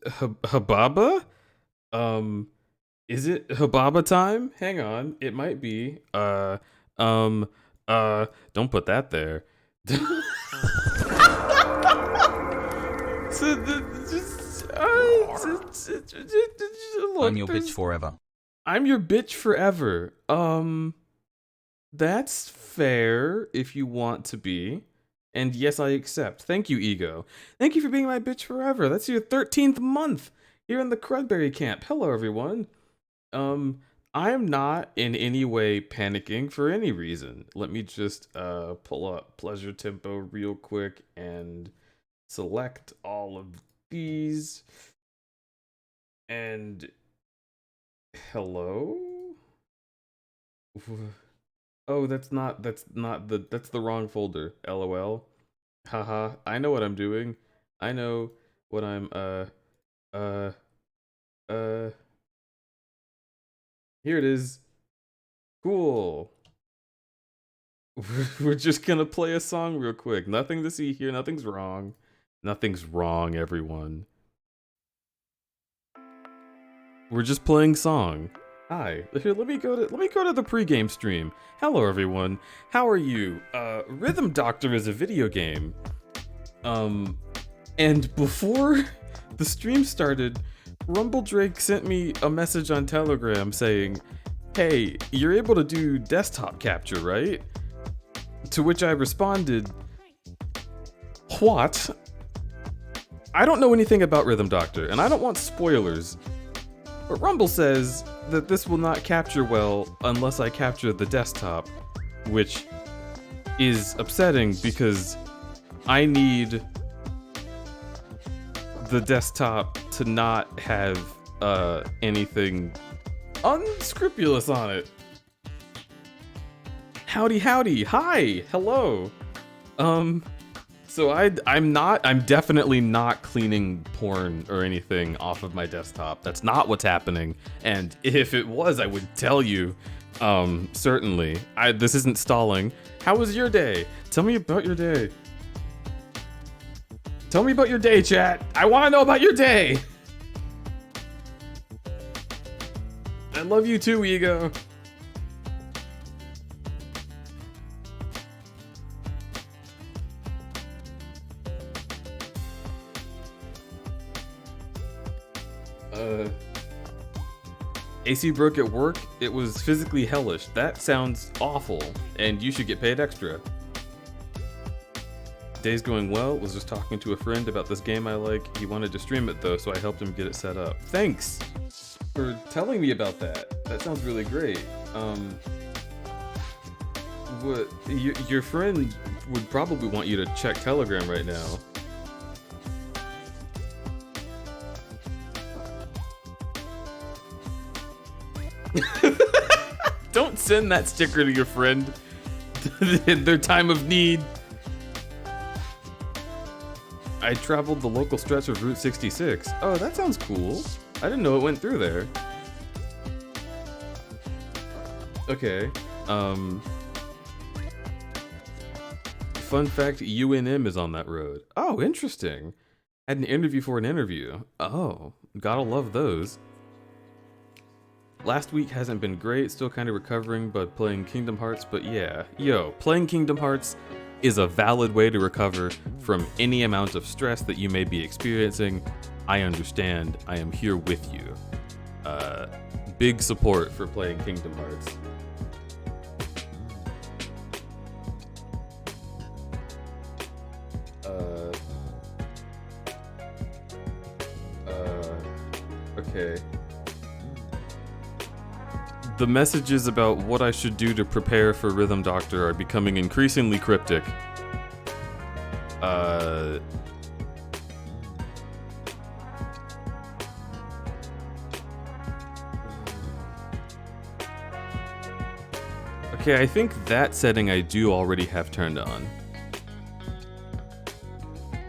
Hababa? Um, is it Hababa time? Hang on, it might be. Um, don't put that there. So look, I'm your bitch forever. I'm your bitch forever. That's fair if you want to be. And yes, I accept. Thank you, Ego. Thank you for being my bitch forever. That's your 13th month here in the Crudberry camp. Hello, everyone. I am not in any way panicking for any reason. Let me just pull up Pleasure Tempo real quick and select all of these. And hello? Oh, that's the wrong folder. LOL. Haha. I know what I'm doing. I know what I'm uh here it is. Cool. We're just gonna play a song real quick. Nothing to see here, nothing's wrong. Nothing's wrong, everyone. We're just playing song. Hi. Here, let me go to the pregame stream. Hello, everyone. How are you? Rhythm Doctor is a video game. And before the stream started, Rumble Drake sent me a message on Telegram saying, "Hey, you're able to do desktop capture, right?" To which I responded, "What? I don't know anything about Rhythm Doctor, and I don't want spoilers. But Rumble says that this will not capture well unless I capture the desktop, which is upsetting because I need the desktop to not have anything unscrupulous on it." Howdy, howdy, hi, hello. So I'm definitely not cleaning porn or anything off of my desktop. That's not what's happening. And if it was, I would tell you. Certainly. This isn't stalling. How was your day? Tell me about your day. Tell me about your day, chat. I want to know about your day. I love you too, Ego. AC broke at work. It was physically hellish. That sounds awful, and you should get paid extra. Day's going well. Was just talking to a friend about this game I like. He wanted to stream it though, so I helped him get it set up. Thanks for telling me about that. That sounds really great. What your friend would probably want you to check Telegram right now. Don't send that sticker to your friend in their time of need. I traveled the local stretch of Route 66. Oh, that sounds cool. I didn't know it went through there. Okay. Fun fact, UNM is on that road. Oh, interesting. Had an interview for an interview. Oh, gotta love those. Last week hasn't been great, still kind of recovering, but playing Kingdom Hearts, but yeah. Yo, playing Kingdom Hearts is a valid way to recover from any amount of stress that you may be experiencing. I understand. I am here with you. Big support for playing Kingdom Hearts. Okay. The messages about what I should do to prepare for Rhythm Doctor are becoming increasingly cryptic. Okay, I think that setting I do already have turned on.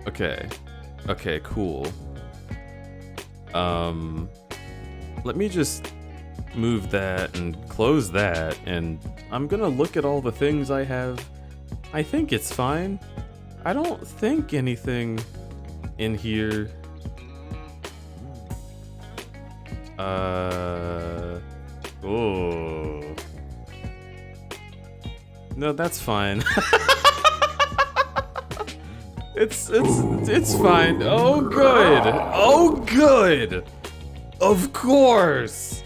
Okay. Okay, cool. Let me just move that and close that, and I'm gonna look at all the things I have. I think it's fine. I don't think anything in here Oh. No, that's fine. It's fine. Oh, good. Oh, good. Of course.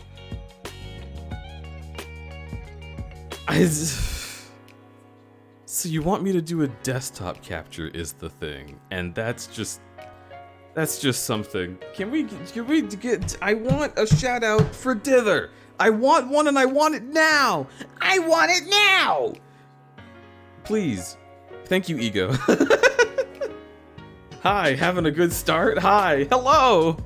So you want me to do a desktop capture is the thing, and that's just something. Can we get? I want a shout out for Dither. I want one, and I want it now. I want it now. Please, thank you, Ego. Hi, having a good start? Hi, hello.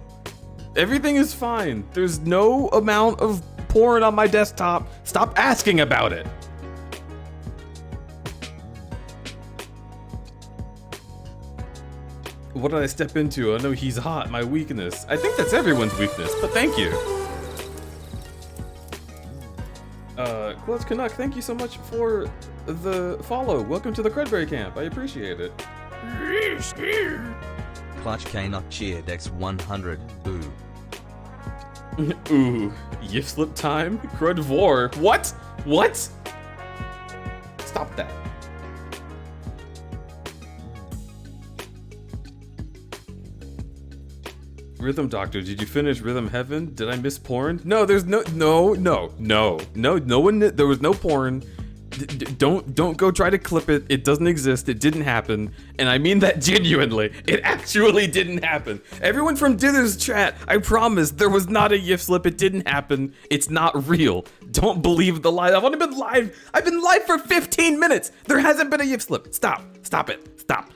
Everything is fine. There's no amount of porn on my desktop. Stop asking about it. What did I step into? I know he's hot, my weakness. I think that's everyone's weakness, but thank you. Clutch Canuck, thank you so much for the follow. Welcome to the Crudberry Camp. I appreciate it. Clutch Canuck cheered X100. Ooh. Ooh. Yif slip time? Crud vor. What? What? Stop that. Rhythm Doctor, did you finish Rhythm Heaven? Did I miss porn? No, there's no one, there was no porn. Don't go try to clip it. It doesn't exist. It didn't happen. And I mean that genuinely. It actually didn't happen. Everyone from Dither's chat, I promise, there was not a Yif slip. It didn't happen. It's not real. Don't believe the lie. I've only been live. I've been live for 15 minutes. There hasn't been a Yif slip. Stop. Stop it. Stop.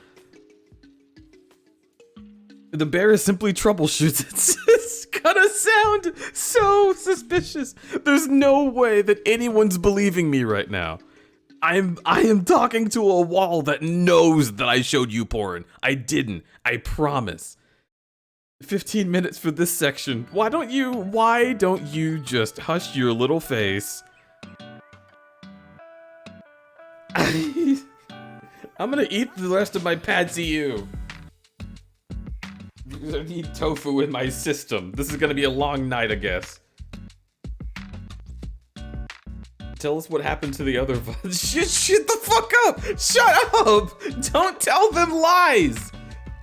The bear is simply troubleshoots. It's gonna sound so suspicious. There's no way that anyone's believing me right now. I am talking to a wall that knows that I showed you porn. I didn't. I promise. 15 minutes for this section. Why don't you just hush your little face? I'm gonna eat the rest of my pad CU. I need tofu in my system. This is gonna be a long night, I guess. Tell us what happened to the other shut the fuck up! Shut up! Don't tell them lies!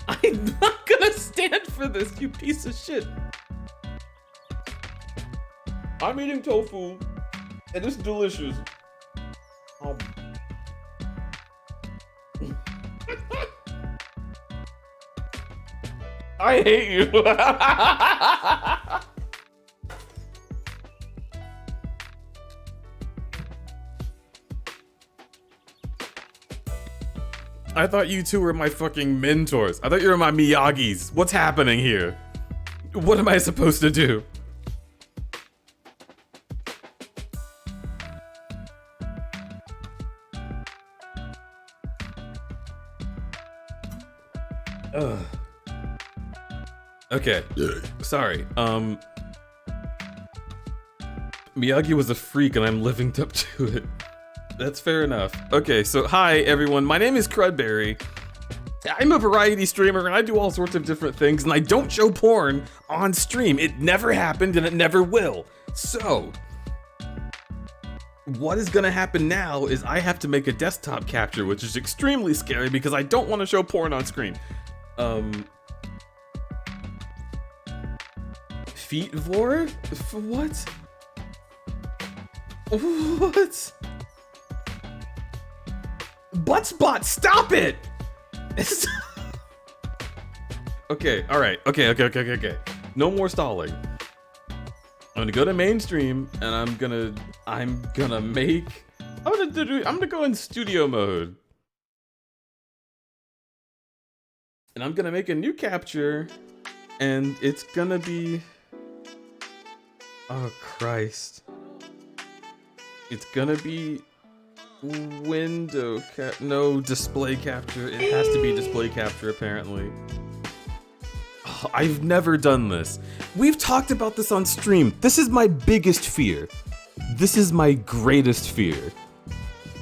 I'm not gonna stand for this, you piece of shit. I'm eating tofu, and it's delicious. I hate you. I thought you two were my fucking mentors. I thought you were my Miyagis. What's happening here? What am I supposed to do? Ugh. Okay, sorry, Miyagi was a freak and I'm living up to it. That's fair enough. Okay, so hi everyone, my name is Crudberry. I'm a variety streamer and I do all sorts of different things and I don't show porn on stream. It never happened and it never will. So, what is gonna happen now is I have to make a desktop capture, which is extremely scary because I don't want to show porn on screen. Feet vor? For what? What? Buttsbot, stop it! Okay, alright. Okay. No more stalling. I'm gonna go to mainstream and I'm gonna go in studio mode. And I'm gonna make a new capture and it's gonna be, oh Christ. It's gonna be no display capture. It has to be display capture apparently. Oh, I've never done this. We've talked about this on stream. This is my biggest fear. This is my greatest fear.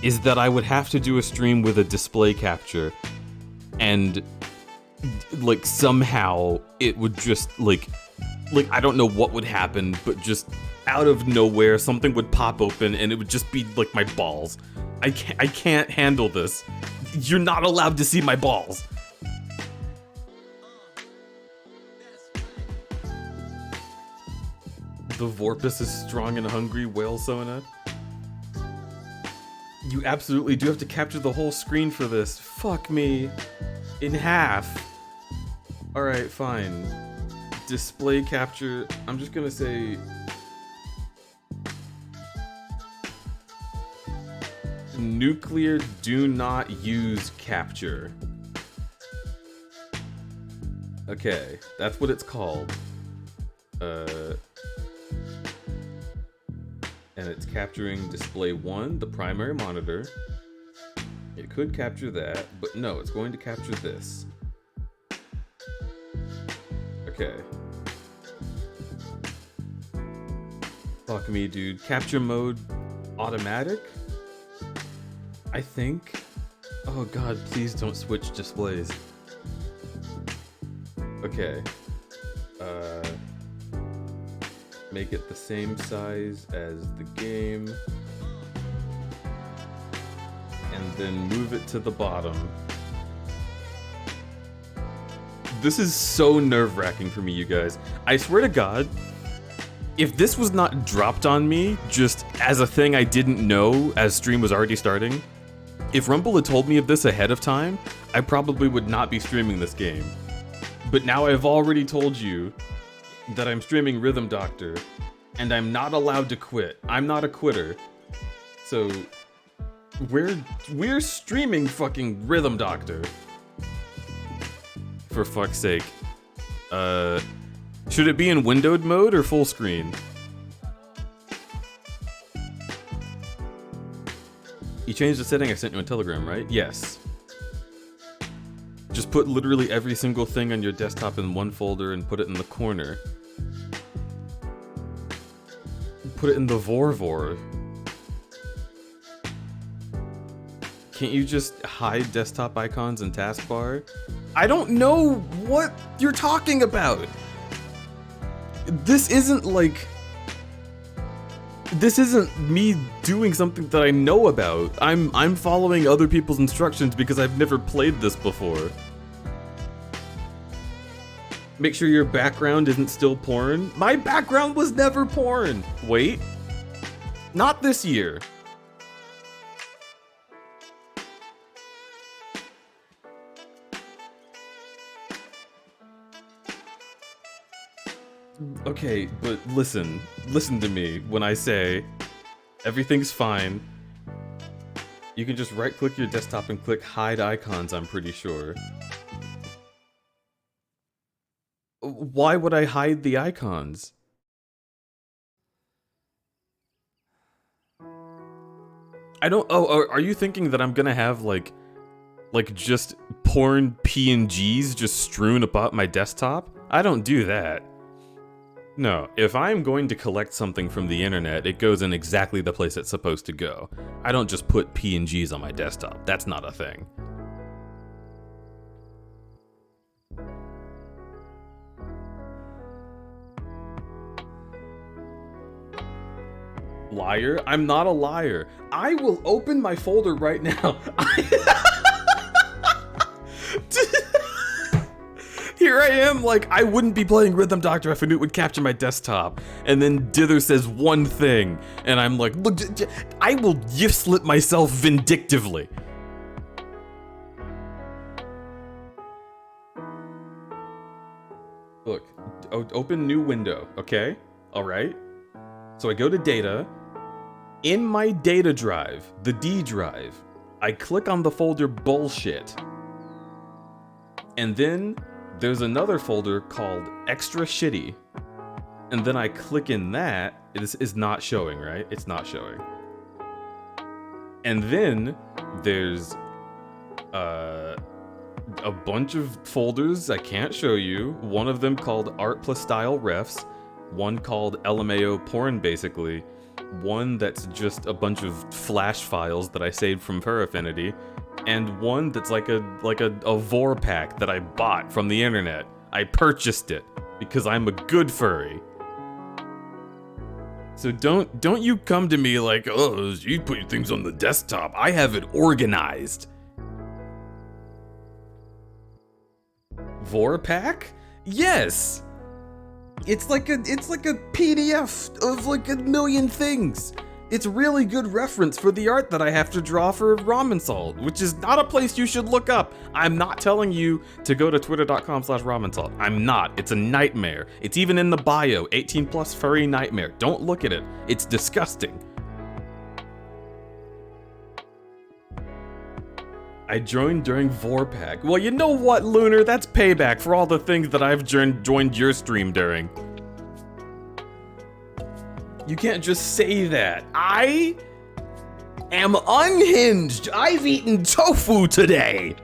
Is that I would have to do a stream with a display capture and like somehow it would just like like, I don't know what would happen, but just out of nowhere, something would pop open and it would just be like my balls. I can't handle this. You're not allowed to see my balls. The Vorpus is strong and hungry, whale Sona. You absolutely do have to capture the whole screen for this. Fuck me. In half. Alright, fine. Display capture. I'm just gonna say... nuclear do not use capture. Okay, that's what it's called. And it's capturing display 1, the primary monitor. It could capture that, but no, it's going to capture this. Okay. Fuck me, dude. Capture mode automatic? I think. Oh god, please don't switch displays. Okay. Make it the same size as the game. And then move it to the bottom. This is so nerve-wracking for me, you guys. I swear to God, if this was not dropped on me just as a thing I didn't know as stream was already starting, if Rumble had told me of this ahead of time, I probably would not be streaming this game. But now I've already told you that I'm streaming Rhythm Doctor, and I'm not allowed to quit. I'm not a quitter. So, we're streaming fucking Rhythm Doctor. For fuck's sake. Should it be in windowed mode or full screen? You changed the setting I sent you on Telegram, right? Yes. Just put literally every single thing on your desktop in one folder and put it in the corner. Put it in the Vorvor. Can't you just hide desktop icons in taskbar? I don't know what you're talking about. This isn't like... This isn't me doing something that I know about. I'm following other people's instructions because I've never played this before. Make sure your background isn't still porn. My background was never porn. Wait. Not this year. Okay, but listen to me when I say everything's fine. You can just right click your desktop and click hide icons, I'm pretty sure. Why would I hide the icons? I don't, are you thinking that I'm gonna have like just porn PNGs just strewn about my desktop? I don't do that. No, if I'm going to collect something from the internet, it goes in exactly the place it's supposed to go. I don't just put PNGs on my desktop. That's not a thing. Liar? I'm not a liar. I will open my folder right now. Here I am, like, I wouldn't be playing Rhythm Doctor if I knew it would capture my desktop. And then Dither says one thing, and I'm like, look, I will gift slip myself vindictively. Look, open new window, okay? Alright? So I go to data. In my data drive, the D drive, I click on the folder bullshit. And then there's another folder called extra shitty. And then I click in that. It is not showing, right? It's not showing. And then there's a bunch of folders I can't show you. One of them called art plus style refs. One called LMAO porn, basically. One that's just a bunch of flash files that I saved from Affinity, and one that's like a Vor pack that I bought from the internet. I purchased it. because I'm a good furry. So don't you come to me like, oh, you put your things on the desktop. I have it organized. Vorpack? Yes. It's like a PDF of like a million things. It's really good reference for the art that I have to draw for Ramen Salt, which is not a place you should look up. I'm not telling you to go to twitter.com/Ramen Salt. I'm not. It's a nightmare. It's even in the bio, 18 plus furry nightmare. Don't look at it. It's disgusting. I joined during Vorpack. Well, you know what, Lunar? That's payback for all the things that I've joined your stream during. You can't just say that. I am unhinged. I've eaten tofu today.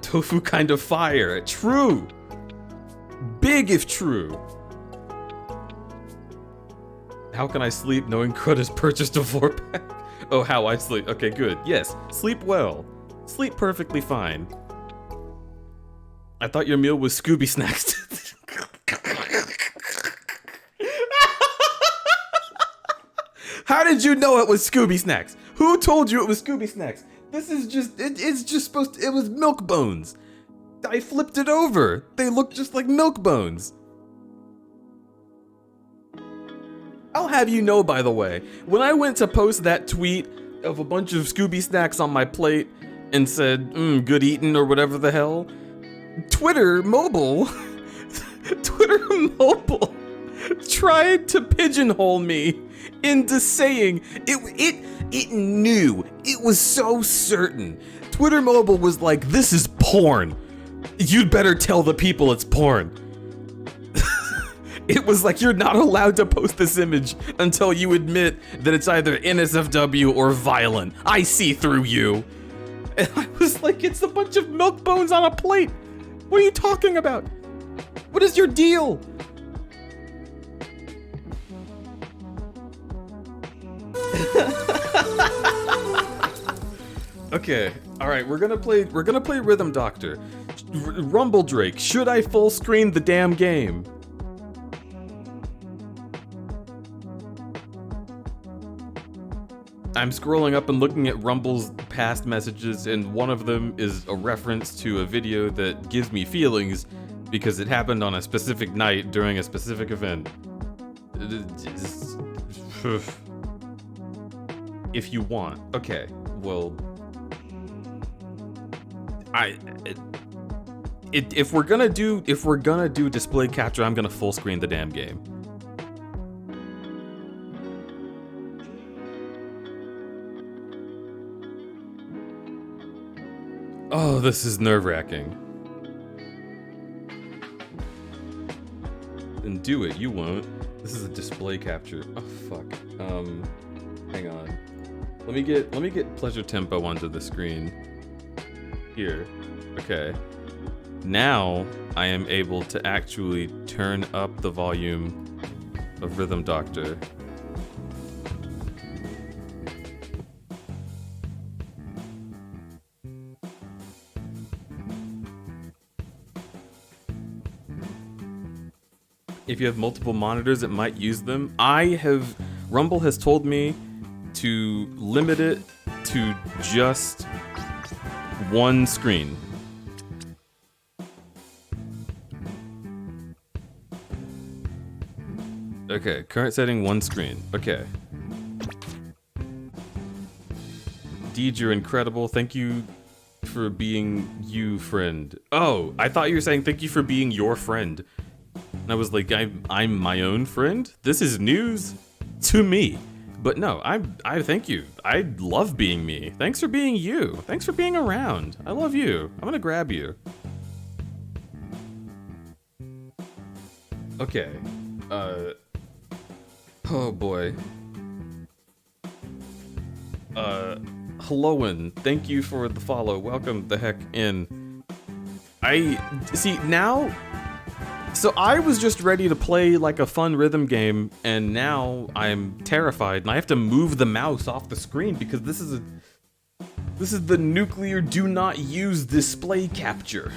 Tofu kind of fire. True. Big if true. How can I sleep knowing Crud has purchased a 4-pack? Oh, how I sleep. Okay, good. Yes, sleep well. Sleep perfectly fine. I thought your meal was Scooby Snacks. How did you know it was Scooby Snacks? Who told you it was Scooby Snacks? This is just, it's just supposed to, it was milk bones. I flipped it over. They look just like milk bones. I'll have you know, by the way, when I went to post that tweet of a bunch of Scooby Snacks on my plate and said, good eatin' or whatever the hell, Twitter mobile tried to pigeonhole me into saying it knew. It was so certain. Twitter mobile was like, this is porn. You'd better tell the people it's porn. It was like, you're not allowed to post this image until you admit that it's either NSFW or violent. I see through you. And I was like, it's a bunch of milk bones on a plate. What are you talking about? What is your deal? Okay, all right, we're gonna play Rhythm Doctor. Rumble Drake, should I full screen the damn game? I'm scrolling up and looking at Rumble's past messages, and one of them is a reference to a video that gives me feelings because it happened on a specific night during a specific event. If you want. Okay, well, if we're gonna do display capture, I'm gonna full screen the damn game. Oh, this is nerve-wracking. Then do it, you won't. This is a display capture. Oh fuck. Hang on. Let me get pleasure tempo onto the screen. Here. Okay. Now I am able to actually turn up the volume of Rhythm Doctor. If you have multiple monitors, it might use them. Rumble has told me to limit it to just one screen. Okay, current setting, one screen. Okay. Deej, you're incredible. Thank you for being you, friend. Oh, I thought you were saying thank you for being your friend. And I was like, I'm my own friend? This is news to me. But no, I thank you. I love being me. Thanks for being you. Thanks for being around. I love you. I'm gonna grab you. Okay. Oh boy. Helloin, thank you for the follow. Welcome the heck in. See, now... So I was just ready to play like a fun rhythm game, and now I'm terrified, and I have to move the mouse off the screen because this is This is the nuclear do not use display capture.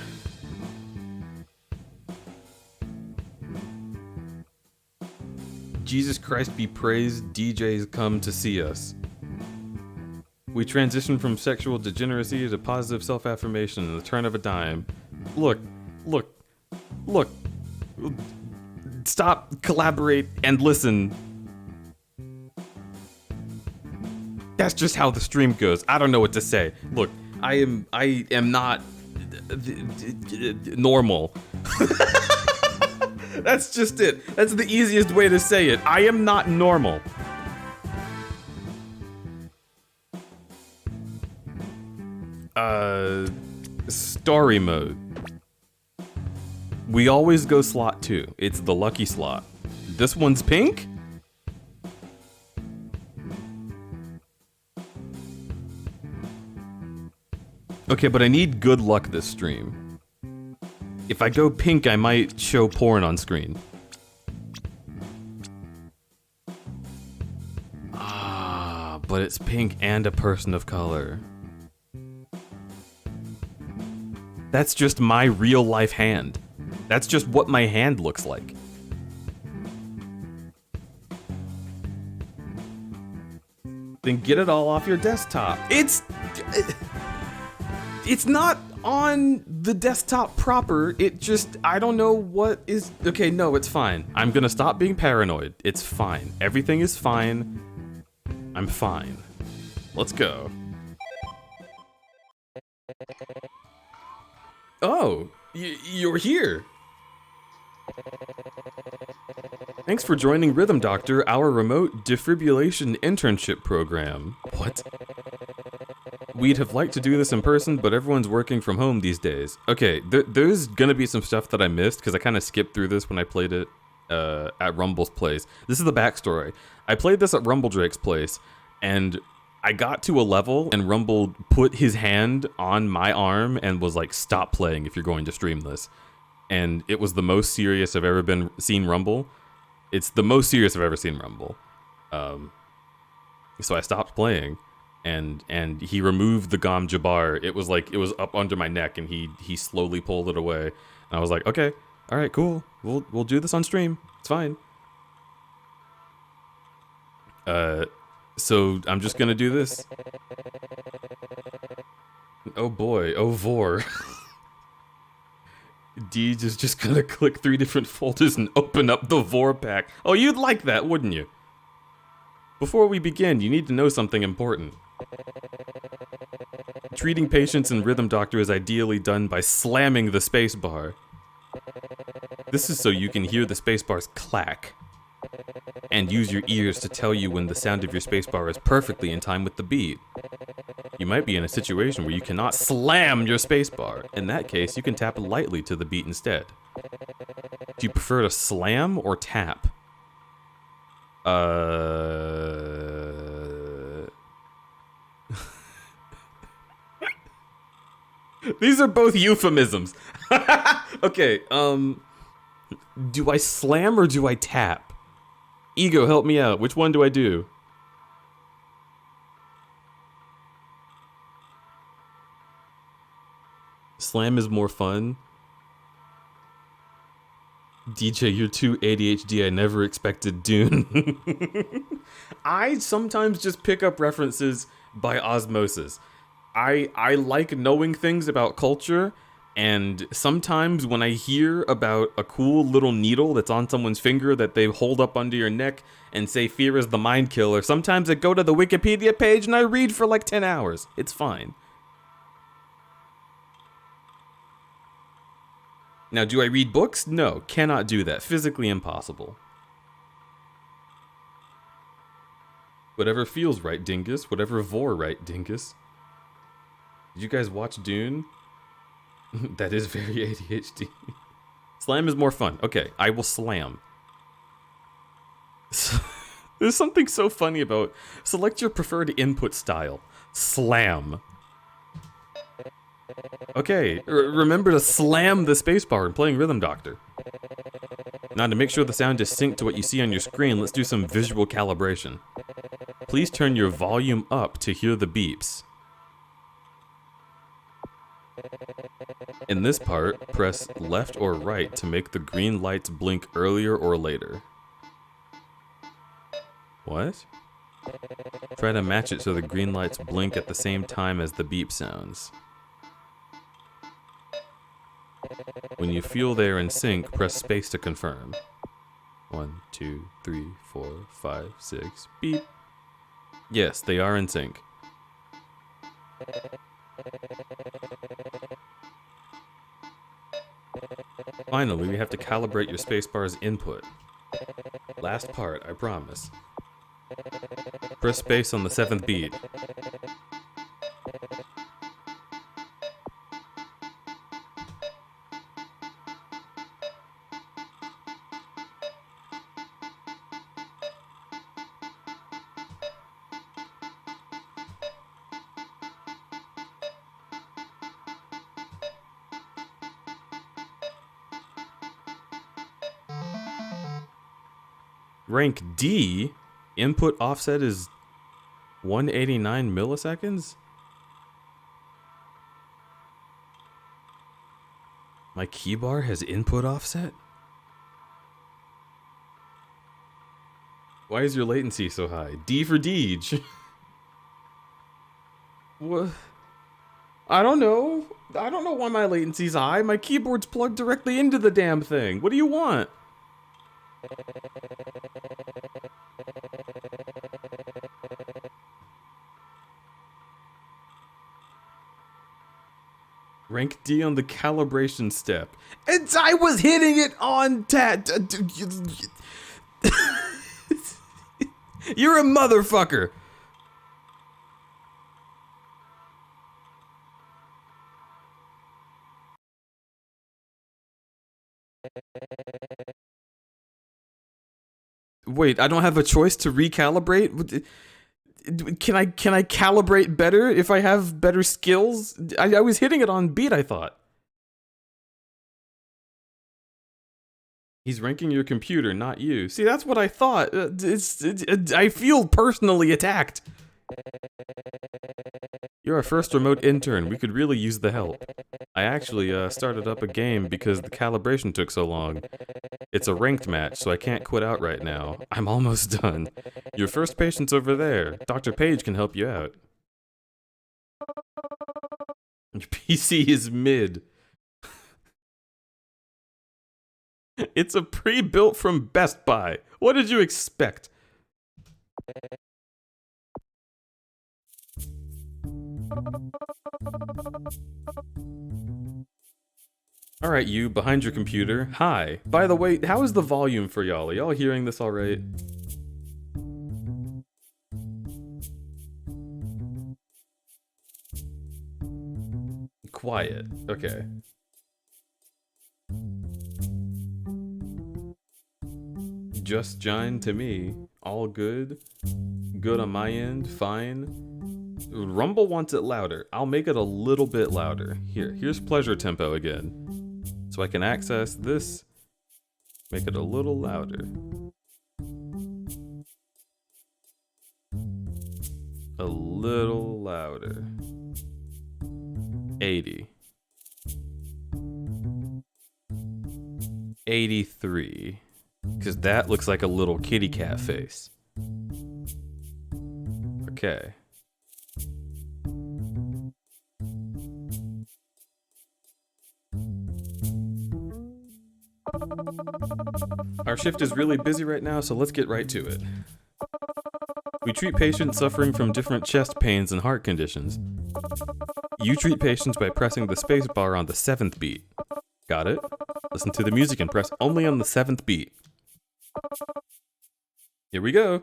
Jesus Christ be praised, DJs come to see us. We transition from sexual degeneracy to positive self-affirmation in the turn of a dime. Look. Stop, collaborate, and listen. That's just how the stream goes. I don't know what to say. Look, I am not normal. That's just it. That's the easiest way to say it. I am not normal. Story mode. We always go slot 2. It's the lucky slot. This one's pink? Okay, but I need good luck this stream. If I go pink, I might show porn on screen. Ah, but it's pink and a person of color. That's just my real life hand. That's just what my hand looks like. Then get it all off your desktop. It's not on the desktop proper. It just, I don't know what is, okay, no, it's fine. I'm gonna stop being paranoid. It's fine. Everything is fine. I'm fine. Let's go. Oh, you're here. Thanks for joining Rhythm Doctor, our remote defibrillation internship program. What? We'd have liked to do this in person, but everyone's working from home these days. Okay, there's gonna be some stuff that I missed, because I kind of skipped through this when I played it at Rumble's place. This is the backstory. I played this at Rumble Drake's place, and I got to a level, and Rumble put his hand on my arm and was like, stop playing if you're going to stream this. And it was the most serious I've ever seen Rumble. It's the most serious I've ever seen Rumble. So I stopped playing, and he removed the Gom Jabbar. It was like, it was up under my neck, and he slowly pulled it away. And I was like, okay, all right, cool. We'll do this on stream. It's fine. So I'm just gonna do this. Oh boy, oh vor. Deej is just gonna click 3 different folders and open up the vor pack. Oh, you'd like that, wouldn't you? Before we begin, you need to know something important. Treating patients in Rhythm Doctor is ideally done by slamming the spacebar. This is so you can hear the spacebar's clack, and use your ears to tell you when the sound of your spacebar is perfectly in time with the beat. You might be in a situation where you cannot slam your spacebar. In that case, you can tap lightly to the beat instead. Do you prefer to slam or tap? These are both euphemisms. Okay, do I slam or do I tap? Ego, help me out. Which one do I do? Slam is more fun. DJ, you're too ADHD. I never expected Dune. I sometimes just pick up references by osmosis. I like knowing things about culture, and sometimes when I hear about a cool little needle that's on someone's finger that they hold up under your neck and say fear is the mind killer, sometimes I go to the Wikipedia page and I read for like 10 hours. It's fine. Now, do I read books? No, cannot do that. Physically impossible. Whatever feels right, dingus. Whatever vor right, dingus. Did you guys watch Dune? That is very ADHD. Slam is more fun. Okay, I will slam. There's something so funny about select your preferred input style. Slam. Okay, remember to slam the spacebar when playing Rhythm Doctor. Now, to make sure the sound is synced to what you see on your screen, let's do some visual calibration. Please turn your volume up to hear the beeps. In this part, press left or right to make the green lights blink earlier or later. What? Try to match it so the green lights blink at the same time as the beep sounds. When you feel they are in sync, press space to confirm. 1, 2, 3, 4, 5, 6, beep. Yes, they are in sync. Finally, we have to calibrate your spacebar's input. Last part, I promise. Press space on the 7th beat. Rank D, input offset is 189 milliseconds? My keybar has input offset? Why is your latency so high? D for Deej. What? I don't know. I don't know why my latency's high. My keyboard's plugged directly into the damn thing. What do you want? Rank D on the calibration step. And I was hitting it on You're a motherfucker. Wait, I don't have a choice to recalibrate? Can I calibrate better if I have better skills? I was hitting it on beat, I thought. He's ranking your computer, not you. See, that's what I thought. I feel personally attacked. You're our first remote intern. We could really use the help. I actually started up a game because the calibration took so long. It's a ranked match, so I can't quit out right now. I'm almost done. Your first patient's over there. Dr. Page can help you out. Your PC is mid. It's a pre-built from Best Buy. What did you expect? Alright, you, behind your computer. Hi. By the way, how is the volume for y'all? Are y'all hearing this alright? Quiet. Okay. Just Jine to me. All good. Good on my end. Fine. Rumble wants it louder. I'll make it a little bit louder. Here's pleasure tempo again. So I can access this. Make it a little louder. A little louder. 80. 83. Because that looks like a little kitty cat face. Okay. Our shift is really busy right now, so let's get right to it. We treat patients suffering from different chest pains and heart conditions. You treat patients by pressing the space bar on the 7th beat. Got it? Listen to the music and press only on the 7th beat. Here we go.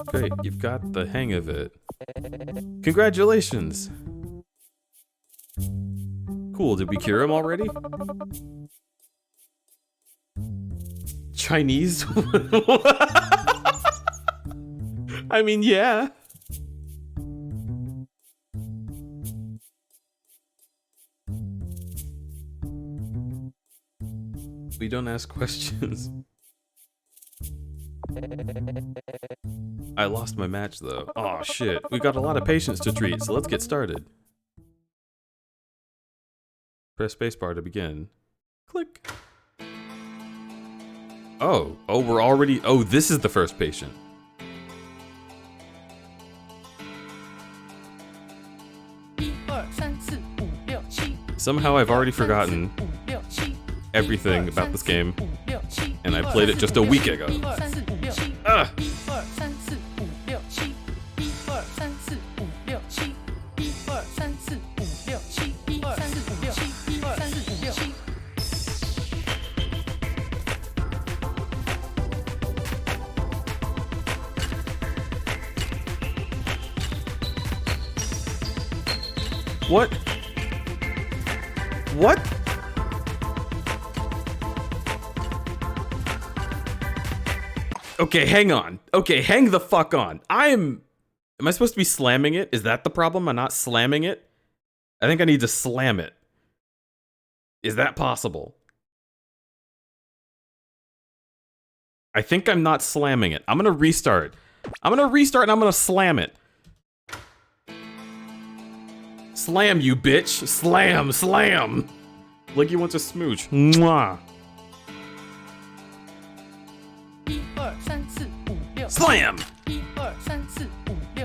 Great, you've got the hang of it. Congratulations. Cool, did we cure him already? Chinese? I mean, yeah. We don't ask questions. I lost my match though. Aw, shit. We got a lot of patients to treat, so let's get started. Press spacebar to begin. Click. Oh, we're already, this is the first patient. Somehow I've already forgotten everything about this game, and I played it just a week ago. Ugh. What? What? Okay, hang on. Okay, hang the fuck on. Am I supposed to be slamming it? Is that the problem? I'm not slamming it? I think I need to slam it. Is that possible? I think I'm not slamming it. I'm gonna restart. I'm gonna restart and I'm gonna slam it. Slam, you bitch. Slam, slam. Like you want to smooch. Mwah. Slam.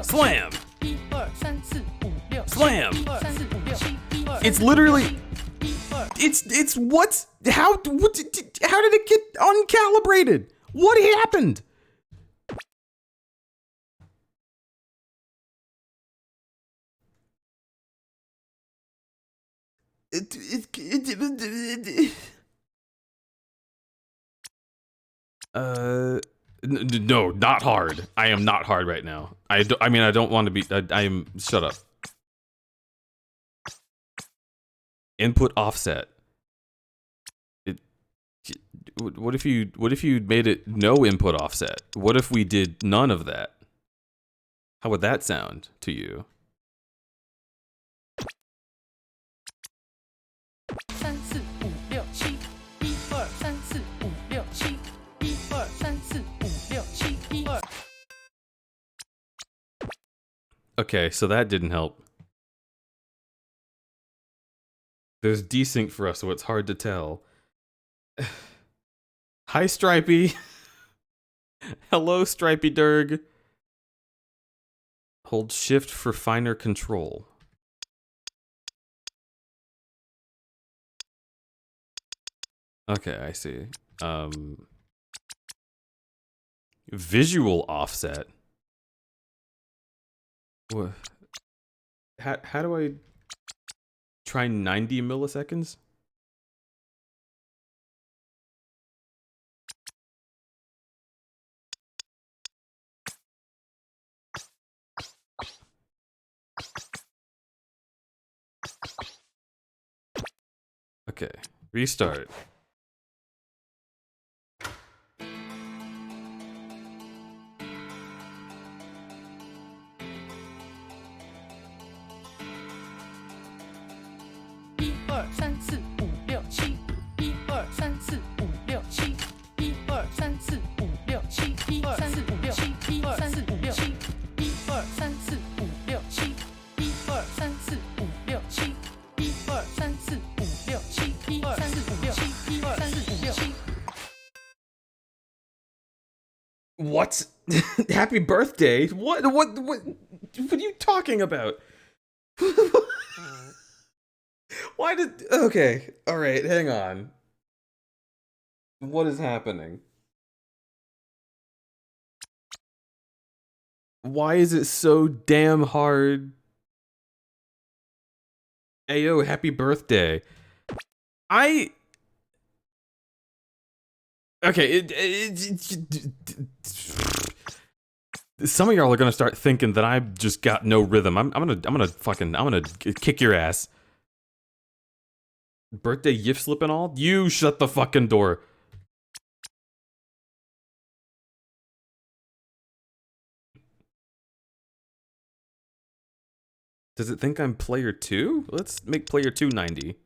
Slam. Slam. It's literally... It's what? How did it get uncalibrated? What happened? No, not hard. I am not hard right now. I mean, I don't want to be. I am. Shut up. Input offset. What if you made it no input offset? What if we did none of that? How would that sound to you? Okay, so that didn't help. There's desync for us, so it's hard to tell. Hi, Stripey. Hello, Stripey Durg. Hold shift for finer control. Okay, I see. Visual offset. What? How do I try 90 milliseconds? Okay, restart. What? Happy birthday? What are you talking about? Why did... Okay, alright, hang on. What is happening? Why is it so damn hard? Ayo, happy birthday. Okay, Some of y'all are gonna start thinking that I've just got no rhythm. I'm gonna kick your ass. Birthday gift slip and all? You shut the fucking door. Does it think I'm player 2? Let's make player 2 90.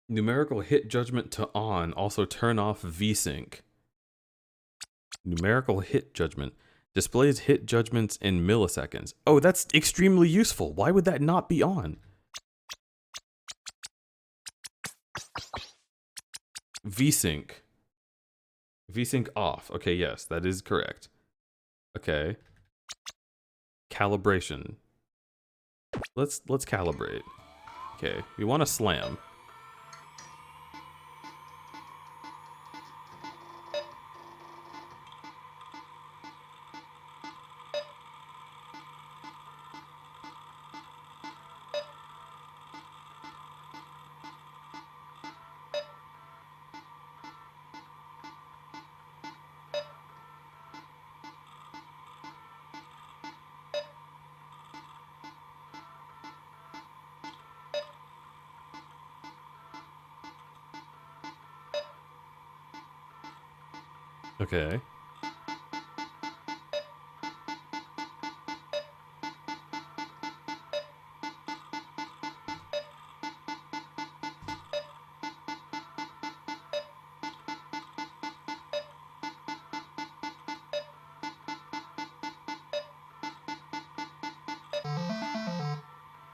Numerical hit judgment to on. Also turn off VSync. Numerical hit judgment. Displays hit judgments in milliseconds. Oh, that's extremely useful. Why would that not be on? VSync. VSync off. Okay, yes, that is correct. Okay. Calibration. Let's calibrate. Okay, we want to slam. Okay.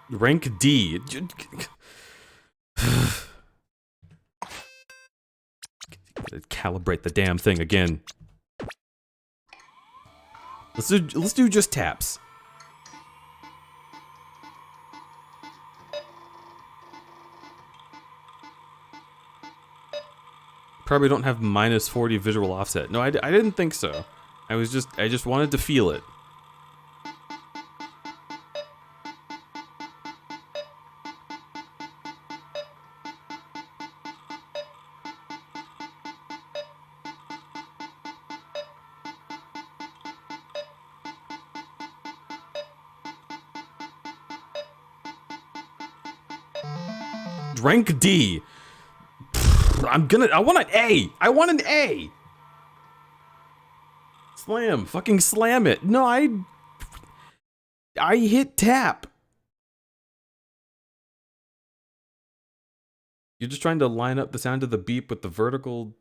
Rank D. Calibrate the damn thing again. Let's do just taps. Probably don't have -40 visual offset. No, I didn't think so. I just wanted to feel it. Rank D. I want an A. I want an A. Slam. Fucking slam it. No, I hit tap. You're just trying to line up the sound of the beep with the vertical,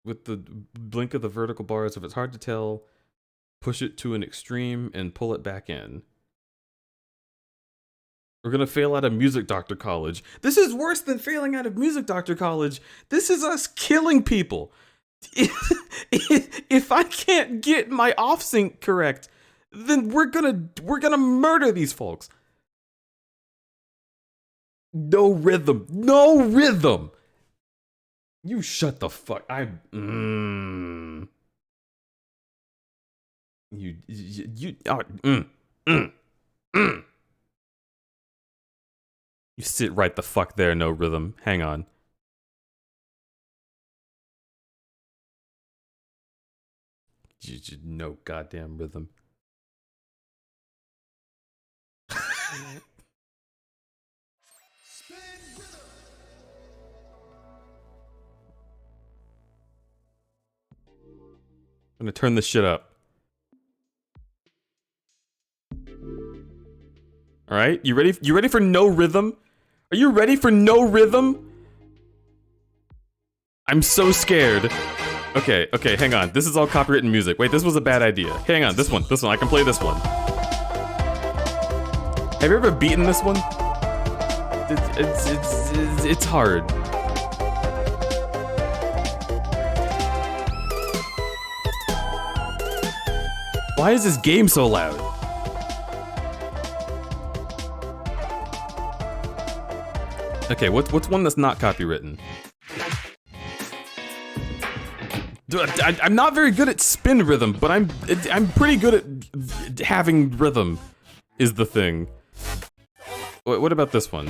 with the blink of the vertical bars. If it's hard to tell, push it to an extreme and pull it back in. We're gonna fail out of music doctor college. This is worse than failing out of music doctor college. This is us killing people. If I can't get my off sync correct, then we're gonna murder these folks. No rhythm. No rhythm. You shut the fuck. You sit right the fuck there, no rhythm. Hang on. No goddamn rhythm. I'm gonna turn this shit up. All right, you ready? You ready for no rhythm? Are you ready for no rhythm? I'm so scared. Okay, hang on. This is all copywritten music. Wait, this was a bad idea. Hang on, this one. I can play this one. Have you ever beaten this one? It's hard. Why is this game so loud? Okay, what's one that's not copywritten? I'm not very good at spin rhythm, but I'm pretty good at having rhythm. Is the thing. What about this one?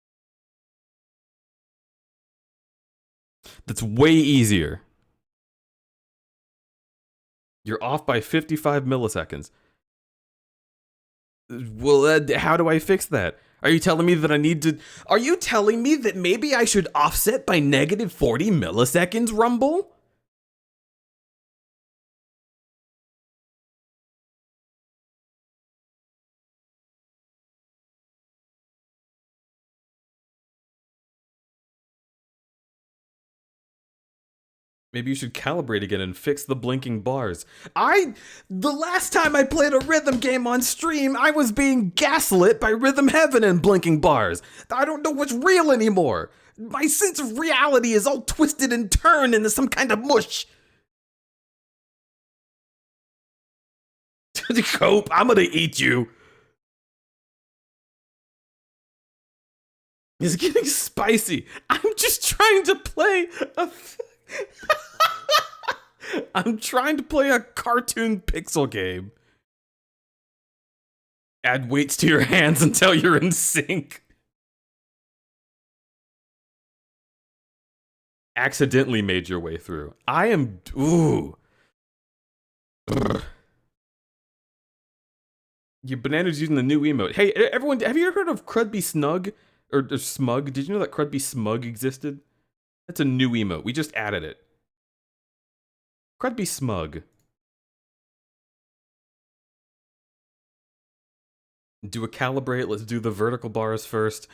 That's way easier. You're off by 55 milliseconds. Well, how do I fix that? Are you telling me that I need to... Are you telling me that maybe I should offset by negative 40 milliseconds, Rumble? Maybe you should calibrate again and fix the blinking bars. The last time I played a rhythm game on stream, I was being gaslit by Rhythm Heaven and blinking bars. I don't know what's real anymore. My sense of reality is all twisted and turned into some kind of mush. Cope, I'm gonna eat you. It's getting spicy. I'm just trying to play a... I'm trying to play a cartoon pixel game. Add weights to your hands until you're in sync. Accidentally made your way through. I am... Ooh. Ugh. Your banana's using the new emote. Hey, everyone, have you ever heard of Crudby Snug? Or Smug? Did you know that Crudby Smug existed? That's a new emote. We just added it. Crudby Smug. Do a calibrate. Let's do the vertical bars first.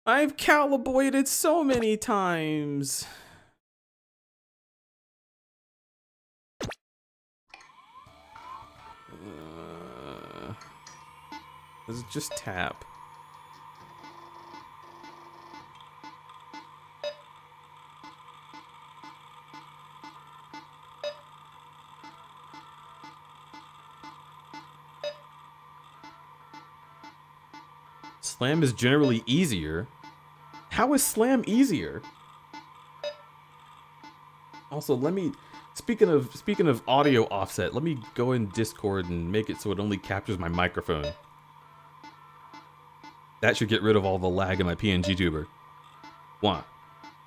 I've calibrated so many times. Does it just tap? Slam is generally easier. How is Slam easier? Also, let me... Speaking of audio offset, let me go in Discord and make it so it only captures my microphone. That should get rid of all the lag in my PNG tuber. 1,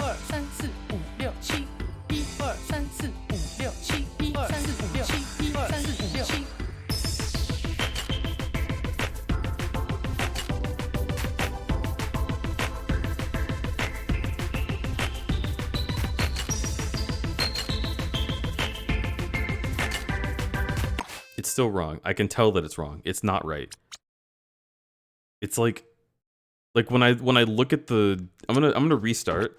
二三四五六七，一二三四五六七，一二三四五六七，一二三四五六七。It's still wrong. I can tell that it's wrong. It's not right. It's like when I look at the I'm gonna restart.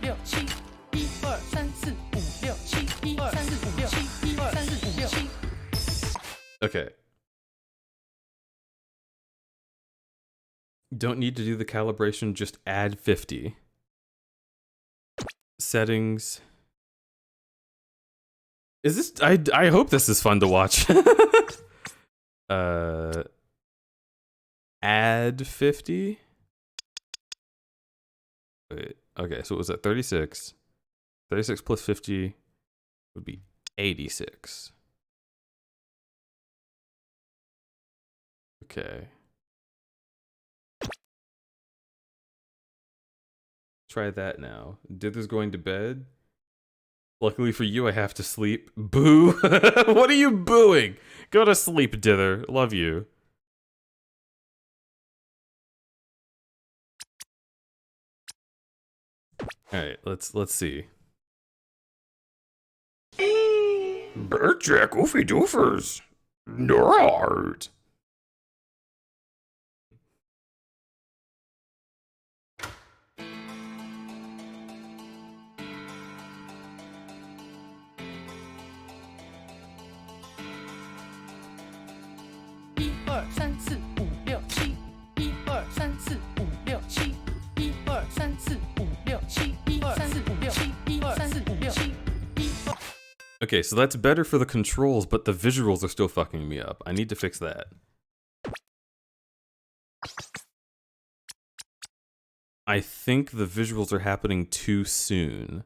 六七，一二三四五六七，一二三四五六七，一二三四五六七。Okay. Don't need to do the calibration, just add 50. Settings. Is this I hope this is fun to watch. Add 50. Wait, okay, so it was at 36. 36 plus 50 would be 86. Okay. Try that now. Dither's going to bed. Luckily for you, I have to sleep. Boo! What are you booing? Go to sleep, Dither. Love you. Alright, let's see. Birdjack, oofy doofers. Nerd. Okay, so that's better for the controls, but the visuals are still fucking me up. I need to fix that. I think the visuals are happening too soon.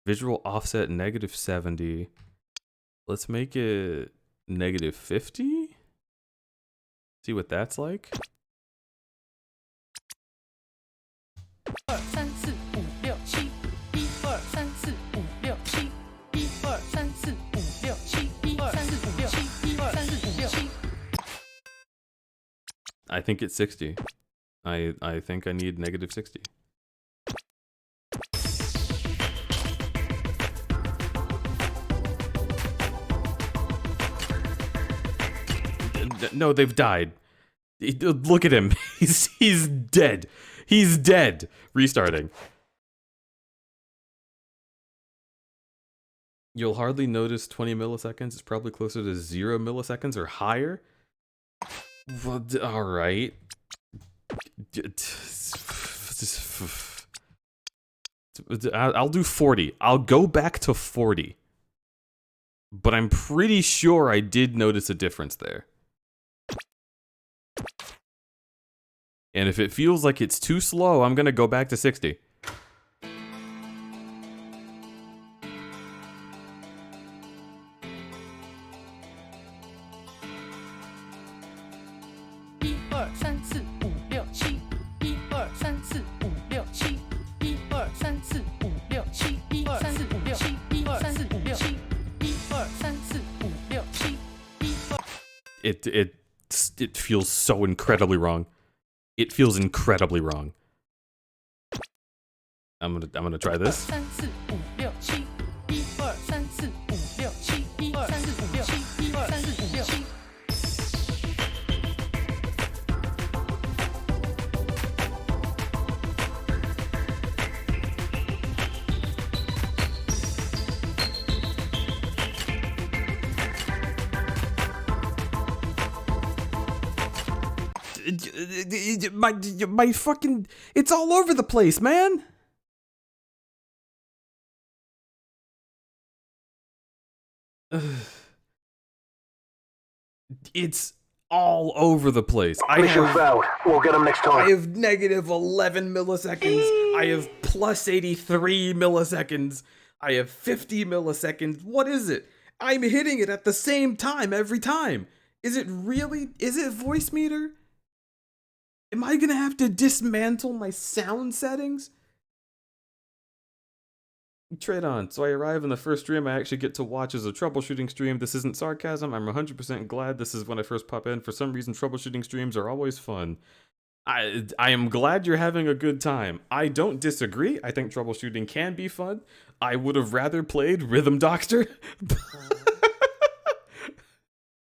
Visual offset -70. Let's make it -50? See what that's like? I think it's 60. I think I need -60. No, they've died. Look at him. He's dead. He's dead. Restarting. You'll hardly notice 20 milliseconds. It's probably closer to 0 milliseconds or higher. Well, all right. I'll do 40. I'll go back to 40. But I'm pretty sure I did notice a difference there. And if it feels like it's too slow, I'm gonna go back to 60. It feels so incredibly wrong. It feels incredibly wrong. I'm gonna try this. My fucking, it's all over the place, man. It's all over the place. Mission's out. We'll get them next time. I have -11 milliseconds. I have +83 milliseconds. I have 50 milliseconds. What is it? I'm hitting it at the same time every time. Is it really? Is it voice meter? Am I gonna have to dismantle my sound settings? Trade on. So I arrive in the first stream I actually get to watch as a troubleshooting stream. This isn't sarcasm. I'm 100% glad this is when I first pop in. For some reason, troubleshooting streams are always fun. I am glad you're having a good time. I don't disagree. I think troubleshooting can be fun. I would have rather played Rhythm Doctor.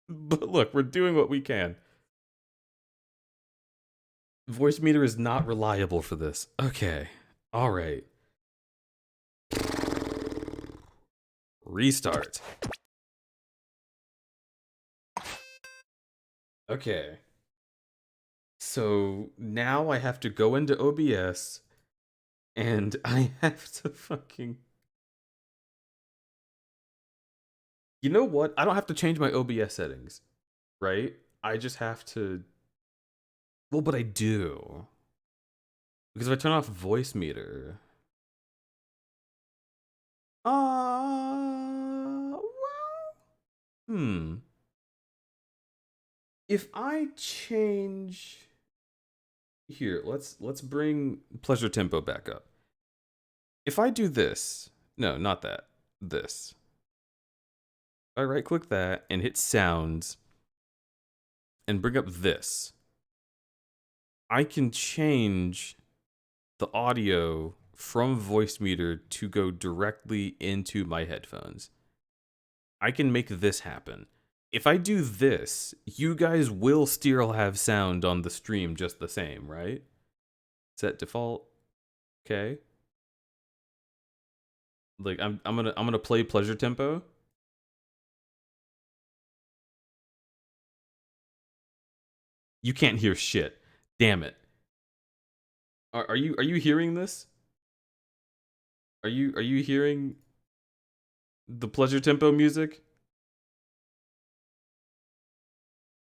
But look, we're doing what we can. Voice meter is not reliable for this. Okay. All right. Restart. Okay. So now I have to go into OBS and I have to fucking... You know what? I don't have to change my OBS settings, right? I just have to... Well, but I do. Because if I turn off voice meter... well... If I change... Here, let's bring pleasure tempo back up. If I do this... No, not that. This. I right click that and hit sounds and bring up this. I can change the audio from voice meter to go directly into my headphones. I can make this happen. If I do this, you guys will still have sound on the stream just the same, right? Set default. Okay. Like I'm gonna play pleasure tempo. You can't hear shit. Damn it. Are you hearing this? Are you hearing the pleasure tempo music?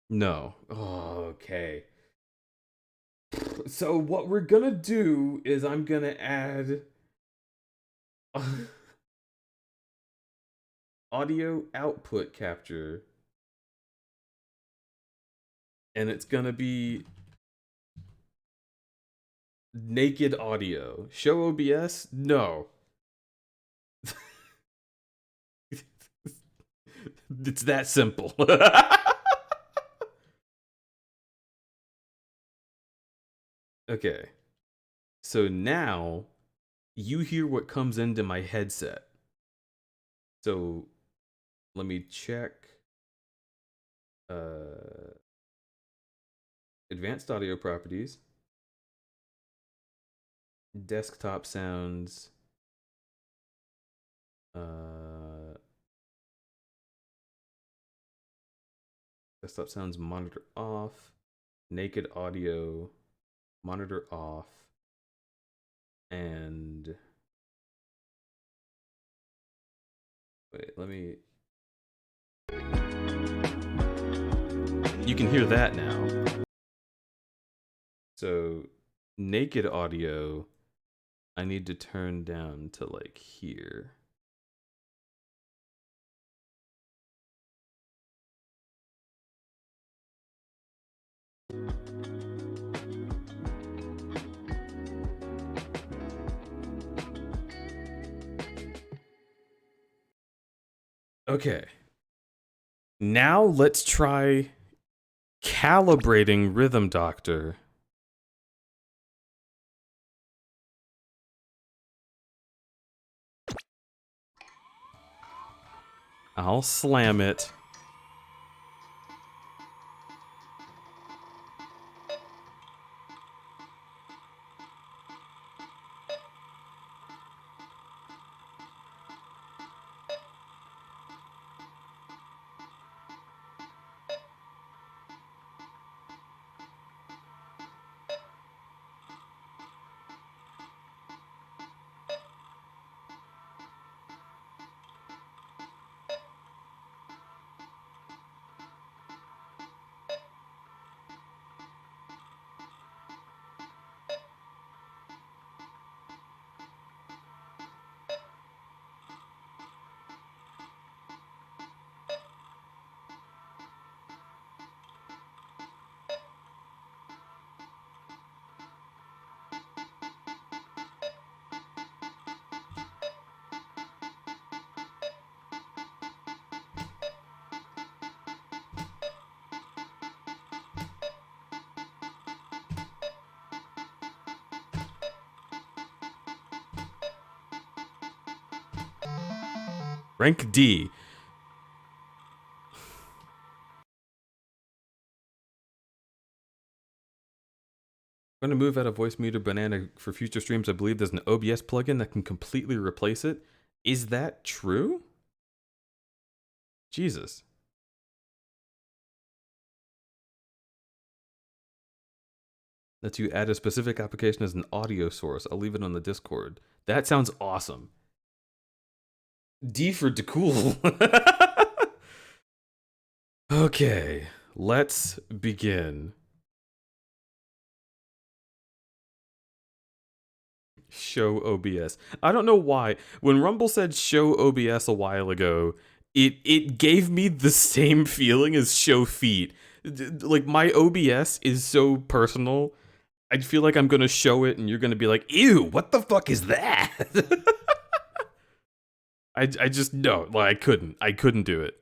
No. Oh, okay. So what we're gonna do is I'm gonna add audio output capture, and it's gonna be naked audio. Show OBS? No. It's that simple. Okay. So now you hear what comes into my headset. So let me check advanced audio properties, desktop sounds, desktop sounds monitor off, naked audio monitor off, and wait, let me... You can hear that now. So naked audio, I need to turn down to like here. Okay. Now let's try calibrating Rhythm Doctor. I'll slam it. Rank D. I'm going to move out of voice meter banana for future streams. I believe there's an OBS plugin that can completely replace it. Is that true? Jesus. That you add a specific application as an audio source. I'll leave it on the Discord. That sounds awesome. D for cool. Okay, let's begin. Show OBS. I don't know why. When Rumble said show OBS a while ago, it gave me the same feeling as show feet. Like, my OBS is so personal. I feel like I'm gonna show it and you're gonna be like, ew, what the fuck is that? I just, no, like, I couldn't do it.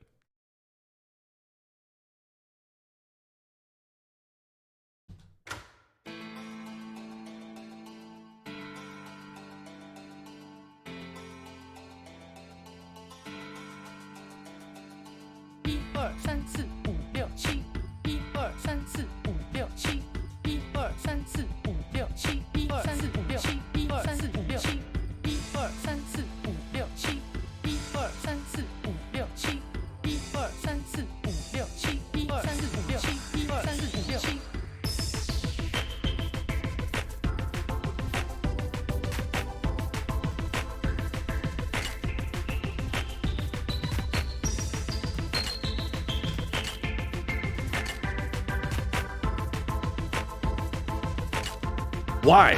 Why?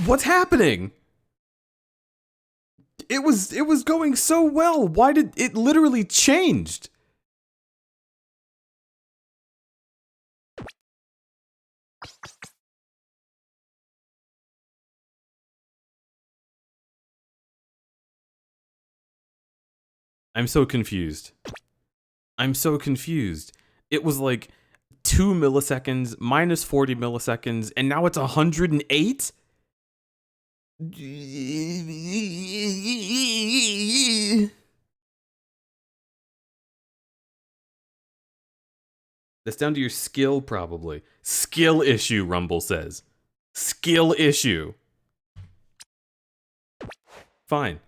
What's happening? It was going so well. Why did it literally changed? I'm so confused. I'm so confused. It was like 2 milliseconds, minus 40 milliseconds, and now it's 108? That's down to your skill, probably. Skill issue, Rumble says. Skill issue. Fine.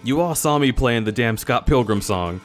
You all saw me playing the damn Scott Pilgrim song.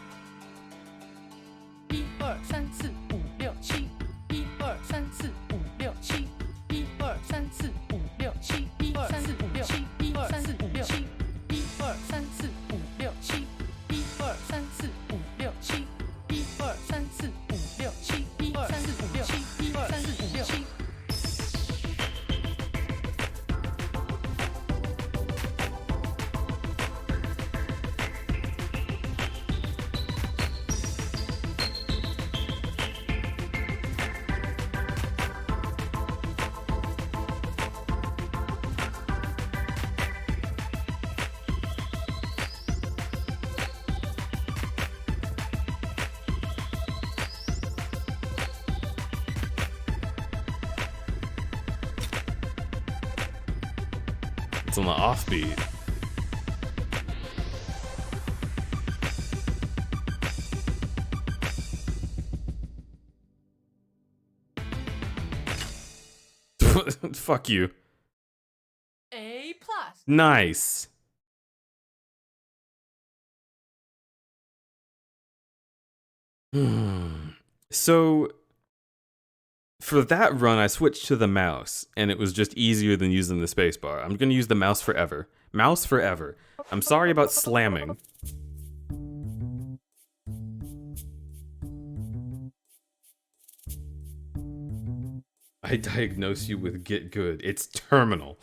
It's on the offbeat. Fuck you. A+. Nice. So for that run, I switched to the mouse, and it was just easier than using the spacebar. I'm gonna use the mouse forever. Mouse forever. I'm sorry about slamming. I diagnose you with Get Good. It's terminal.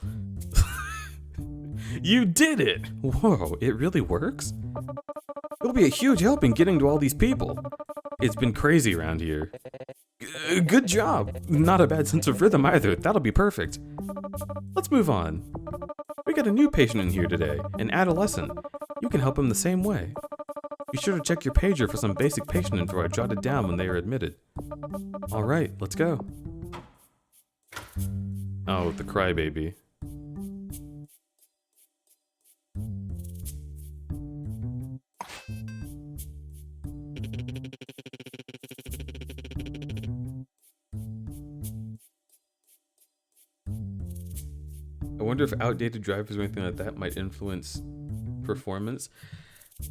You did it! Whoa, it really works? It'll be a huge help in getting to all these people. It's been crazy around here. Good job. Not a bad sense of rhythm either. That'll be perfect. Let's move on. We got a new patient in here today, an adolescent. You can help him the same way. Be sure to check your pager for some basic patient info I jotted down when they are admitted. All right, let's go. Oh, the crybaby. I wonder if outdated drivers or anything like that might influence performance.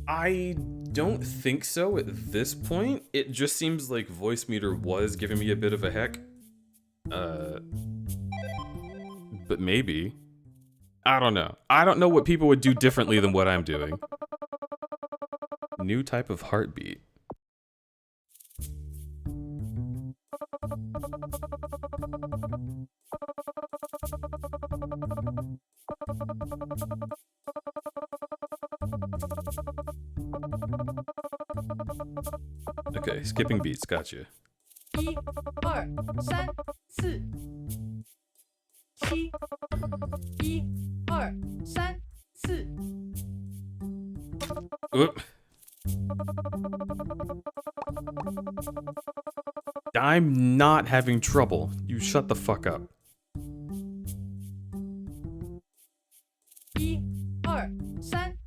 I don't think so at this point. It just seems like voice meter was giving me a bit of a heck. But maybe. I don't know. I don't know what people would do differently than what I'm doing. New type of heartbeat. Okay, skipping beats, gotcha. 1、2、3、4、7、1、2、3、4。 Oop. I'm not having trouble. You shut the fuck up. 1、2、3、4、7。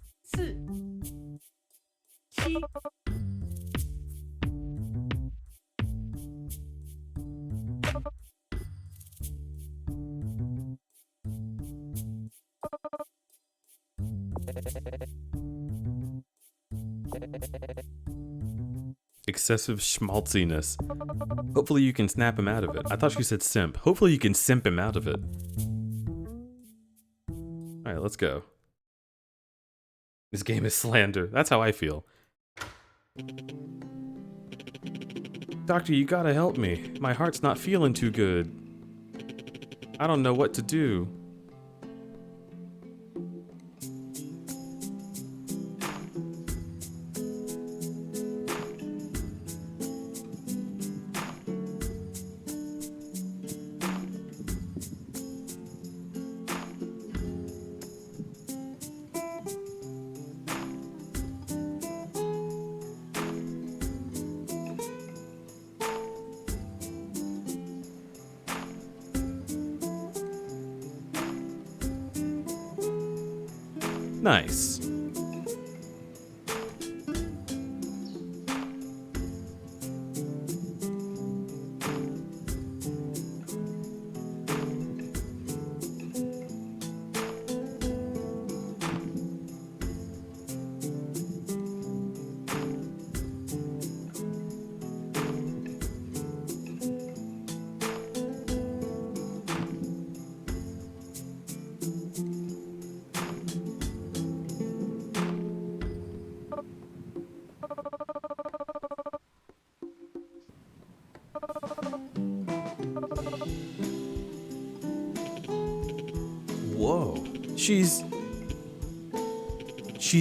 Excessive schmaltziness. Hopefully you can snap him out of it. I thought she said simp. Hopefully you can simp him out of it. Alright, let's go. This game is slander. That's how I feel. Doctor, you gotta help me. My heart's not feeling too good. I don't know what to do. Nice. Whoa. She's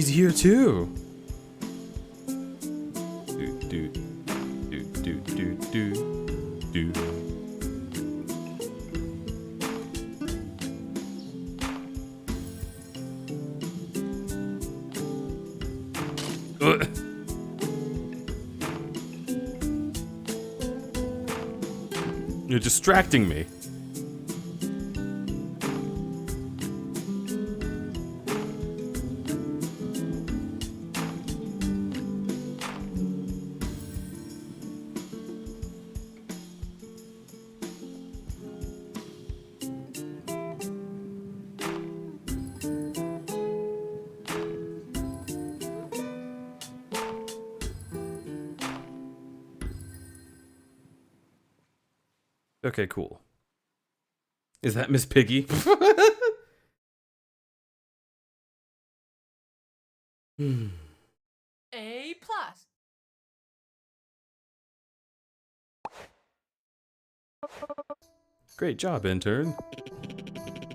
here too. Do do do do do do. You're distracting me. Okay, cool. Is that Miss Piggy? A plus. Great job, intern.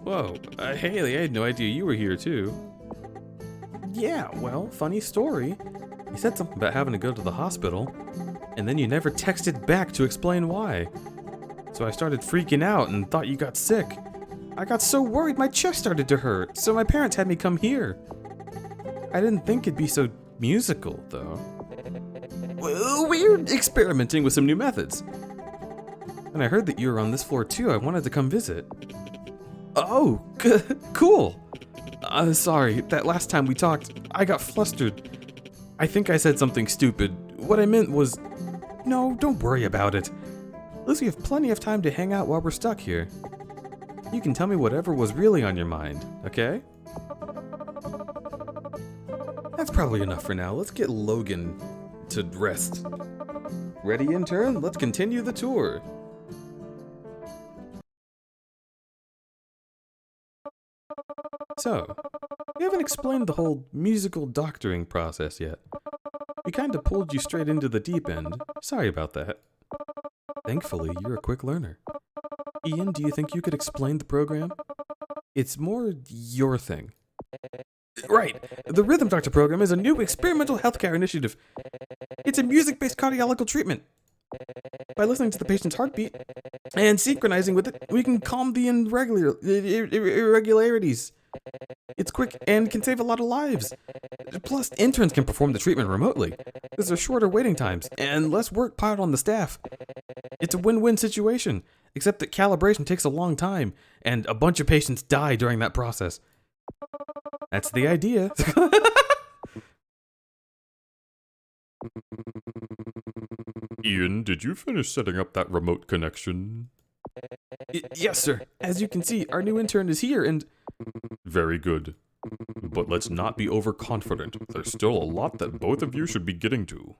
Whoa, Haley, I had no idea you were here too. Yeah, well, funny story. You said something about having to go to the hospital, and then you never texted back to explain why. So I started freaking out and thought you got sick. I got so worried my chest started to hurt, so my parents had me come here. I didn't think it'd be so musical, though. Where we're experimenting with some new methods. And I heard that you were on this floor too. I wanted to come visit. Oh, cool. Sorry, that last time we talked, I got flustered. I think I said something stupid. What I meant was, no, don't worry about it. At least we have plenty of time to hang out while we're stuck here. You can tell me whatever was really on your mind, okay? That's probably enough for now. Let's get Logan to rest. Ready, intern? Let's continue the tour. So, we haven't explained the whole musical doctoring process yet. We kinda pulled you straight into the deep end. Sorry about that. Thankfully, you're a quick learner. Ian, do you think you could explain the program? It's more your thing. Right. The Rhythm Doctor program is a new experimental healthcare initiative. It's a music-based cardiological treatment. By listening to the patient's heartbeat and synchronizing with it, we can calm the irregularities. It's quick and can save a lot of lives. Plus, interns can perform the treatment remotely. There's shorter waiting times and less work piled on the staff. It's a win-win situation, except that calibration takes a long time, and a bunch of patients die during that process. That's the idea. Ian, did you finish setting up that remote connection? Yes, sir. As you can see, our new intern is here and... Very good. But let's not be overconfident. There's still a lot that both of you should be getting to.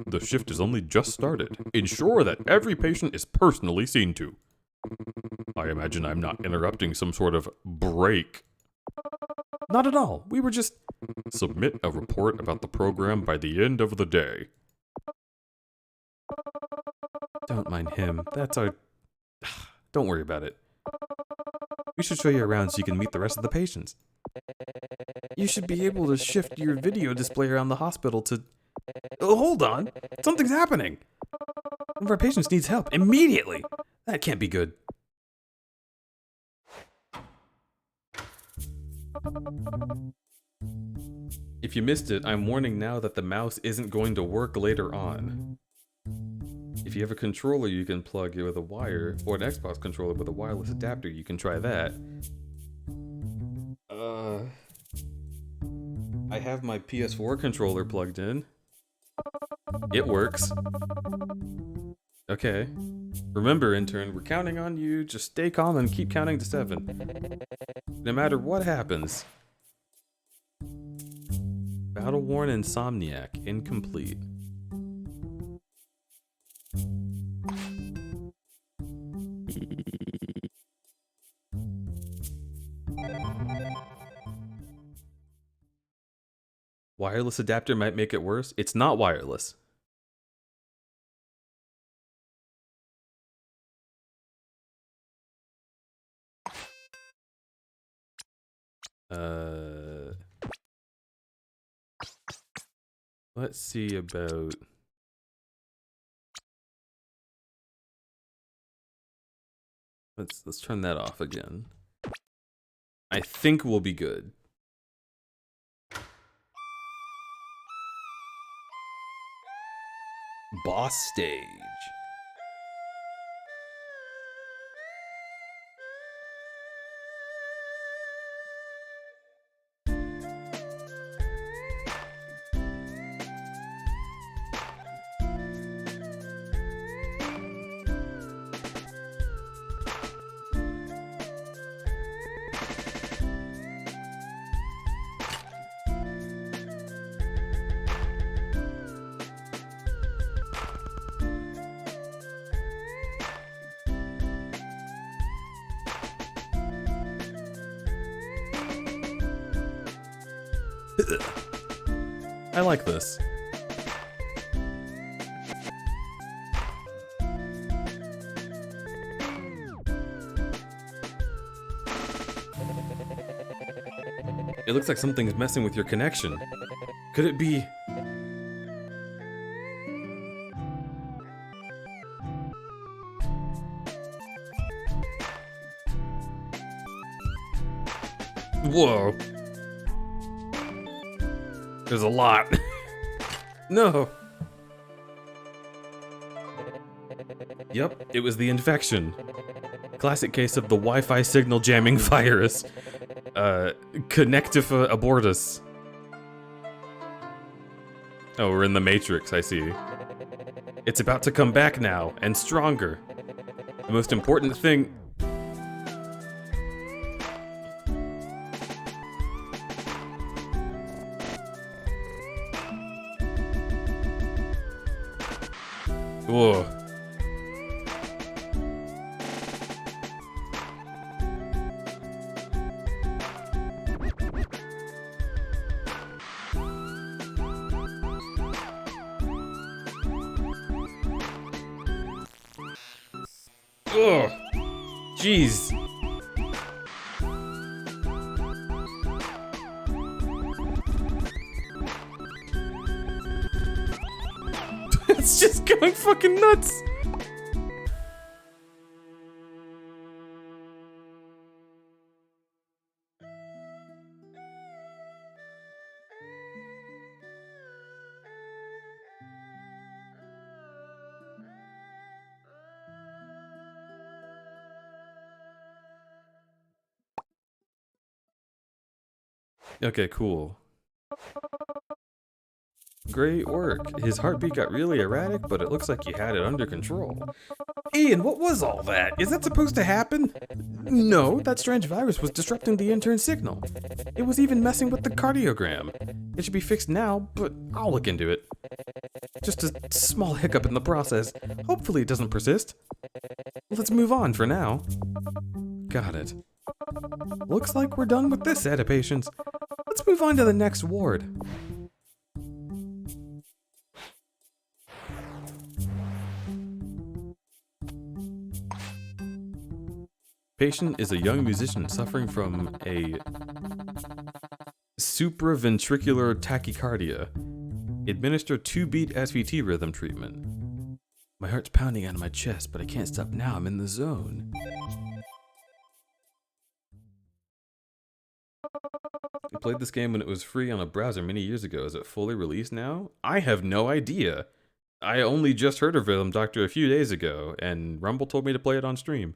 The shift has only just started. Ensure that every patient is personally seen to. I imagine I'm not interrupting some sort of break. Not at all. We were just... Submit a report about the program by the end of the day. Don't mind him. That's our... Don't worry about it. We should show you around so you can meet the rest of the patients. You should be able to shift your video display around the hospital to... Oh, hold on! Something's happening! One of our patients needs help, immediately! That can't be good. If you missed it, I'm warning now that the mouse isn't going to work later on. If you have a controller you can plug it with a wire, or an Xbox controller with a wireless adapter, you can try that. I have my PS4 controller plugged in. It works. Okay. Remember, intern, we're counting on you. Just stay calm and keep counting to 7. No matter what happens. Battle-worn Insomniac, incomplete. Wireless adapter might make it worse. It's not wireless. Let's see about... Let's turn that off again. I think we'll be good. Boss stage. I like this. It looks like something's messing with your connection. Could it be... Whoa. There's a lot. No. Yep, it was the infection. Classic case of the Wi-Fi signal jamming virus. Connectiva abortus. Oh, we're in the Matrix, I see. It's about to come back now, and stronger. The most important thing... Whoa. Ugh. Jeez. It's just going fucking nuts. Okay, cool. Great work. His heartbeat got really erratic, but it looks like you had it under control. Ian, what was all that? Is that supposed to happen? No, that strange virus was disrupting the intern signal. It was even messing with the cardiogram. It should be fixed now, but I'll look into it. Just a small hiccup in the process. Hopefully it doesn't persist. Let's move on for now. Got it. Looks like we're done with this set of patients. Let's move on to the next ward. Patient is a young musician suffering from a supraventricular tachycardia. Administer 2-beat SVT rhythm treatment. My heart's pounding out of my chest, but I can't stop now. I'm in the zone. I played this game when it was free on a browser many years ago. Is it fully released now? I have no idea. I only just heard of Rhythm Doctor a few days ago, and Rumble told me to play it on stream.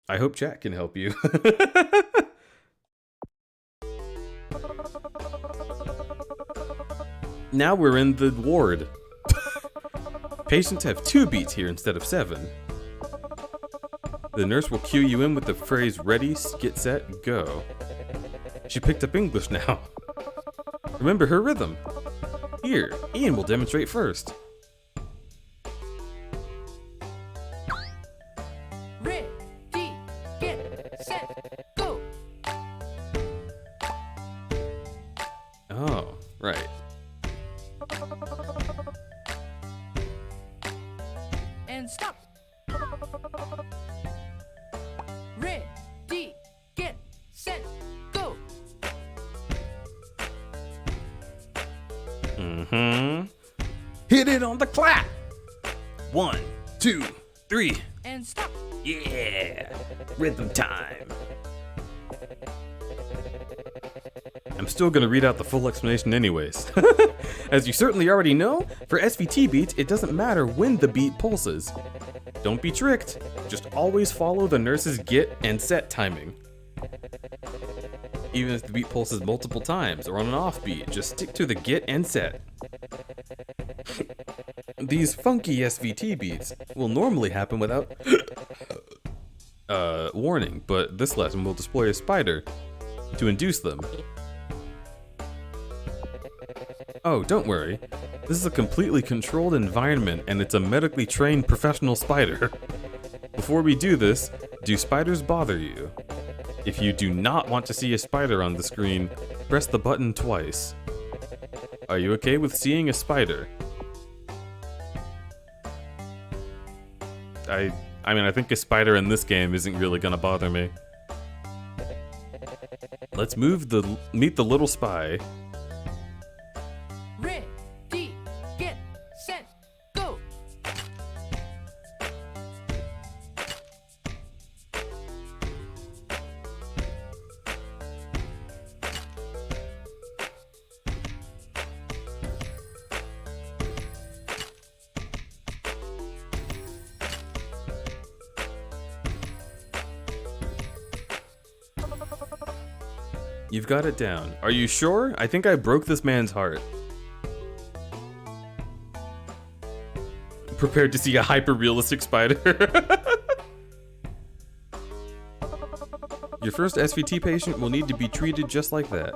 I hope chat can help you. Now we're in the ward. Patients have 2 beats here instead of 7. The nurse will cue you in with the phrase ready, get set, go. She picked up English now. Remember her rhythm. Here, Ian will demonstrate first. Ready, get, set, go. Oh, right. And stop. Ready, get, set, go. Hit it on the clap. 1, 2, 3. And stop. Yeah, rhythm time. I'm still gonna read out the full explanation anyways. As you certainly already know, for SVT beats, it doesn't matter when the beat pulses. Don't be tricked, just always follow the nurse's get and set timing. Even if the beat pulses multiple times or on an off beat, just stick to the get and set. These funky SVT beats will normally happen without warning, but this lesson will display a spider to induce them. Oh, don't worry. This is a completely controlled environment and it's a medically trained professional spider. Before we do this, do spiders bother you? If you do not want to see a spider on the screen, press the button twice. Are you okay with seeing a spider? I mean, I think a spider in this game isn't really gonna bother me. Let's meet the little spy. Ready, get, set, go. You've got it down. Are you sure? I think I broke this man's heart. Prepared to see a hyper-realistic spider. Your first SVT patient will need to be treated just like that.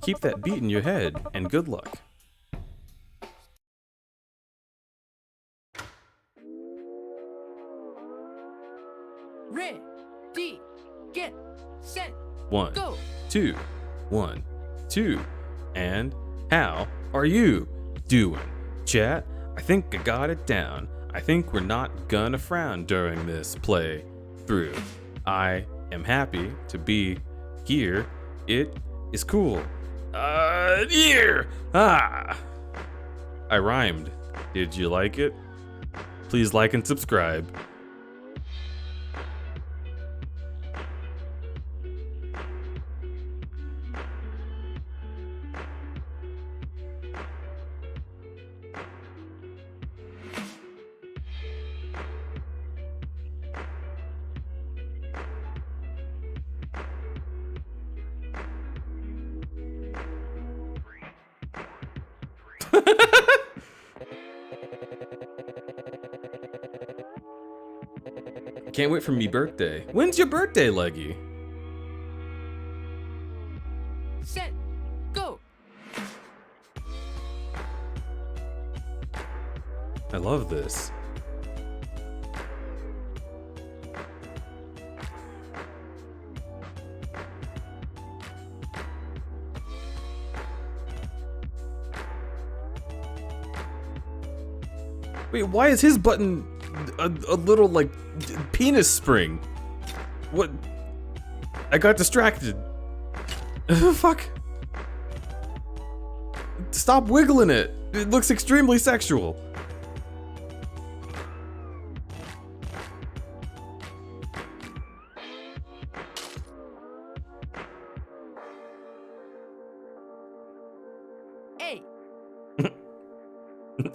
Keep that beat in your head, and good luck. Ready, get, set, One, go. two, 1, 2, and how are you doing, chat? I think I got it down. I think we're not gonna frown during this play through. I am happy to be here. It is cool. Here! Ah! I rhymed. Did you like it? Please like and subscribe. Can't wait for me birthday. When's your birthday, Leggy? Set, go. I love this. Wait, why is his button a little like penis spring? What? I got distracted. Fuck. Stop wiggling it. It looks extremely sexual. Hey,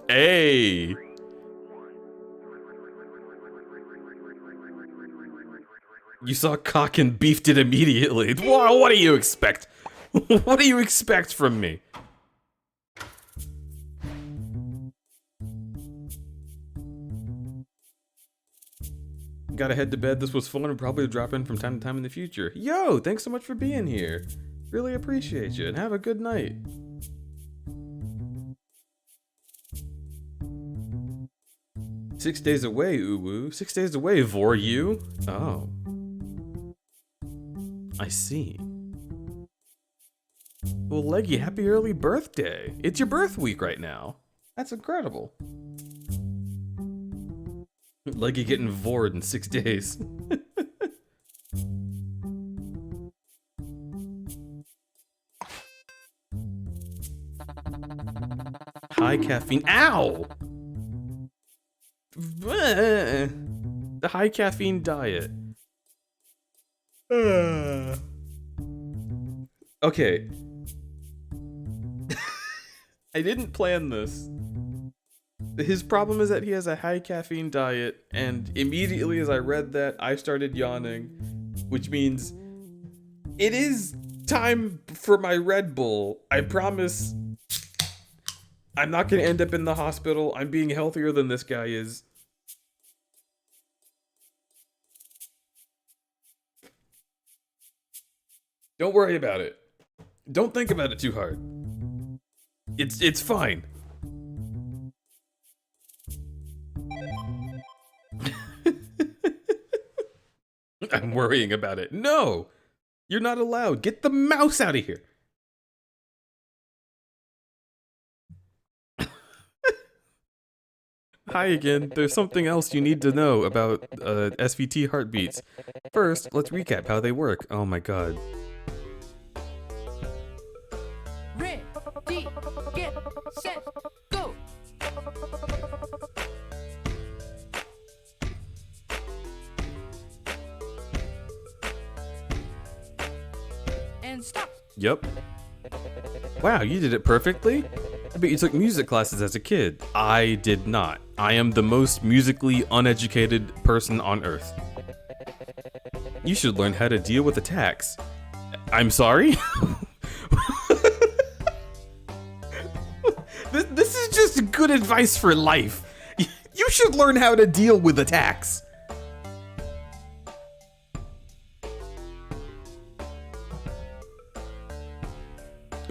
Hey. You saw cock and beefed it immediately. What do you expect? What do you expect from me? Gotta head to bed. This was fun and probably drop in from time to time in the future. Yo, thanks so much for being here. Really appreciate you and have a good night. "6 days away, Uwu. 6 days away, Vor you. Oh. I see. Well, Leggy, happy early birthday. It's your birth week right now. That's incredible. Leggy getting vored in 6 days. High caffeine. Ow! The high caffeine diet. Okay. I didn't plan this. His problem is that he has a high caffeine diet, and immediately as I read that, I started yawning, which means it is time for my Red Bull. I promise I'm not gonna end up in the hospital. I'm being healthier than this guy is. Don't worry about it. Don't think about it too hard. It's fine. I'm worrying about it. No! You're not allowed. Get the mouse out of here. Hi again. There's something else you need to know about SVT heartbeats. First, let's recap how they work. Oh my god. ready, get, set, go. And stop. Yep. Wow, you did it perfectly. I bet you took music classes as a kid. I did not. I am the most musically uneducated person on earth. You should learn how to deal with attacks. I'm sorry? This is just good advice for life. You should learn how to deal with attacks.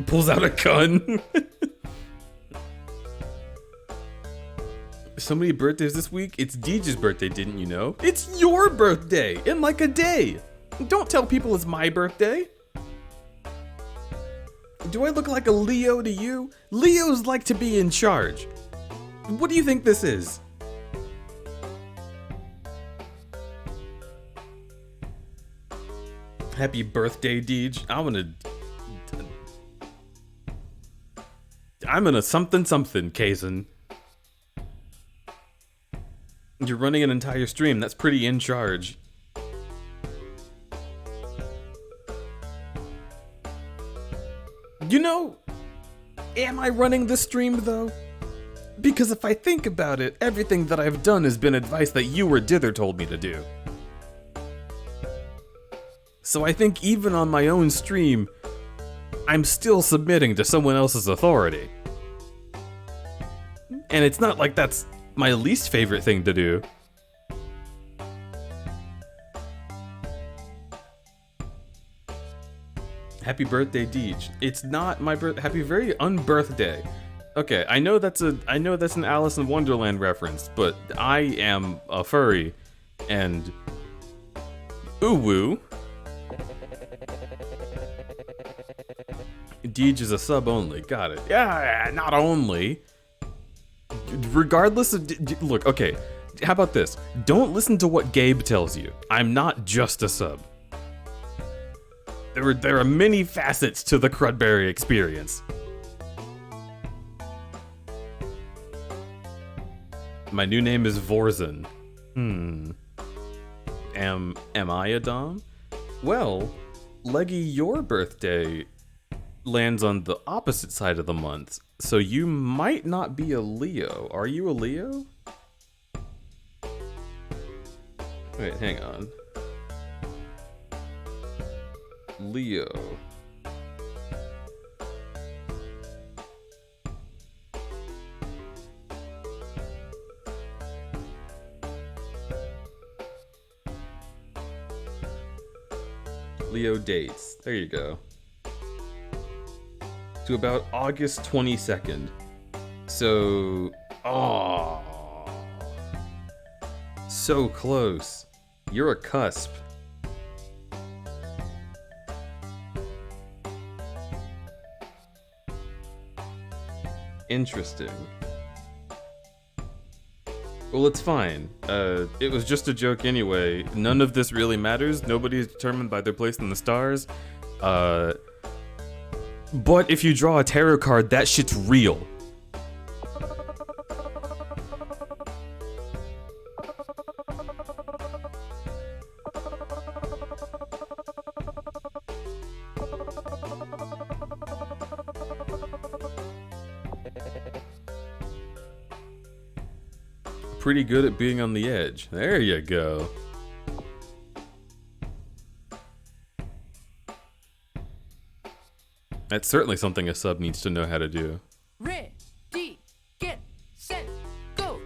Pulls out a gun. So many birthdays this week. It's Deej's birthday, didn't you know? It's your birthday in like a day. Don't tell people it's my birthday. Do I look like a Leo to you? Leos like to be in charge. What do you think this is? Happy birthday, Deej. I'm gonna something, Kazan. You're running an entire stream. That's pretty in charge. You know, am I running the stream though? Because if I think about it, everything that I've done has been advice that you or Dither told me to do. So I think even on my own stream, I'm still submitting to someone else's authority. And it's not like that's my least favorite thing to do. Happy birthday, Deej. It's not my birth. Happy very unbirthday. Okay, I know that's an Alice in Wonderland reference, but I am a furry, and ooh-woo. Deej is a sub only. Got it. Yeah, not only. Regardless of look, okay. How about this? Don't listen to what Gabe tells you. I'm not just a sub. There are many facets to the crudberry experience. My new name is Vorzan. Am I a dom? Well, Leggy, your birthday lands on the opposite side of the month, so you might not be a Leo. Are you a Leo? Wait, hang on. Leo. Leo dates. There you go. To about August 22nd. So, so close. You're a cusp. Interesting. Well, it's fine. It was just a joke anyway. None of this really matters. Nobody is determined by their place in the stars. But if you draw a tarot card, that shit's real. Pretty good at being on the edge. There you go. That's certainly something a sub needs to know how to do. Ready, get, set, go.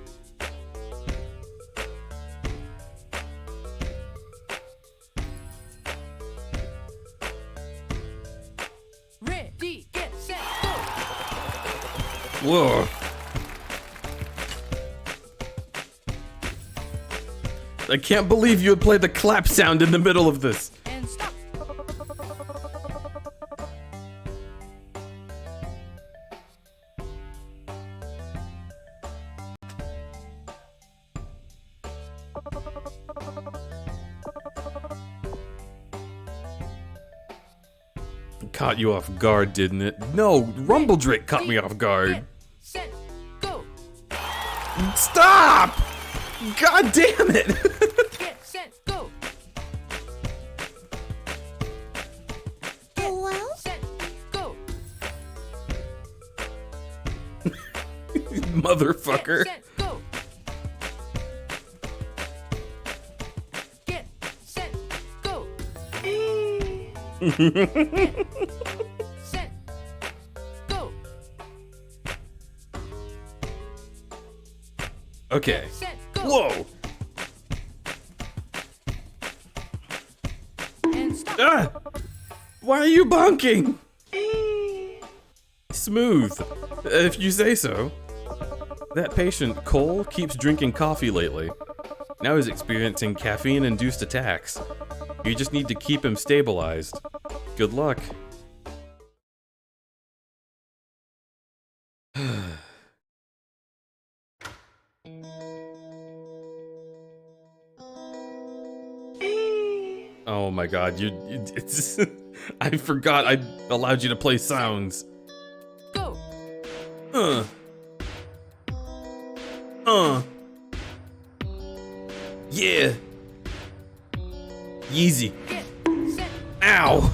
Ready, get, set, go. Whoa. I can't believe you would play the clap sound in the middle of this. And stop. Caught you off guard, didn't it? No, Rumble Drake caught me off guard. Get, set, go. Stop! God damn it! Get, set, go. Hello? Set, go. Motherfucker. Get, set, go. Get, set, go. set, go. Okay. Set, go. Whoa! And stop. Ah! Why are you bonking? Smooth, if you say so. That patient, Cole, keeps drinking coffee lately. Now he's experiencing caffeine-induced attacks. You just need to keep him stabilized. Good luck. Oh my god, it's I forgot I allowed you to play sounds. Go. Uh. Yeah. Yeezy. Get, set, Ow.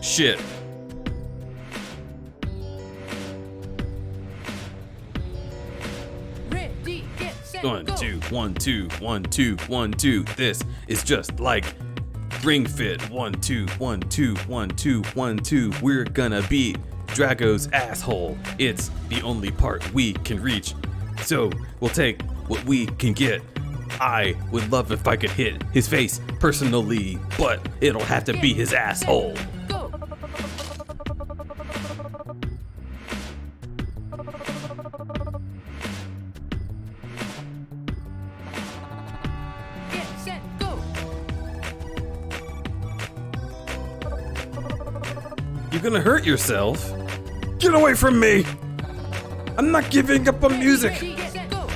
Shit. ready, get, set, One, go. 2, 1, 2, 1, 2, 1, 2. This is just like Ring Fit. 1, 2, 1, 2, 1, 2, 1, 2. We're gonna beat Drago's asshole. It's the only part we can reach. So we'll take what we can get. I would love if I could hit his face personally, but it'll have to be his asshole. Go. Get, set, go. You're gonna hurt yourself. Get away from me! I'm not giving up on music. Ready, get, set, go.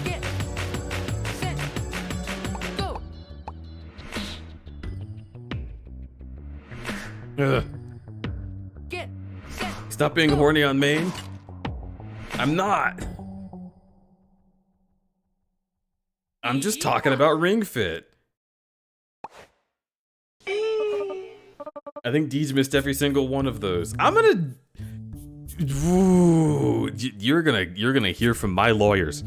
Get, set, go. Ugh. Get, set, Stop being horny on main. I'm not. I'm just talking about Ring Fit. I think Deej missed every single one of those. I'm gonna. Ooh, you're gonna hear from my lawyers.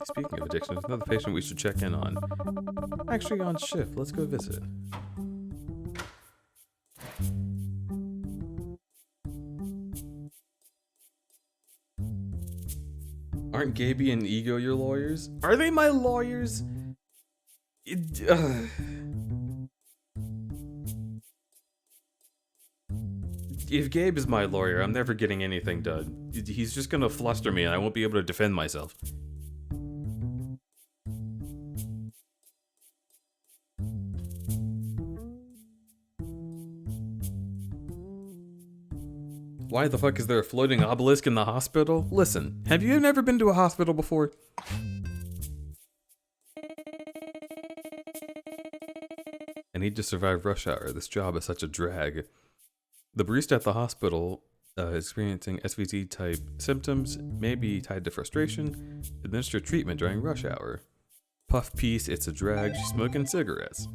Speaking of addiction, there's another patient we should check in on. Actually on shift, let's go visit. Aren't Gaby and Ego your lawyers? Are they my lawyers? If Gabe is my lawyer, I'm never getting anything done. He's just gonna fluster me and I won't be able to defend myself. Why the fuck is there a floating obelisk in the hospital? Listen, have you never been to a hospital before? I need to survive rush hour. This job is such a drag. The barista at the hospital experiencing SVT type symptoms may be tied to frustration. Administer treatment during rush hour. Puff piece, it's a drag. She's smoking cigarettes.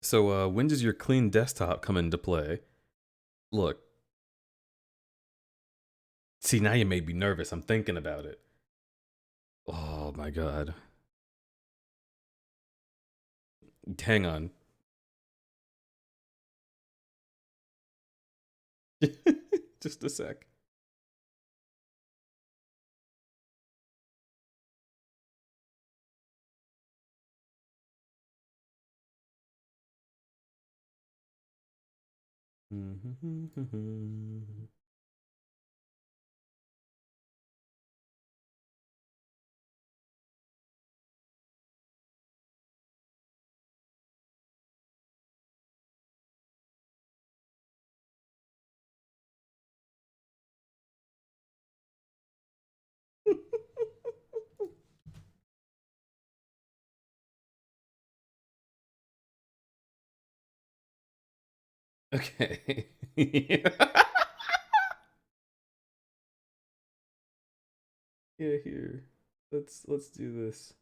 So, when does your clean desktop come into play? Look. See, now you made me nervous. I'm thinking about it. Oh my god. Hang on. Just a sec. Okay. Yeah, here. Let's do this.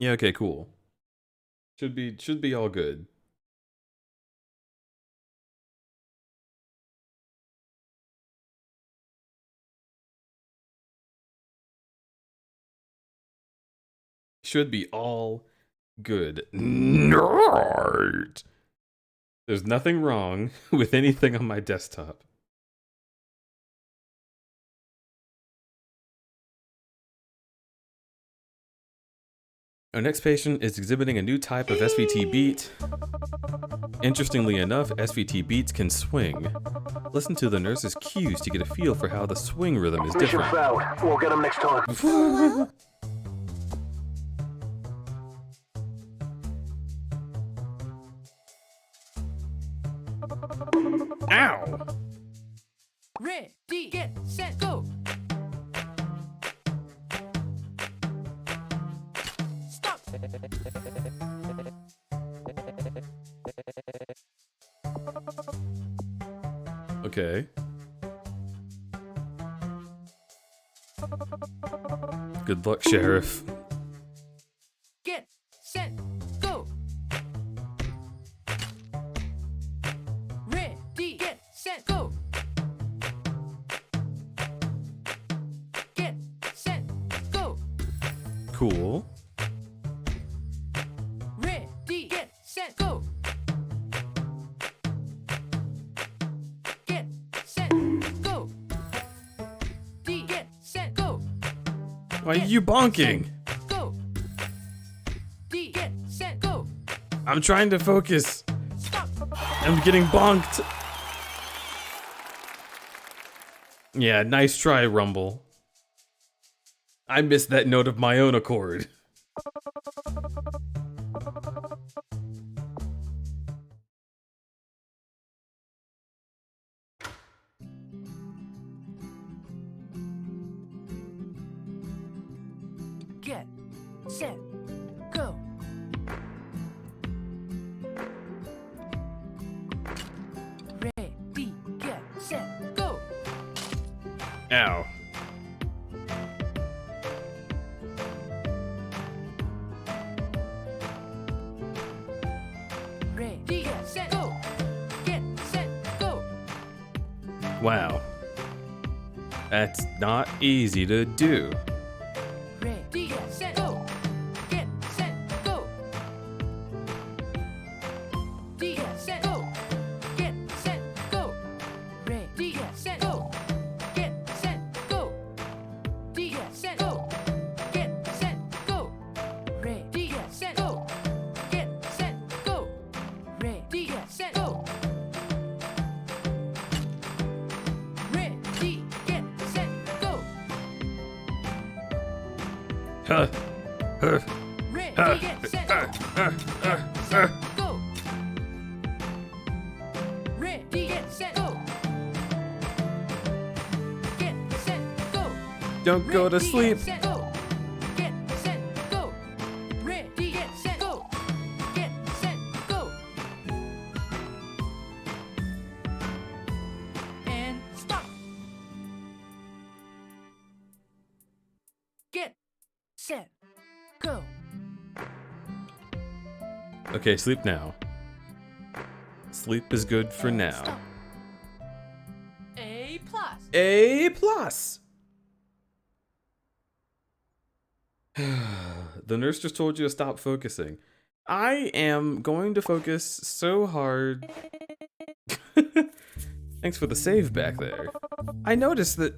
Yeah, okay, cool. Should be all good. Should be all good. Nerd. There's nothing wrong with anything on my desktop. Our next patient is exhibiting a new type of SVT beat. Interestingly enough, SVT beats can swing. Listen to the nurse's cues to get a feel for how the swing rhythm is Mission different. failed. We'll get them next time. Ow! Ready, get, set, go. Stop. Okay. Good luck, Sheriff. Get, set, go. Ready, get, set, go. Get, set, go. Cool. Ready, get, set, go. Get, set, go. D, get, set, go. Why are you bonking? Go. D, get, set, go. I'm trying to focus. Stop. I'm getting bonked. Yeah, nice try, Rumble. I missed that note of my own accord. Get, set, go. Ready, get, set, go. Ow. Ready, get, set, go. Get, set, go. Wow. That's not easy to do. Ready, get, set, go. Get, set, go. D, get, set, go. Get, set, go. Ready, get, set, go. Get, set, go. D, get, set, go. Get, set, go. Ready, get, set, go. Get, set, go. Ready, get, set, go. Ready, get, set, go. Huh. Huh. Ready, get, set, go. Set, go. Ready, get, set, go. Get, set, go. Don't go to Ready, sleep. Get, set, go. Get, set, go. Ready, get, set, go. Get, set, go. And stop. Get, set, go. Okay, sleep now. Sleep is good for now. Stop. A plus. A plus. The nurse just told you to stop focusing. I am going to focus so hard. Thanks for the save back there. I noticed that.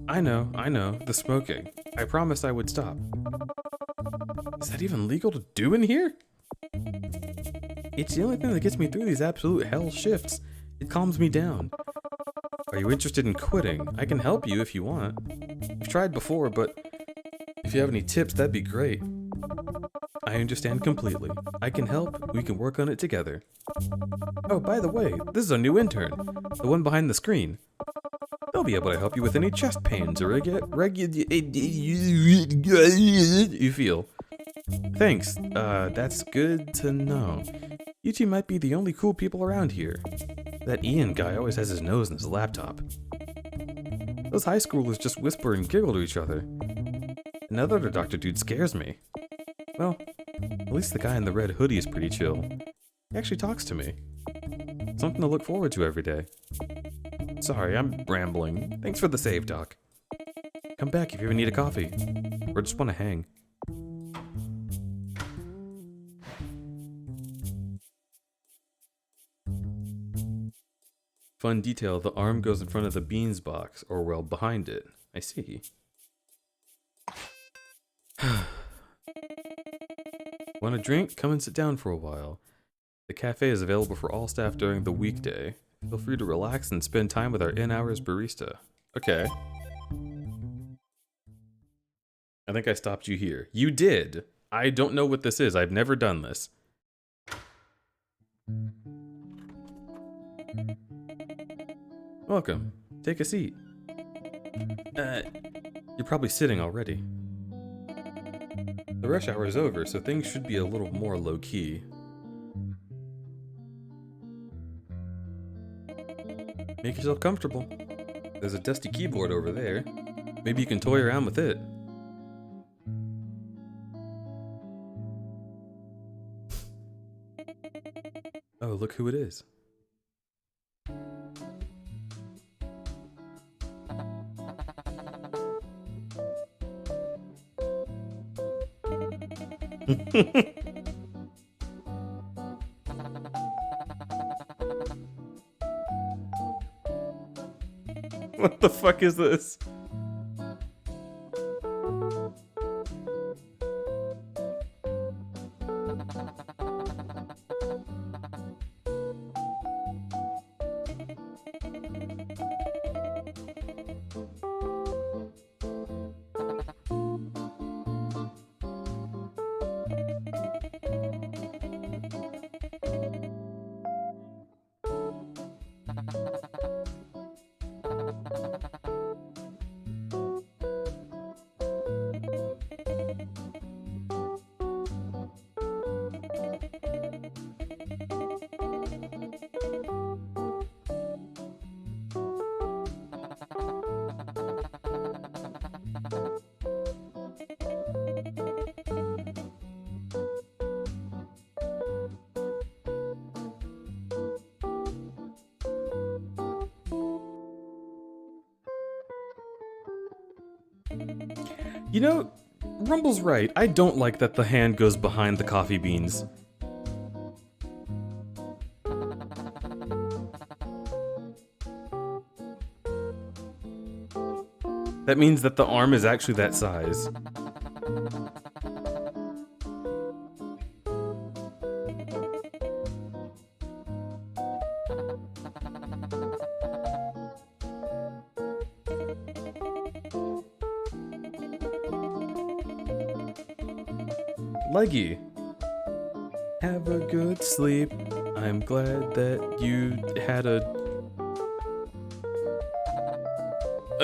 I know, the smoking. I promised I would stop. Is that even legal to do in here? It's the only thing that gets me through these absolute hell shifts. It calms me down. Are you interested in quitting? I can help you if you want. I've tried before, but if you have any tips, that'd be great. I understand completely. I can help. We can work on it together. Oh, by the way, this is a new intern. The one behind the screen. They'll be able to help you with any chest pains or you feel. Thanks. That's good to know. You two might be the only cool people around here. That Ian guy always has his nose in his laptop. Those high schoolers just whisper and giggle to each other. And that other doctor dude scares me. Well, at least the guy in the red hoodie is pretty chill. He actually talks to me. Something to look forward to every day. Sorry, I'm rambling. Thanks for the save, Doc. Come back if you ever need a coffee. Or just want to hang. Fun detail, the arm goes in front of the beans box, or well, behind it. I see. Want a drink? Come and sit down for a while. The cafe is available for all staff during the weekday. Feel free to relax and spend time with our in-hours barista. Okay. I think I stopped you here. You did! I don't know what this is. I've never done this. Welcome. Take a seat. You're probably sitting already. The rush hour is over, so things should be a little more low-key. Make yourself comfortable. There's a dusty keyboard over there. Maybe you can toy around with it. Oh, look who it is. What the fuck is this? You know, Rumble's right. I don't like that the hand goes behind the coffee beans. That means that the arm is actually that size. Leggy, have a good sleep. I'm glad that you had a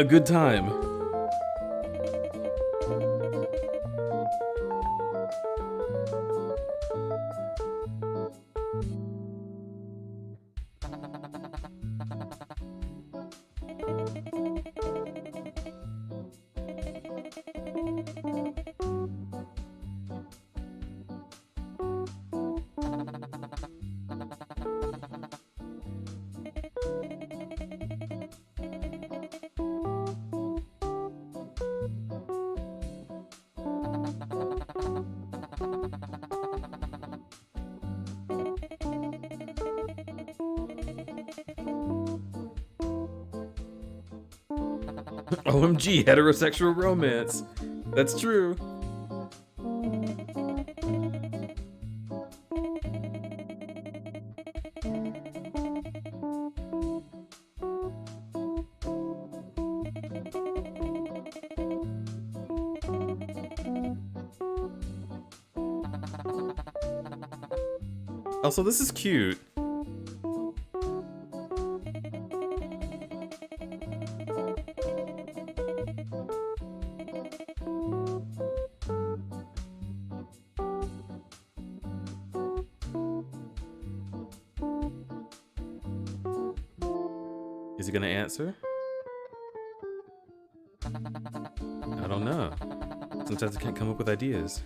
good time. OMG, heterosexual romance. That's true. Also, this is cute. Is he gonna answer? I don't know. Sometimes I can't come up with ideas.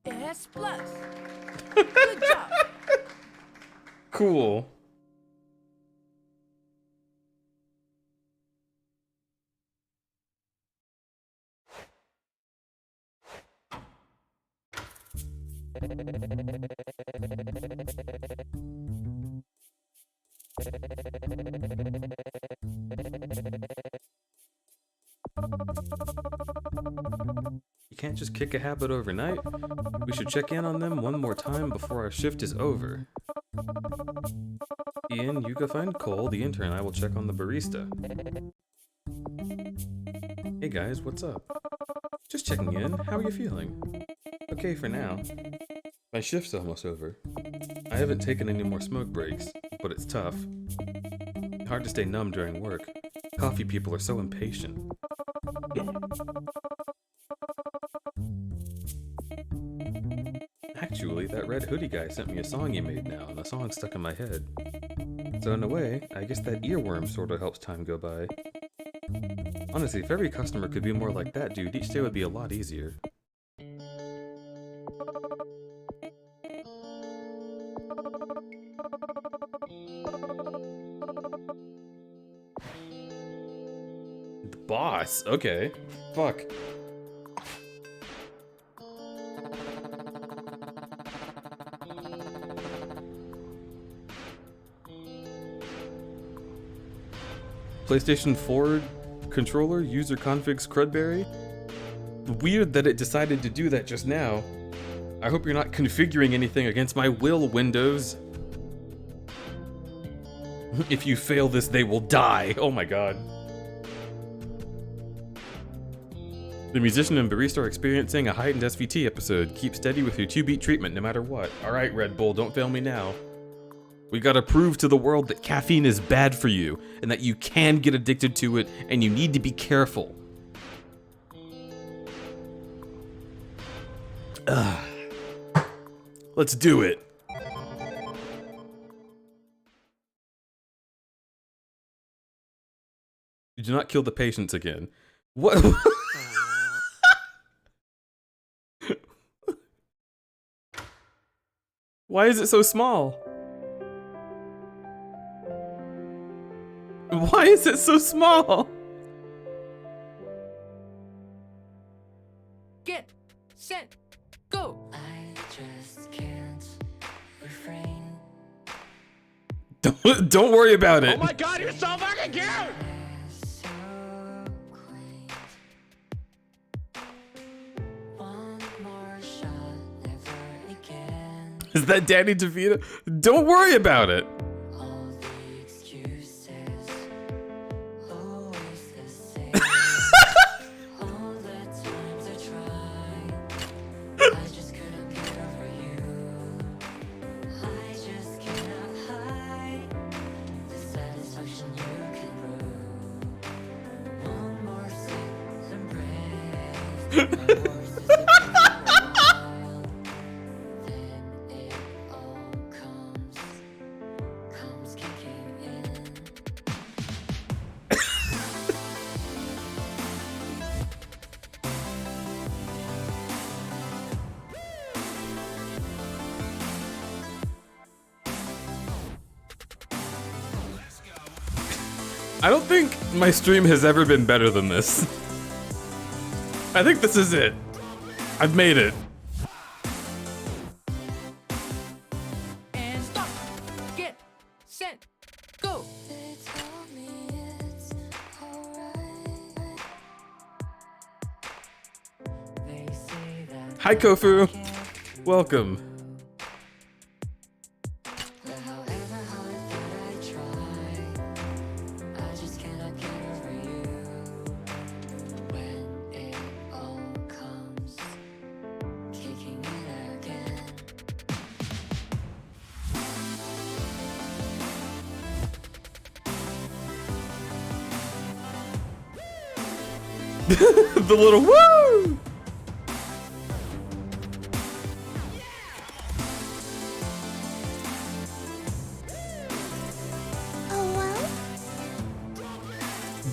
S plus. Good job. Cool. You can't just kick a habit overnight. We should check in on them one more time before our shift is over. Ian, you go find Cole, the intern. I will check on the barista. Hey guys, what's up? Just checking in. How are you feeling? Okay for now. My shift's almost over. I haven't taken any more smoke breaks, but it's tough. Hard to stay numb during work. Coffee people are so impatient. Actually, that red hoodie guy sent me a song he made now, and the song's stuck in my head. So in a way, I guess that earworm sorta helps time go by. Honestly, if every customer could be more like that dude, each day would be a lot easier. The boss? Okay. Fuck. PlayStation 4 controller user configs crudberry? Weird that it decided to do that just now. I hope you're not configuring anything against my will, Windows. If you fail this, they will die. Oh my god. The musician and barista are experiencing a heightened SVT episode. Keep steady with your 2-beat treatment no matter what. Alright, Red Bull, don't fail me now. We gotta prove to the world that caffeine is bad for you, and that you can get addicted to it, and you need to be careful. Ugh. Let's do it. You do not kill the patients again. What? Why is it so small? Why is it so small? Get set go. I just can't refrain. Don't worry about it. Oh my god, you're so fucking cute! So quaint. One more shot, never again. Is that Danny DeVito? Don't worry about it. All the excuses, always the same. All the times I tried, I just couldn't get over you. I just cannot hide the satisfaction you can prove. One more sip and breath, my horse is a wild. Then it all comes kicking in. I don't think my stream has ever been better than this. I think this is it. I've made it. And stop. Get set. Go. They told me it's alright. They say that Hi, Kofu. Welcome. but however hard that I try, I just cannot get over you. When it all comes kicking in again. The little woo!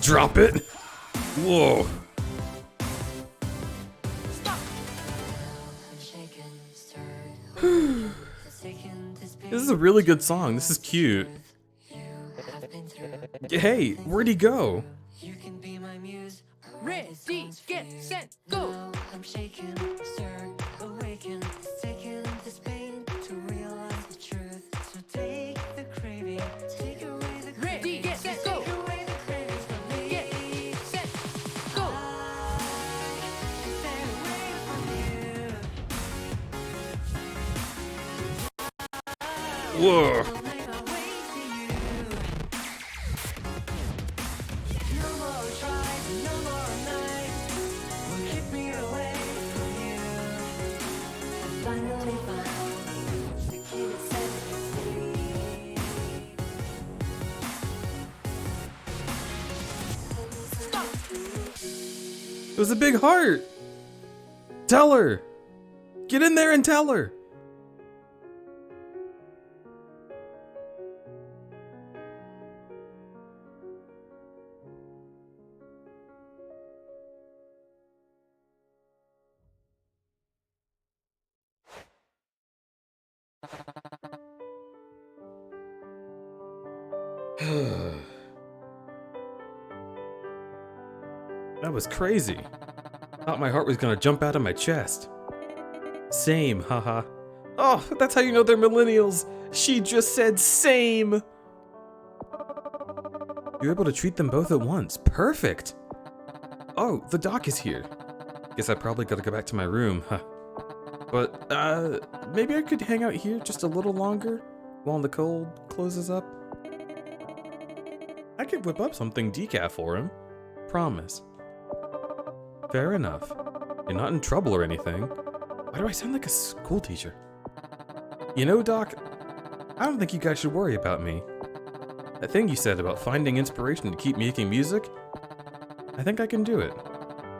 Drop it. Whoa. Stop. I'm shaken, stirred. It's taken this This is a really good song. This is cute. you have been through. Hey, where'd he go? You can be my muse. Ready, get set, go. Now I'm shaken, stirred, awakened. It's taken this pain to realize the truth. So take the craving, take away the Ready, craving. get set, go. Take away the cravings from me. Get set, go. I stay away from you. Whoa. I'll make my way to you. No more tries, no more nights will keep me away from you. I finally found the key that sets me free. Stop. It was a big heart. Tell her. Get in there and tell her. That was crazy. Thought my heart was gonna jump out of my chest. Same, haha. Oh, that's how you know they're millennials. She just said same. You're able to treat them both at once. Perfect. Oh, the doc is here. Guess I probably gotta go back to my room, huh? But, maybe I could hang out here just a little longer while the cold closes up. I could whip up something decaf for him. Promise. Fair enough. You're not in trouble or anything. Why do I sound like a school teacher? You know, Doc, I don't think you guys should worry about me. That thing you said about finding inspiration to keep making music, I think I can do it.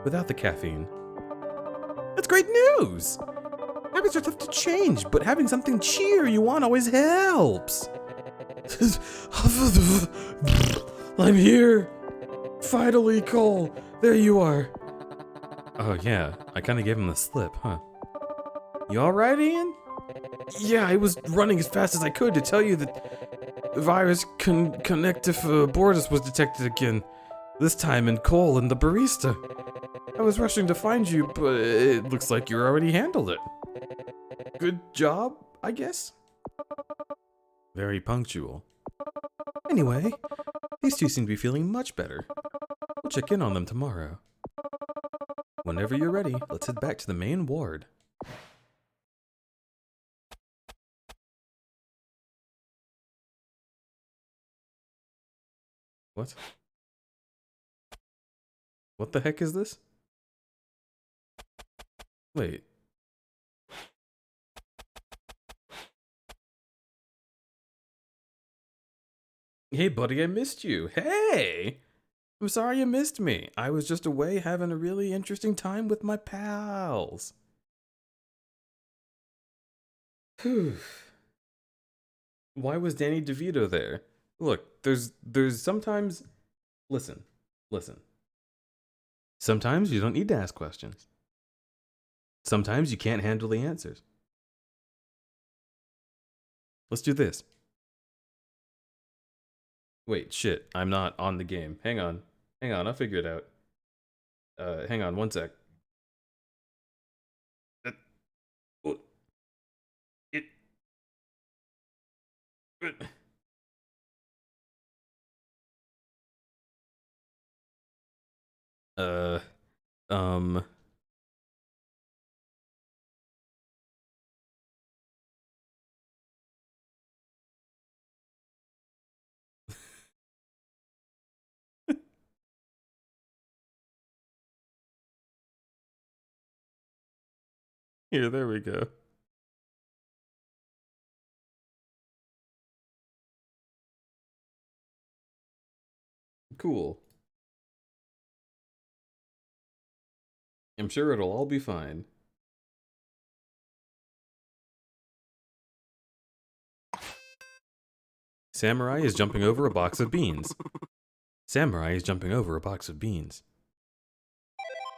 Without the caffeine. That's great news! Habits are tough to change, but having something cheer you on always helps. I'm here! Finally, Cole! There you are! Oh yeah, I kinda gave him the slip, huh? You alright, Ian? Yeah, I was running as fast as I could to tell you that virus connective abortus was detected again. This time in Cole and the barista. I was rushing to find you, but it looks like you already handled it. Good job, I guess? Very punctual. Anyway, these two seem to be feeling much better. We'll check in on them tomorrow. Whenever you're ready, let's head back to the main ward. What? What the heck is this? Wait. Hey buddy, I missed you. Hey! I'm sorry you missed me. I was just away having a really interesting time with my pals. Whew. Why was Danny DeVito there? Look, there's sometimes... Listen. Sometimes you don't need to ask questions. Sometimes you can't handle the answers. Let's do this. Wait, shit. I'm not on the game. Hang on. Hang on, I'll figure it out. Hang on, one sec. Oh, it. Uh, um. Here, there we go. Cool. I'm sure it'll all be fine. Samurai is jumping over a box of beans. Samurai is jumping over a box of beans.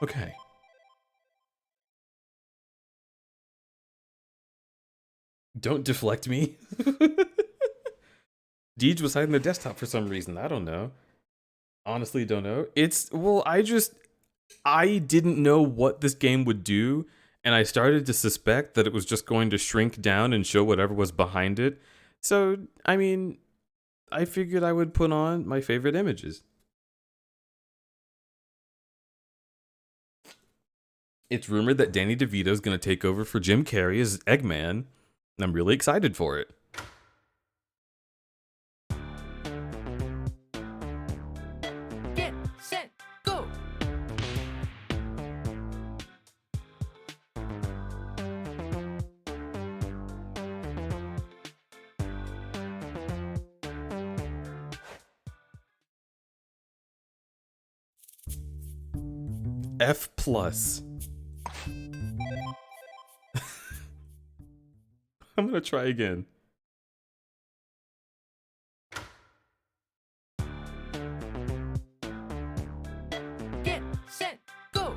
Okay. Don't deflect me. Deej was hiding the desktop for some reason. I don't know. Honestly, don't know. I didn't know what this game would do, and I started to suspect that it was just going to shrink down and show whatever was behind it. So, I mean, I figured I would put on my favorite images. It's rumored that Danny DeVito is going to take over for Jim Carrey as Eggman, and I'm really excited for it. Get set go. F plus. I'm gonna try again. Get set go.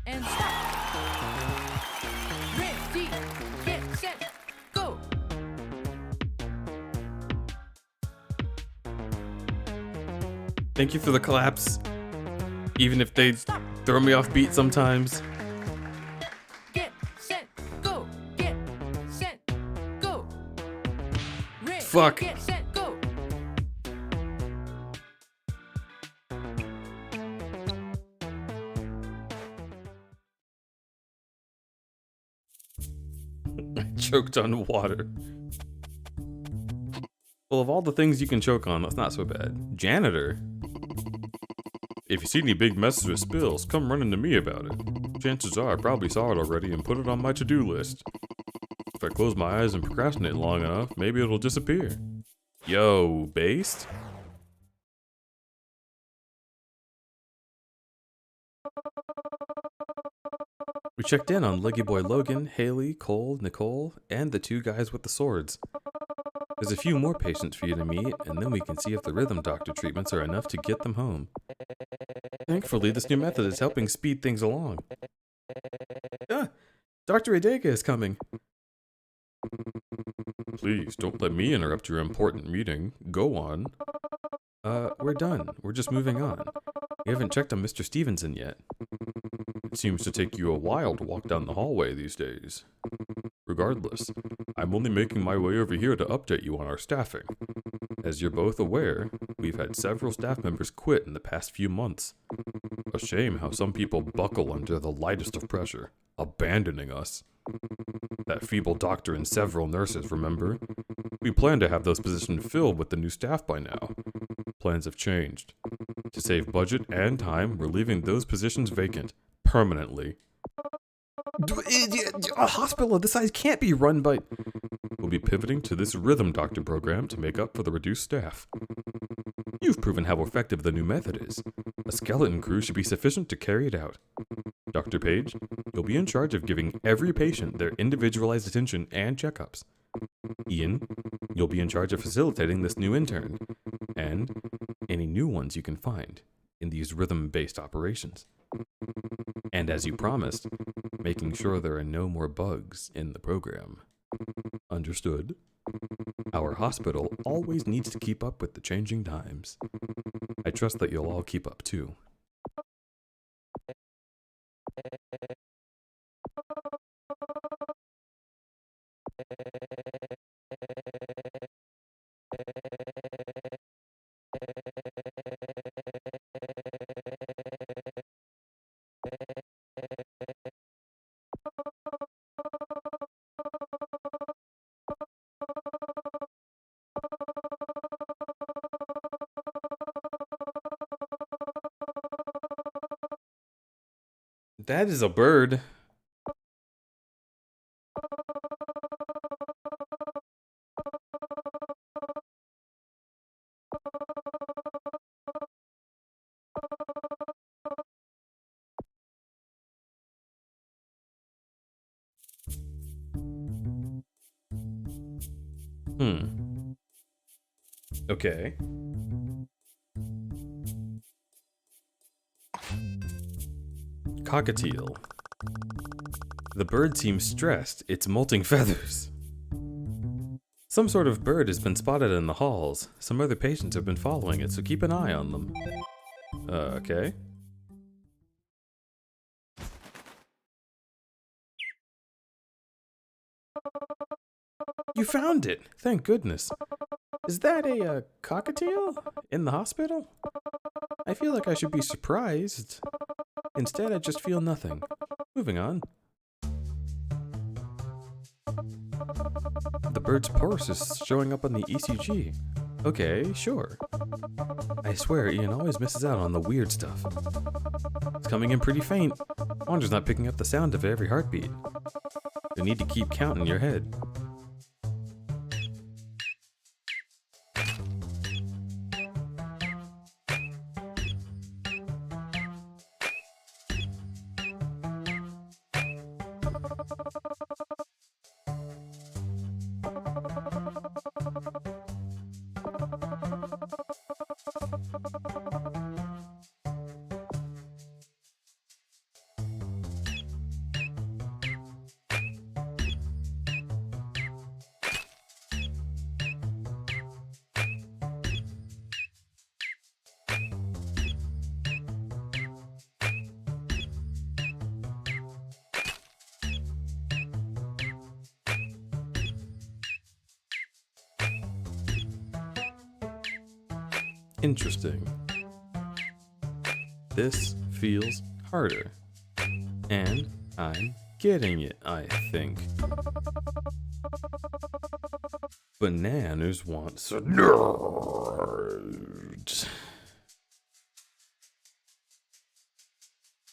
And stop. Ready. Get set go. Thank you for the claps. Even if they Stop. throw me off beat sometimes. Get set go. Get set go. Ready. Fuck. Get set go. I choked on water. Well, of all the things you can choke on, that's not so bad. Janitor. If you see any big messes with spills, come running to me about it. Chances are I probably saw it already and put it on my to-do list. If I close my eyes and procrastinate long enough, maybe it'll disappear. Yo, based? We checked in on Leggy Boy Logan, Haley, Cole, Nicole, and the two guys with the swords. There's a few more patients for you to meet, and then we can see if the rhythm doctor treatments are enough to get them home. Thankfully, this new method is helping speed things along. Ah, Dr. Adega is coming. Please, don't let me interrupt your important meeting. Go on. We're done. We're just moving on. We haven't checked on Mr. Stevenson yet. It seems to take you a while to walk down the hallway these days. Regardless, I'm only making my way over here to update you on our staffing. As you're both aware, we've had several staff members quit in the past few months. A shame how some people buckle under the lightest of pressure, abandoning us. That feeble doctor and several nurses, remember? We plan to have those positions filled with the new staff by now. Plans have changed. To save budget and time, we're leaving those positions vacant, permanently. A hospital of this size can't be run by... We'll be pivoting to this rhythm doctor program to make up for the reduced staff. You've proven how effective the new method is. A skeleton crew should be sufficient to carry it out. Dr. Page, you'll be in charge of giving every patient their individualized attention and checkups. Ian, you'll be in charge of facilitating this new intern, and any new ones you can find. in these rhythm-based operations. And as you promised, making sure there are no more bugs in the program. Understood? Our hospital always needs to keep up with the changing times. I trust that you'll all keep up too. That is a bird. Okay. Cockatiel. The bird seems stressed. It's molting feathers. Some sort of bird has been spotted in the halls. Some other patients have been following it, so keep an eye on them. Okay. You found it! Thank goodness. Is that a cockatiel in the hospital? I feel like I should be surprised. Instead, I just feel nothing. Moving on. The bird's pulse is showing up on the ECG. Okay, sure. I swear, Ian always misses out on the weird stuff. It's coming in pretty faint. Wander's not picking up the sound of every heartbeat. You need to keep count in your head. Interesting. This feels harder. And I'm getting it, I think. Bananas wants a nerd.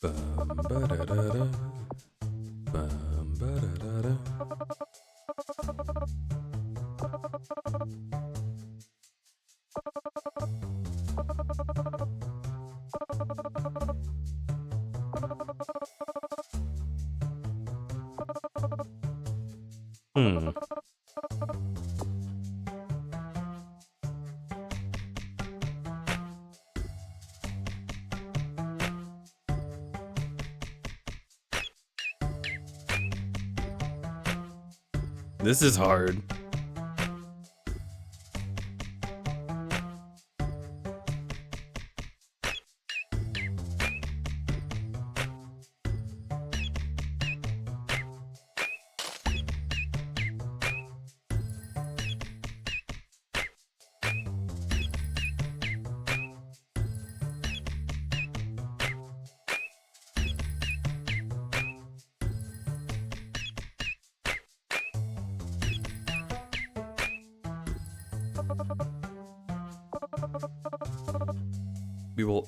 Bum ba da da da. Bum ba da da da. This is hard.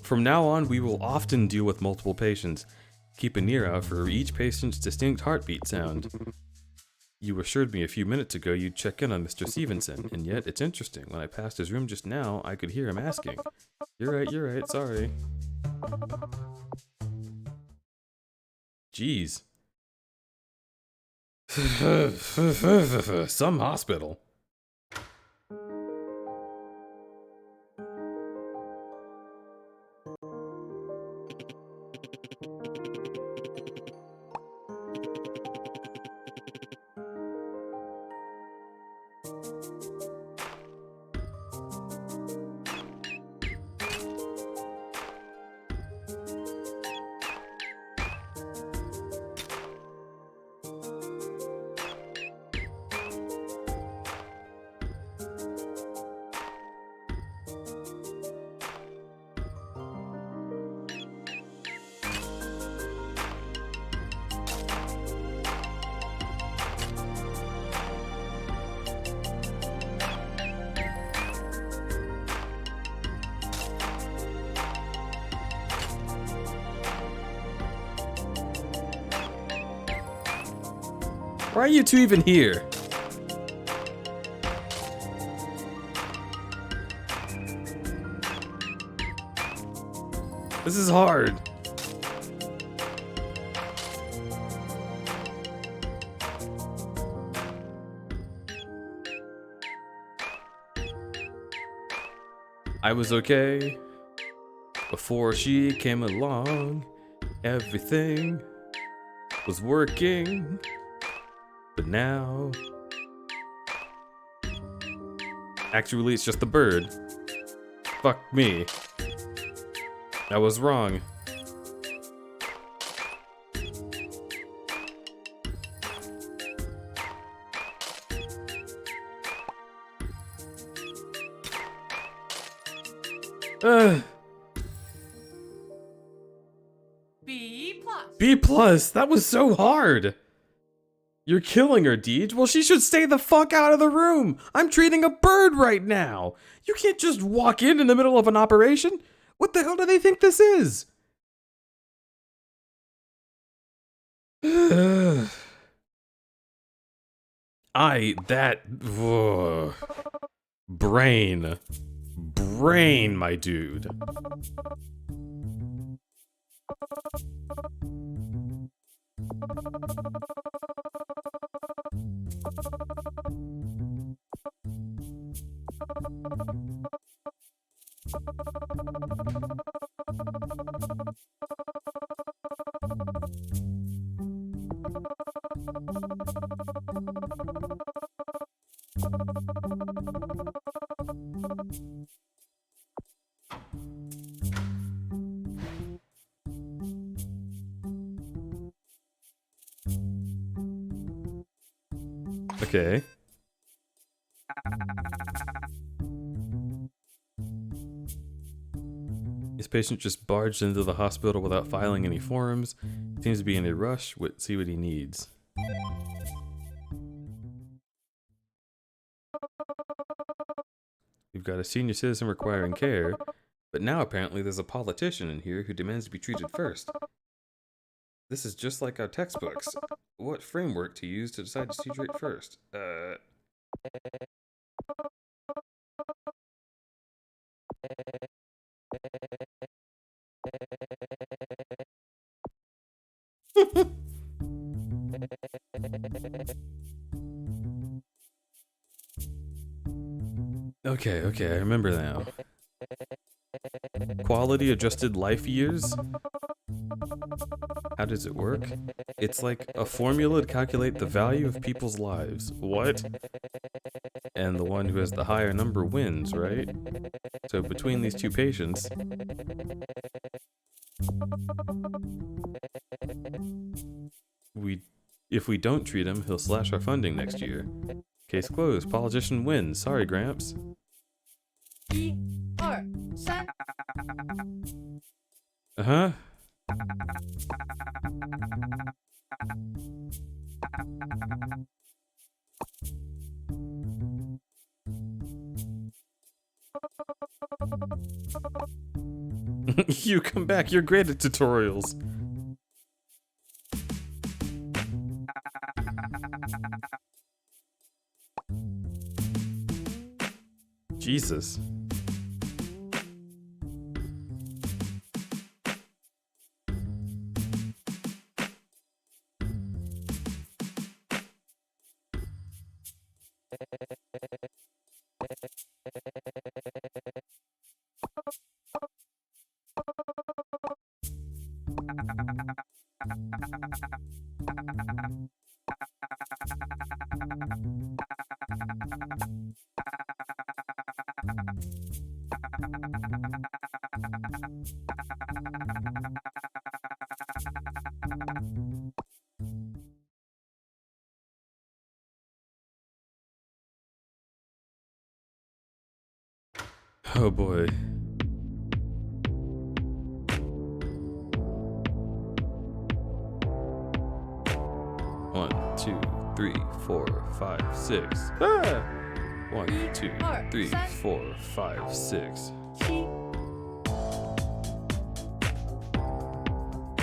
From now on, we will often deal with multiple patients. Keep an ear out for each patient's distinct heartbeat sound. You assured me a few minutes ago you'd check in on Mr. Stevenson, and yet it's interesting. When I passed his room just now, I could hear him asking. You're right, sorry. Jeez. Some hospital. Why are you two even here? This is hard. I was okay before she came along. Everything was working, but now actually it's just the bird. Fuck me. I was wrong. B plus. B plus. That was so hard. You're killing her, Deej. Well, she should stay the fuck out of the room. I'm treating a bird right now. You can't just walk in the middle of an operation. What the hell do they think this is? Ugh. Brain, my dude. Okay. This patient just barged into the hospital without filing any forms. Seems to be in a rush. See what he needs. We've got a senior citizen requiring care, but now apparently there's a politician in here who demands to be treated first. This is just like our textbooks. What framework to use to decide to treat first? Okay, I remember now. Quality adjusted life years? How does it work? It's like a formula to calculate the value of people's lives. What? And the one who has the higher number wins, right? So between these two patients... If we don't treat him, he'll slash our funding next year. Case closed. Politician wins. Sorry, Gramps. 1、2、3。 Uh-huh. You come back. You're great at tutorials. Jesus. Oh boy. One, two, three, 4, 5, 6. Ah! 1, 2, 3, 4, 5, 6.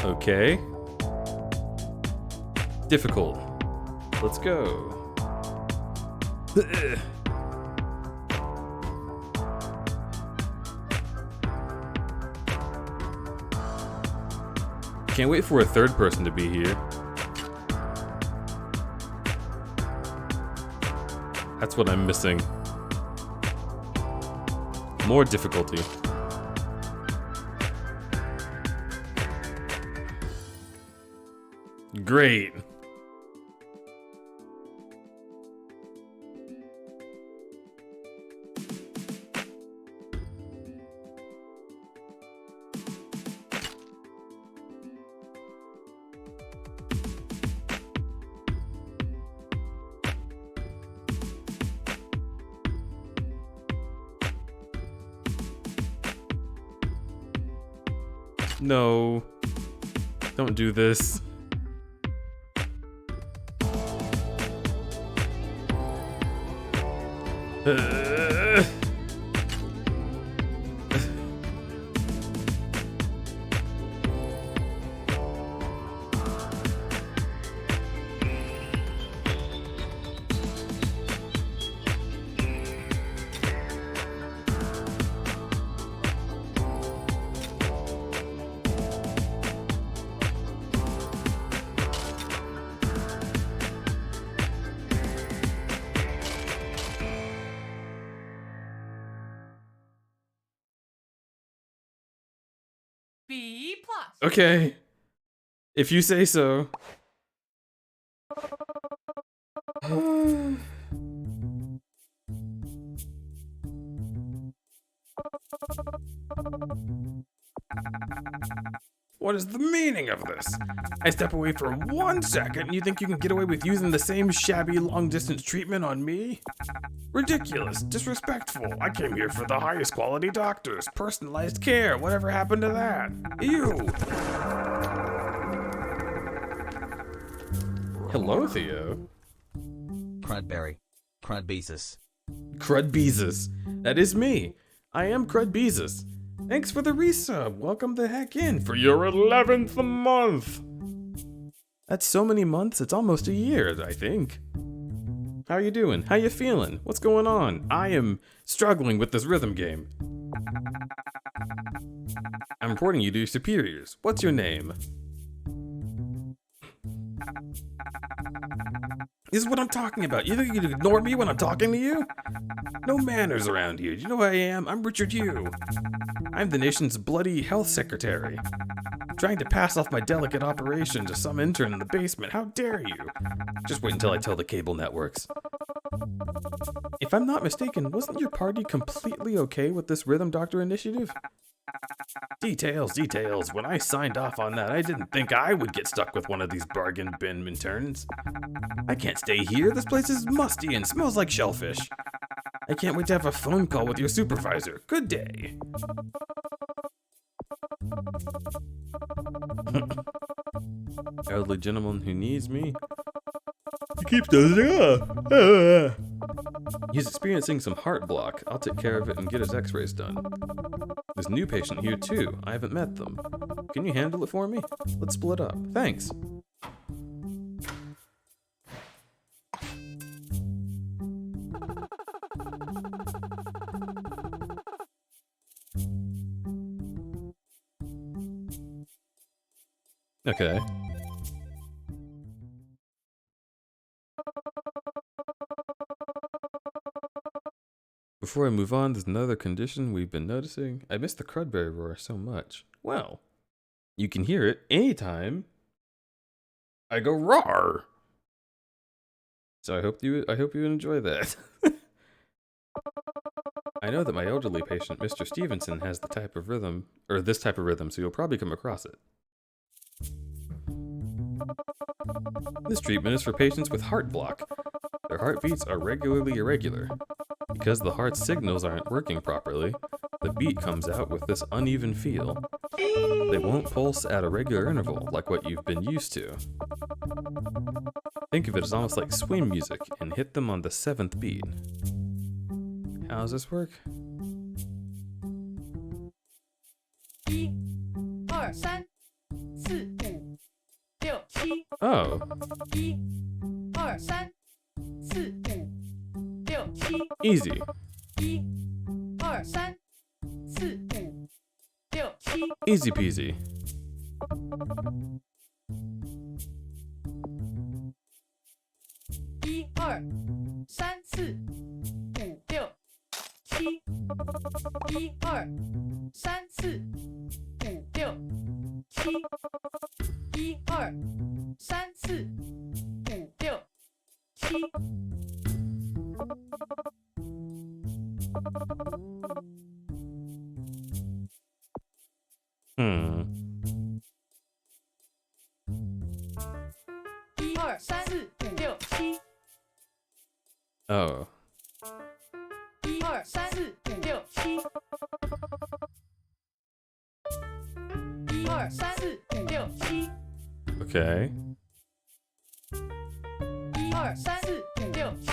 Okay. Difficult. Let's go. Can't wait for a third person to be here. That's what I'm missing. More difficulty. Great. No. Don't do this. B plus. Okay. If you say so. What is the meaning of this? I step away for 1 second and you think you can get away with using the same shabby long-distance treatment on me? Ridiculous, disrespectful. I came here for the highest quality doctors, personalized care. Whatever happened to that? Ew. Hello, Theo. Crudberry. Crudbeezus. Crudbeezus. That is me. I am Crudbeezus. Thanks for the resub. Welcome the heck in for your 11th month. That's so many months, it's almost a year, I think. How you doing? How you feeling? What's going on? I am struggling with this rhythm game. I'm reporting you to your superiors. What's your name? This is what I'm talking about. You think you can ignore me when I'm talking to you? No manners around here. Do you know who I am? I'm Richard Hugh. I'm the nation's bloody health secretary. I'm trying to pass off my delicate operation to some intern in the basement. How dare you? Just wait until I tell the cable networks. If I'm not mistaken, wasn't your party completely okay with this Rhythm Doctor initiative? Details, details. When I signed off on that, I didn't think I would get stuck with one of these bargain bin interns. I can't stay here. This place is musty and smells like shellfish. I can't wait to have a phone call with your supervisor. Good day. Elderly gentleman who needs me. He keeps dozing off. He's experiencing some heart block. I'll take care of it and get his x-rays done. There's a new patient here too. I haven't met them. Can you handle it for me? Let's split up. Thanks. Okay. Before I move on, there's another condition we've been noticing. I miss the crudberry roar so much. Well, you can hear it anytime I go roar. So I hope you enjoy that. I know that my elderly patient, Mr. Stevenson, has the type of rhythm, or this type of rhythm, so you'll probably come across it. This treatment is for patients with heart block. Their heartbeats are regularly irregular. Because the heart's signals aren't working properly, the beat comes out with this uneven feel. They won't pulse at a regular interval like what you've been used to. Think of it as almost like swing music and hit them on the 7th beat. How does this work? 1、2、3、4、5、6、7。Oh. 1、2、二三四五六七 Easy. 一二三四五六七 Easy peasy. 一二三四五六七一二三四五六七一二三四五六七。一二三四五六七， Oh. 一二三四五六七， 一二三四五六七， Okay. 一二三四五六七。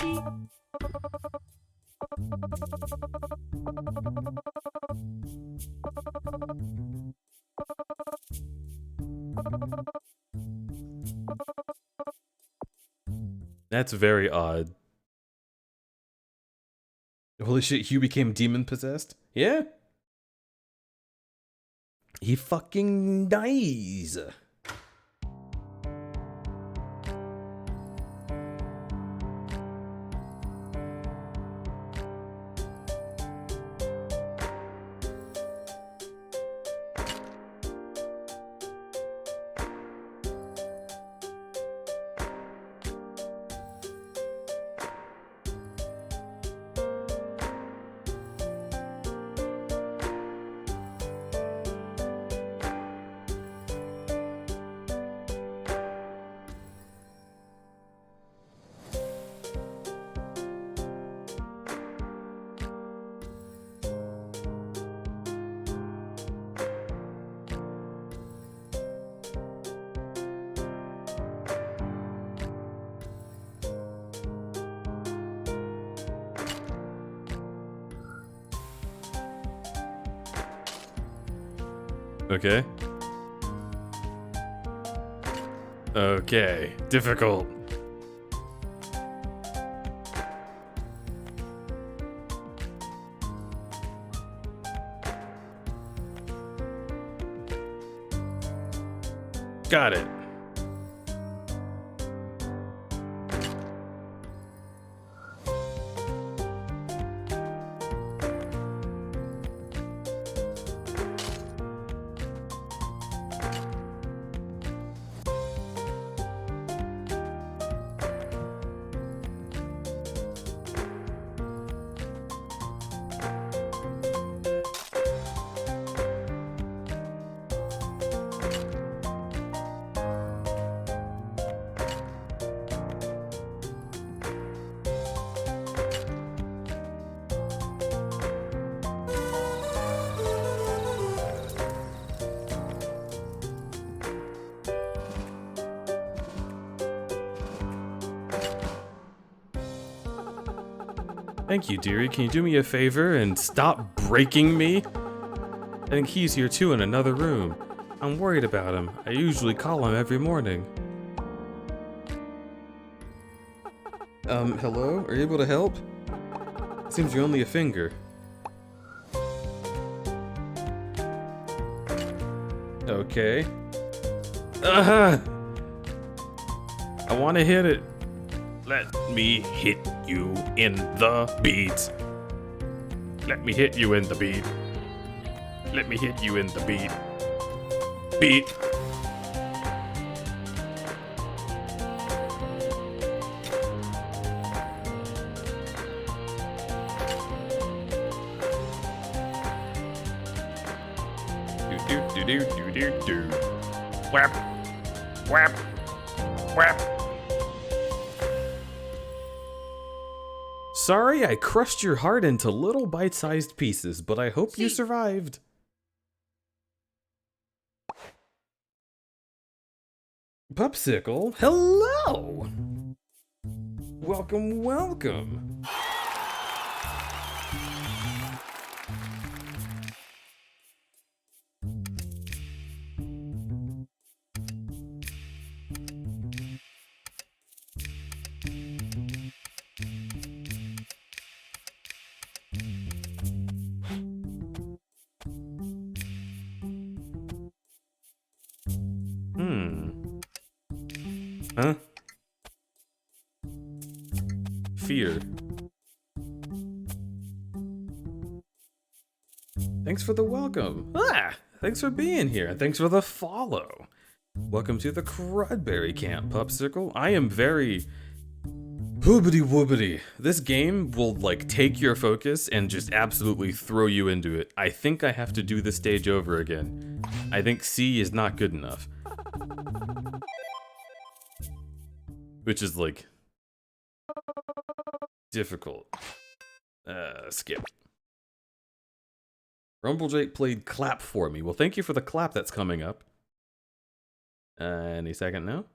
That's very odd. Holy shit, Hugh became demon possessed? Yeah? He fucking dies. Okay. Okay. Difficult. Got it. Thank you, dearie. Can you do me a favor and stop breaking me? I think he's here too in another room. I'm worried about him. I usually call him every morning. Hello? Are you able to help? Seems you're only a finger. Okay. I want to hit it. Let me hit you in the beat. Let me hit you in the beat. Let me hit you in the beat. Beat. Do do do do do do. Whap. Whap. Whap. Sorry I crushed your heart into little bite-sized pieces, but I hope you survived. Popsicle, hello! Welcome, welcome. Huh? Fear. Thanks for the welcome. Ah! Thanks for being here. Thanks for the follow. Welcome to the Crudberry Camp, Pupsicle. I am very... Hoobity woobity. This game will, like, take your focus and just absolutely throw you into it. I think I have to do the stage over again. I think C is not good enough. Which is, like... difficult. Skip. Rumbledrake played clap for me. Well, thank you for the clap that's coming up. Any second now?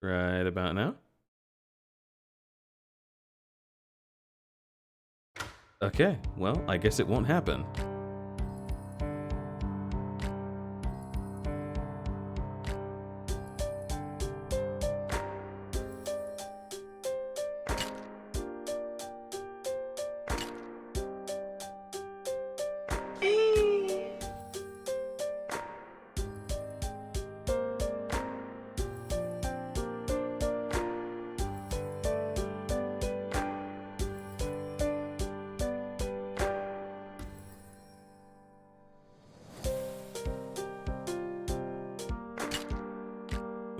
Right about now? Okay, well, I guess it won't happen.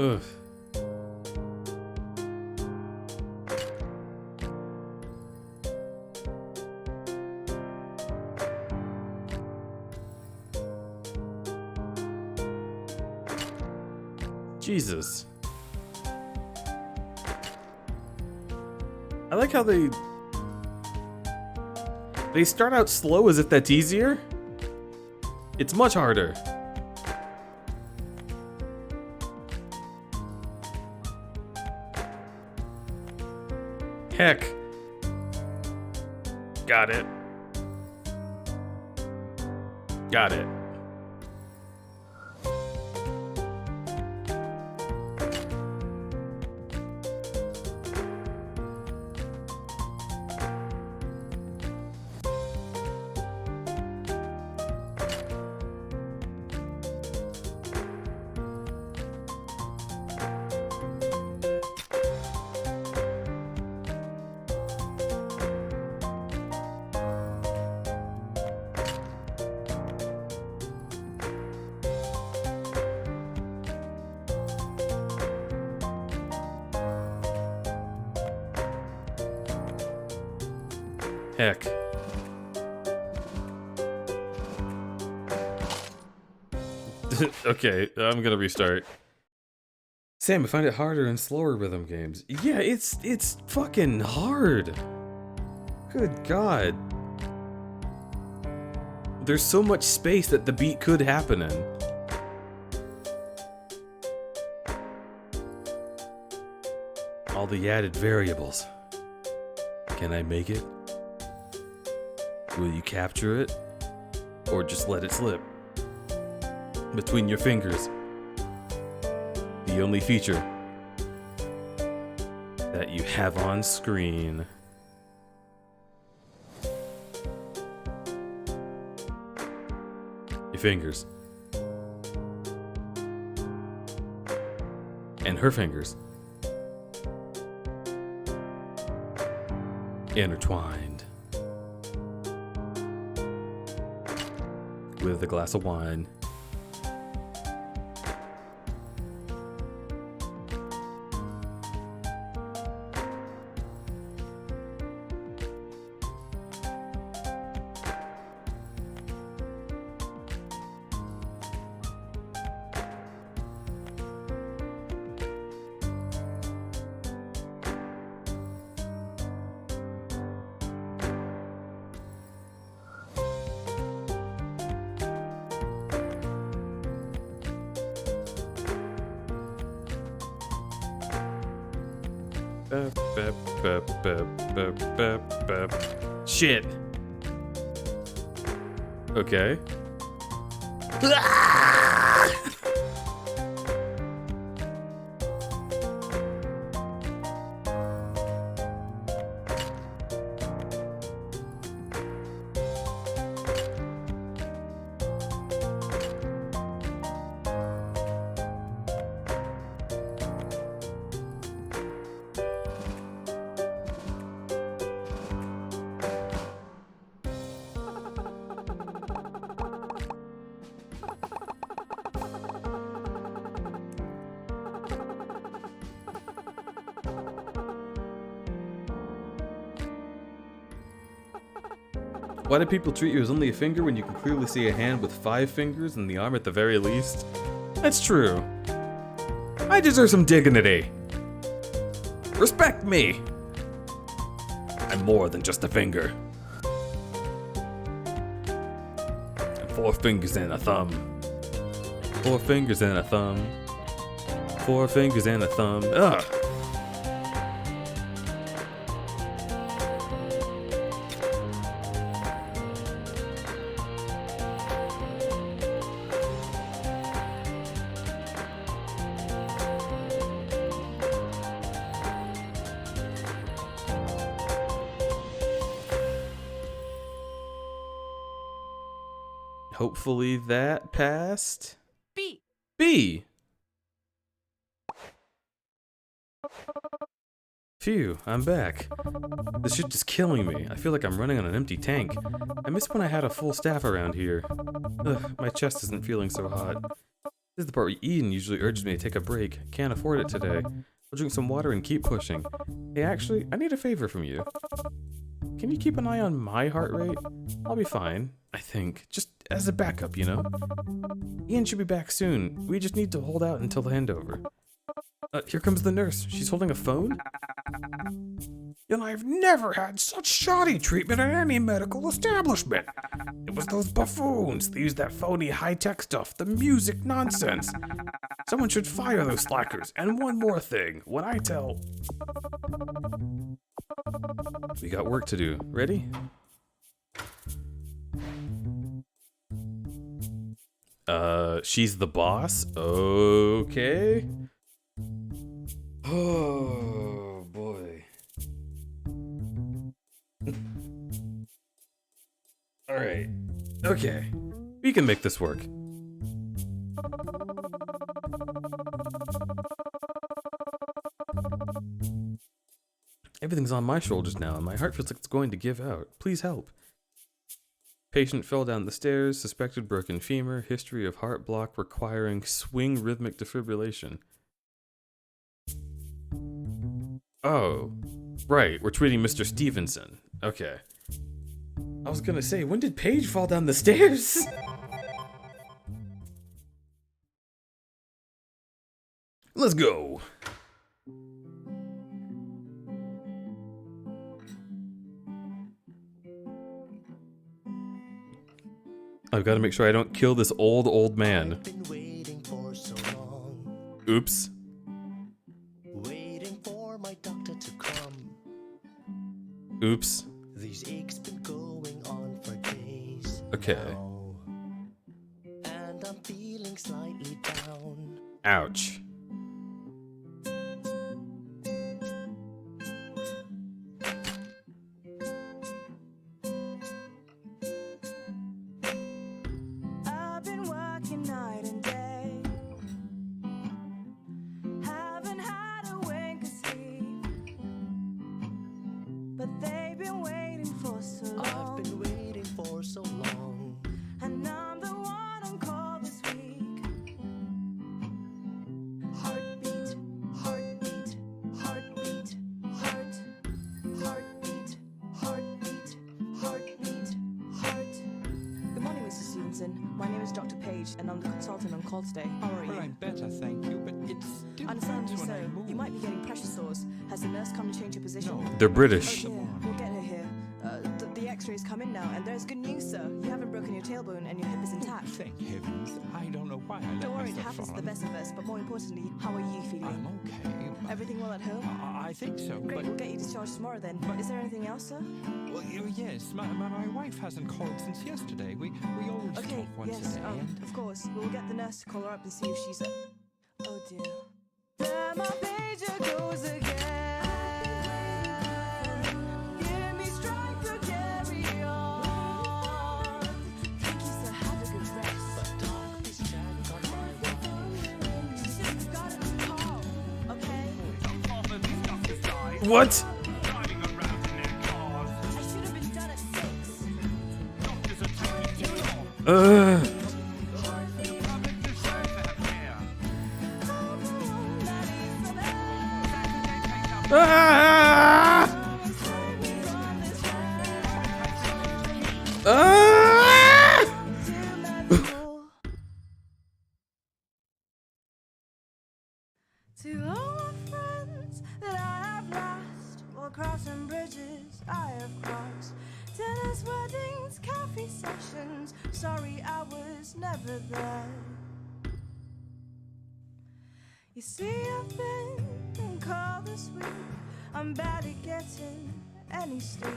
Ugh. Jesus. I like how they start out slow as if that's easier. It's much harder. Heck. Got it. Got it. Heck. Okay, I'm gonna restart. Sam, I find it harder in slower rhythm games. Yeah, it's fucking hard. Good God. There's so much space that the beat could happen in. All the added variables. Can I make it? Will you capture it? Or just let it slip? Between your fingers. The only feature that you have on screen. Your fingers. And her fingers. Intertwined. With a glass of wine. Shit. Okay. Why do people treat you as only a finger when you can clearly see a hand with 5 fingers and the arm at the very least? That's true. I deserve some dignity. Respect me. I'm more than just a finger. And 4 fingers and a thumb. 4 fingers and a thumb. 4 fingers and a thumb. Ugh. Hopefully that passed. B. B. Phew, I'm back. This shit is killing me. I feel like I'm running on an empty tank. I miss when I had a full staff around here. Ugh, my chest isn't feeling so hot. This is the part where Ian usually urges me to take a break. Can't afford it today. I'll drink some water and keep pushing. Hey, actually, I need a favor from you. Can you keep an eye on my heart rate? I'll be fine, I think. Just as a backup, you know? Ian should be back soon. We just need to hold out until the handover. Here comes the nurse. She's holding a phone? And I've never had such shoddy treatment at any medical establishment. It was those buffoons. They used that phony high-tech stuff, the music nonsense. Someone should fire those slackers. And one more thing. When I tell... We got work to do. Ready? She's the boss? Okay. Oh, boy. Alright. Okay. We can make this work. Everything's on my shoulders now, and my heart feels like it's going to give out. Please help. Patient fell down the stairs, suspected broken femur, history of heart block requiring swing rhythmic defibrillation. Oh, right, we're tweeting Mr. Stevenson. Okay. I was gonna say, when did Paige fall down the stairs? Let's go. I've got to make sure I don't kill this old man. Been waiting for so long, Oops. waiting for my doctor to come. Oops. These aches been going on for days. Okay. now, and I'm feeling slightly down. Ouch. I've been working night and day. Haven't had a wink of sleep. But they've been waiting for so I've long. been waiting for so long. And I'm the one on call this week. Heartbeat, heartbeat, heartbeat, heart. Heartbeat, heartbeat, heartbeat, heart. Good morning, Mr. Stevenson. My name is Dr. Page, and I'm the consultant on call today. How are you? Well, I'm better, thank you, but it still Understandably hurts when I so. move. You might be getting pressure sores. Has the nurse come to change your position? No. They're Oh British. dear, we'll get her here. The x-rays come in now, and there's good news, sir. You haven't broken your tailbone, and your hip is intact. Thank heavens. I don't know why I let Don't worry, it myself happens to fall the on- best of us, but more importantly, how are you feeling? I'm okay. Everything well at home? I think so, Great, but... we'll get you discharged tomorrow then. Is there anything else, sir? Well, yes, my wife hasn't called since yesterday. We always Okay, talk once yes, a day, and... of course. We'll get the nurse to call her up and see if she's... Oh dear. There my pager goes again. Give me strength to carry on. Thank you, sir. Have a good rest. But talk this chat on my wife. She said we've got a new call, okay? What? I should have been done at 6. Ah! crossing bridges I have crossed. Tennis weddings, coffee sessions. Sorry I was never there. You see, I've been called this week. I'm bad at getting any sleep.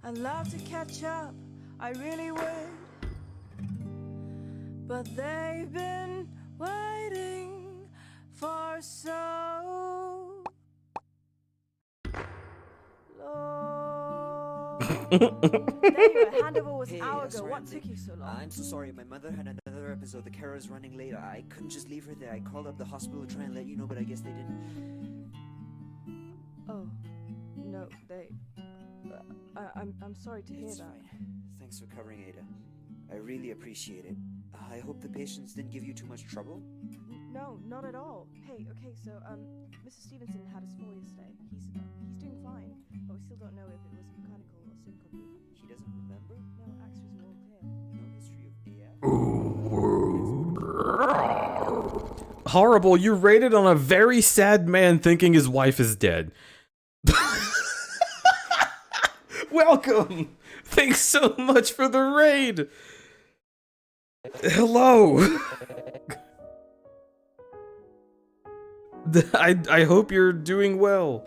I'd love to catch up, I really would. But they've been waiting for so long. There you go, handover was an hour yes, ago. What Ramsey. took you so long? I'm so sorry. My mother had another episode. The carer's running late. I couldn't just leave her there. I called up the hospital to try and let you know, but I guess they didn't. Oh, no, they. I'm sorry to hear It's that. fine. Thanks for covering, Ada. I really appreciate it. I hope the patients didn't give you too much trouble. No, not at all. Hey, okay, so Mr. Stevenson had his fall yesterday. He's doing fine, but we still don't know if it was mechanical or syncope. He doesn't remember? No, X-rays were all clear. No history of AF? Horrible, you rated on a very sad man thinking his wife is dead. Welcome! Thanks so much for the raid! Hello! I hope you're doing well.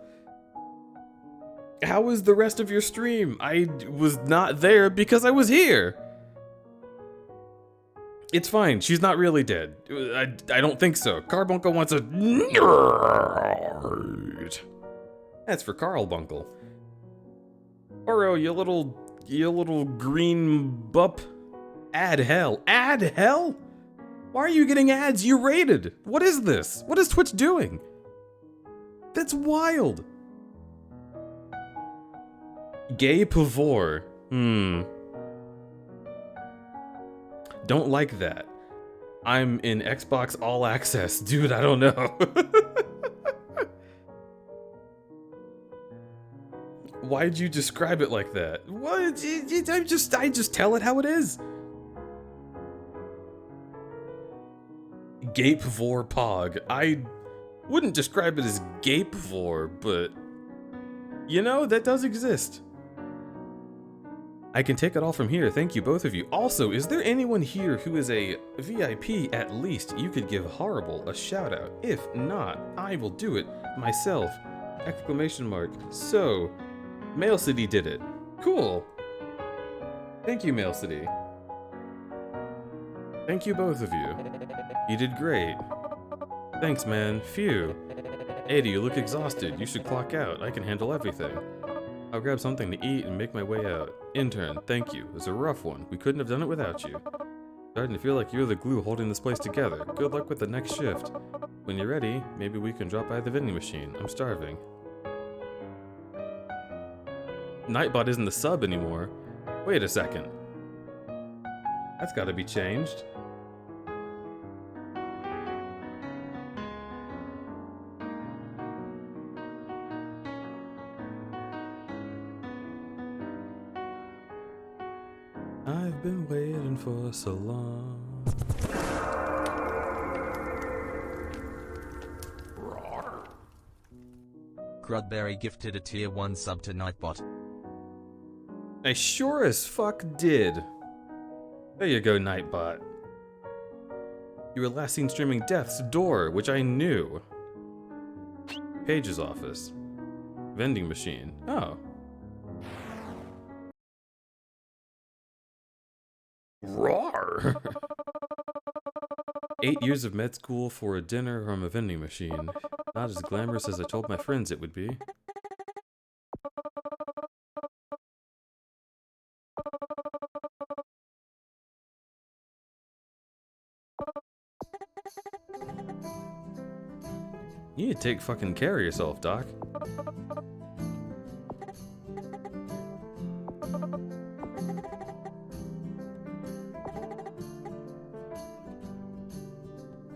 How was the rest of your stream? I was not there because I was here. It's fine. She's not really dead. I don't think so. Carbuncle wants a nerd. That's for Carbuncle. Oro, you little green bup. Ad hell. Ad hell? Why are you getting ads? You rated. What is this? What is Twitch doing? That's wild. Gay Pavor. Don't like that. I'm in Xbox All Access. Dude, I don't know. Why'd you describe it like that? What? I just tell it how it is. Gape Vor Pog. I wouldn't describe it as Gape Vor, but you know, that does exist. I can take it all from here. Thank you, both of you. Also, is there anyone here who is a VIP at least? You could give Horrible a shout out. If not, I will do it myself. Exclamation mark. So, Mail City did it. Cool. Thank you, Mail City. Thank you, both of you. You did great. Thanks, man. Phew. Ada, you look exhausted. You should clock out. I can handle everything. I'll grab something to eat and make my way out. Intern, thank you. It was a rough one. We couldn't have done it without you. Starting to feel like you're the glue holding this place together. Good luck with the next shift. When you're ready, maybe we can drop by the vending machine. I'm starving. Nightbot isn't the sub anymore. Wait a second. That's gotta be changed. I've been waiting for so long. Crudberry gifted a tier 1 sub to Nightbot. I sure as fuck did. There you go, Nightbot. You were last seen streaming Death's Door, which I knew. Page's office. Vending machine. Oh. Roar! 8 years of med school for a dinner from a vending machine. Not as glamorous as I told my friends it would be. You need to take fucking care of yourself, Doc.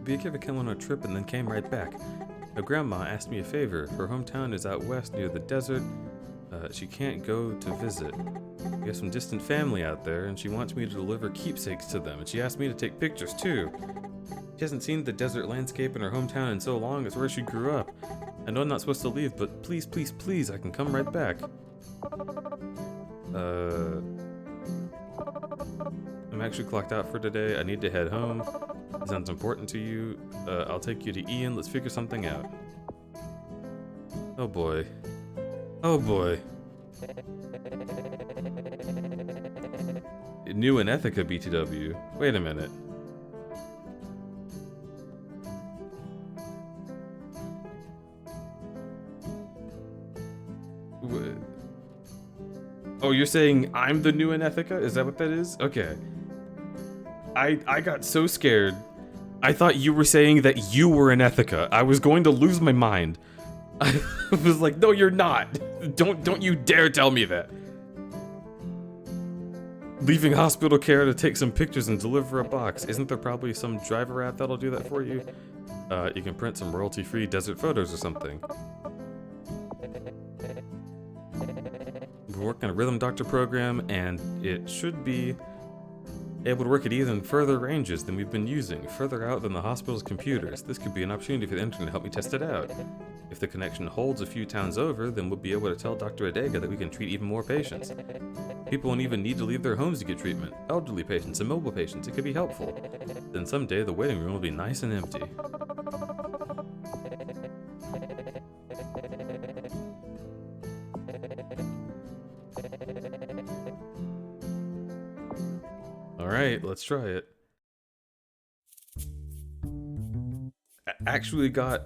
Beak ever came on a trip and then came right back. My grandma asked me a favor. Her hometown is out west near the desert. She can't go to visit. We have some distant family out there, and she wants me to deliver keepsakes to them, and she asked me to take pictures too. She hasn't seen the desert landscape in her hometown in so long, it's where she grew up. I know I'm not supposed to leave, but please, please, please, I can come right back. I'm actually clocked out for today. I need to head home. It sounds important to you. I'll take you to Ian. Let's figure something out. Oh boy. Oh boy. New in Ethica BTW. Wait a minute. Oh, you're saying I'm the new in Ethica? Is that what that is? Okay. I got so scared. I thought you were saying that you were in Ethica. I was going to lose my mind. I was like, no, you're not. Don't you dare tell me that. Leaving hospital care to take some pictures and deliver a box. Isn't there probably some driver app that'll do that for you? You can print some royalty-free desert photos or something. We're working on a Rhythm Doctor program, and it should be able to work at even further ranges than we've been using, further out than the hospital's computers. This could be an opportunity for the internet to help me test it out. If the connection holds a few towns over, then we'll be able to tell Dr. Adega that we can treat even more patients. People won't even need to leave their homes to get treatment. Elderly patients and mobile patients, it could be helpful. Then someday the waiting room will be nice and empty. Alright, let's try it. Actually got...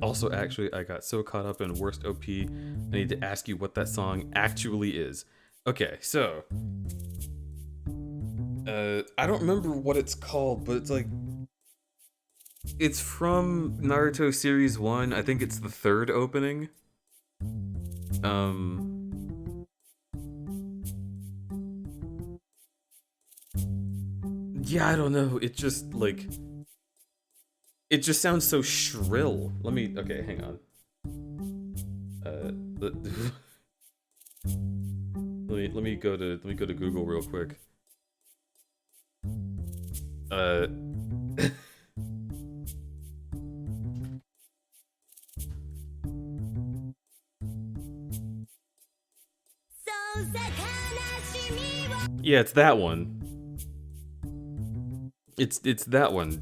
also, actually, I got so caught up in worst OP, I need to ask you what that song actually is. Okay, so... I don't remember what it's called, but it's like... It's from Naruto Series 1, I think it's the third opening. Yeah, I don't know, it just, like... It just sounds so shrill. Let me, okay, hang on. Let me go to Google real quick. Yeah, it's that one. It's that one.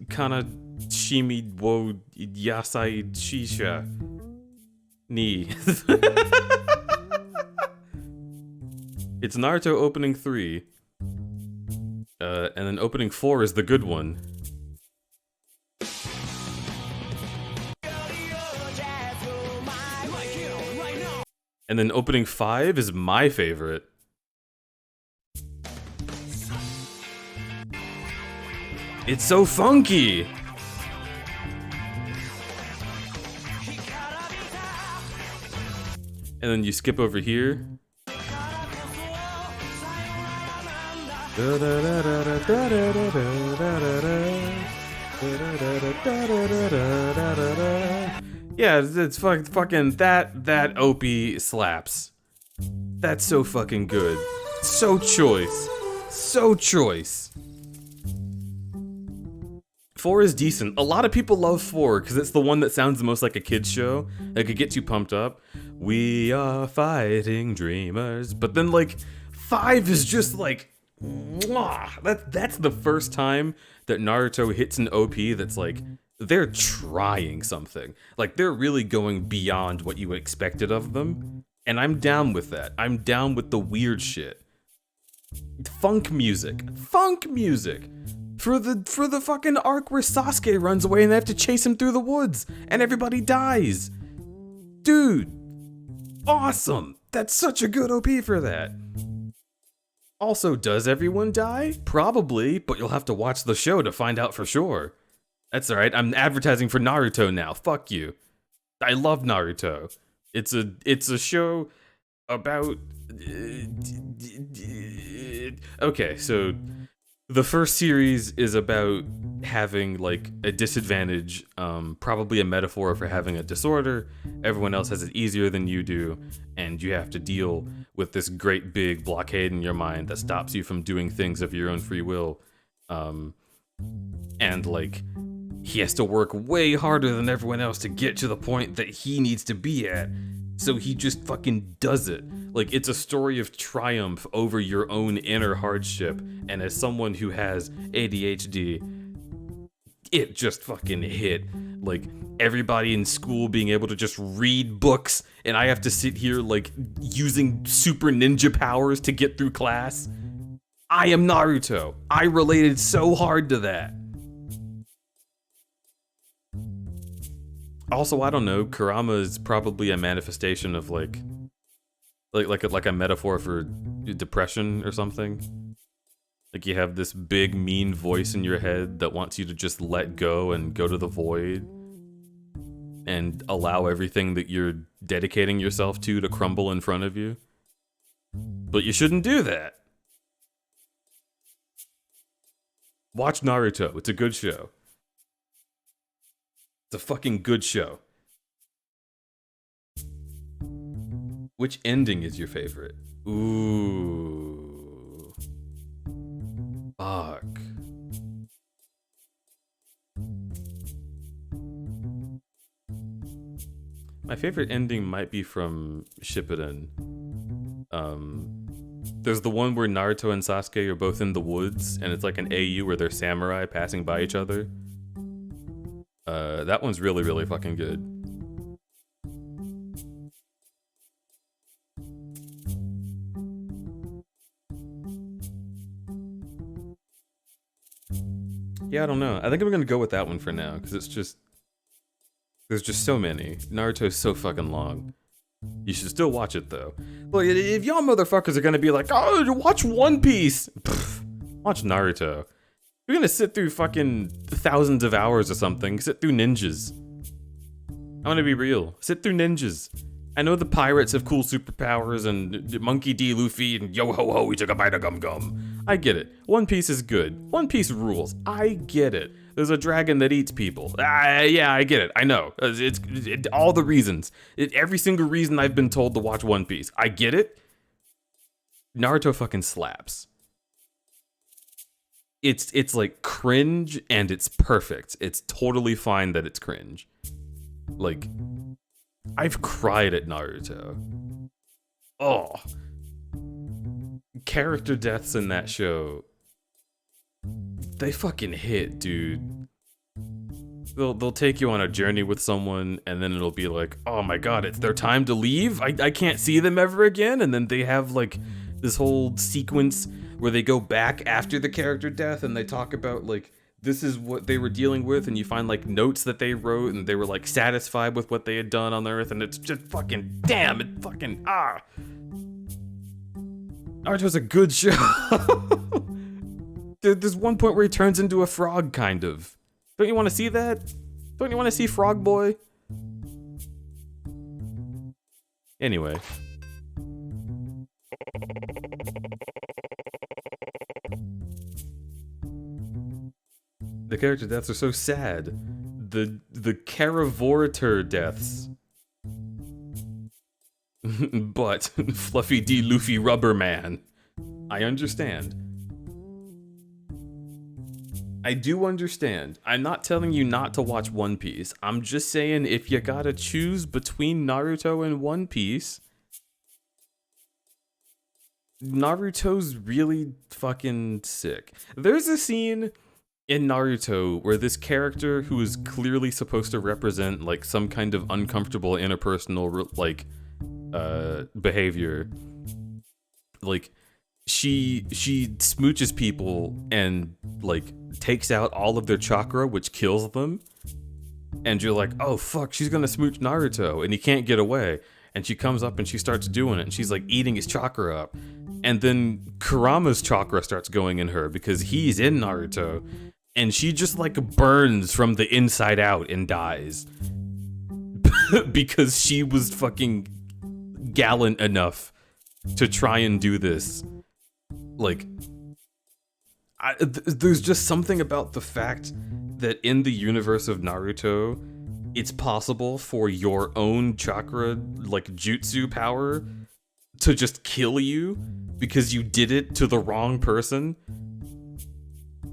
Kana shimi wo yasai shisha ni. It's Naruto opening 3. And then opening 4 is the good one. And then opening 5 is my favorite. It's so funky! And then you skip over here. Yeah, it's fucking that OP slaps. That's so fucking good. So choice. So choice. 4 is decent. A lot of people love 4 because it's the one that sounds the most like a kid's show. That could get you pumped up. We are fighting dreamers. But then like 5 is just like, mwah. That's the first time that Naruto hits an OP that's like, they're trying something. Like they're really going beyond what you expected of them. And I'm down with that. I'm down with the weird shit. Funk music. Funk music. For the fucking arc where Sasuke runs away and they have to chase him through the woods and everybody dies. Dude, awesome. That's such a good OP for that. Also, does everyone die? Probably, but you'll have to watch the show to find out for sure. That's alright, I'm advertising for Naruto now, fuck you. I love Naruto. It's a show about... Okay, so... The first series is about having, like, a disadvantage, probably a metaphor for having a disorder. Everyone else has it easier than you do, and you have to deal with this great big blockade in your mind that stops you from doing things of your own free will. And, like, he has to work way harder than everyone else to get to the point that he needs to be at. So he just fucking does it. Like, it's a story of triumph over your own inner hardship. And as someone who has ADHD, it just fucking hit. Like, everybody in school being able to just read books, and I have to sit here, like, using super ninja powers to get through class. I am Naruto. I related so hard to that. Also, I don't know, Kurama is probably a manifestation of like a metaphor for depression or something. Like, you have this big mean voice in your head that wants you to just let go and go to the void and allow everything that you're dedicating yourself to crumble in front of you. But you shouldn't do that. Watch Naruto. It's a good show. It's a fucking good show. Which ending is your favorite? Ooh. Fuck. My favorite ending might be from Shippuden. There's the one where Naruto and Sasuke are both in the woods, and it's like an AU where they're samurai passing by each other. That one's really, really fucking good. Yeah, I don't know. I think I'm gonna go with that one for now, because it's just... There's just so many. Naruto's so fucking long. You should still watch it, though. Look, if y'all motherfuckers are gonna be like, oh, watch One Piece! Pfft, watch Naruto. You're gonna sit through fucking thousands of hours or something. Sit through ninjas. I'm gonna be real. Sit through ninjas. I know the pirates have cool superpowers and Monkey D. Luffy and yo ho ho, he took a bite of gum gum. I get it. One Piece is good. One Piece rules. I get it. There's a dragon that eats people. Yeah, I get it. I know. It's all the reasons. Every single reason I've been told to watch One Piece. I get it. Naruto fucking slaps. It's like cringe and it's perfect. It's totally fine that it's cringe. Like, I've cried at Naruto. Oh. Character deaths in that show, they fucking hit, dude. They'll take you on a journey with someone, and then it'll be like, oh my god, it's their time to leave? I can't see them ever again? And then they have like this whole sequence where they go back after the character death and they talk about like, this is what they were dealing with, and you find like notes that they wrote and they were like satisfied with what they had done on Earth, and it's just fucking damn, it fucking Naruto's a good show. There's one point where he turns into a frog, kind of. Don't you want to see that? Don't you want to see Frog Boy? Anyway. The character deaths are so sad. The Caravorator deaths. But Fluffy D. Luffy Rubber Man. I understand. I do understand. I'm not telling you not to watch One Piece. I'm just saying if you gotta choose between Naruto and One Piece, Naruto's really fucking sick. There's a scene in Naruto where this character who is clearly supposed to represent like some kind of uncomfortable interpersonal like behavior, like she smooches people and like takes out all of their chakra, which kills them, and you're like, oh fuck, she's gonna smooch Naruto, and he can't get away, and she comes up and she starts doing it, and she's like eating his chakra up, and then Kurama's chakra starts going in her because he's in Naruto, and she just like burns from the inside out and dies because she was fucking gallant enough to try and do this. Like, there's just something about the fact that in the universe of Naruto, it's possible for your own chakra, like jutsu power, to just kill you because you did it to the wrong person.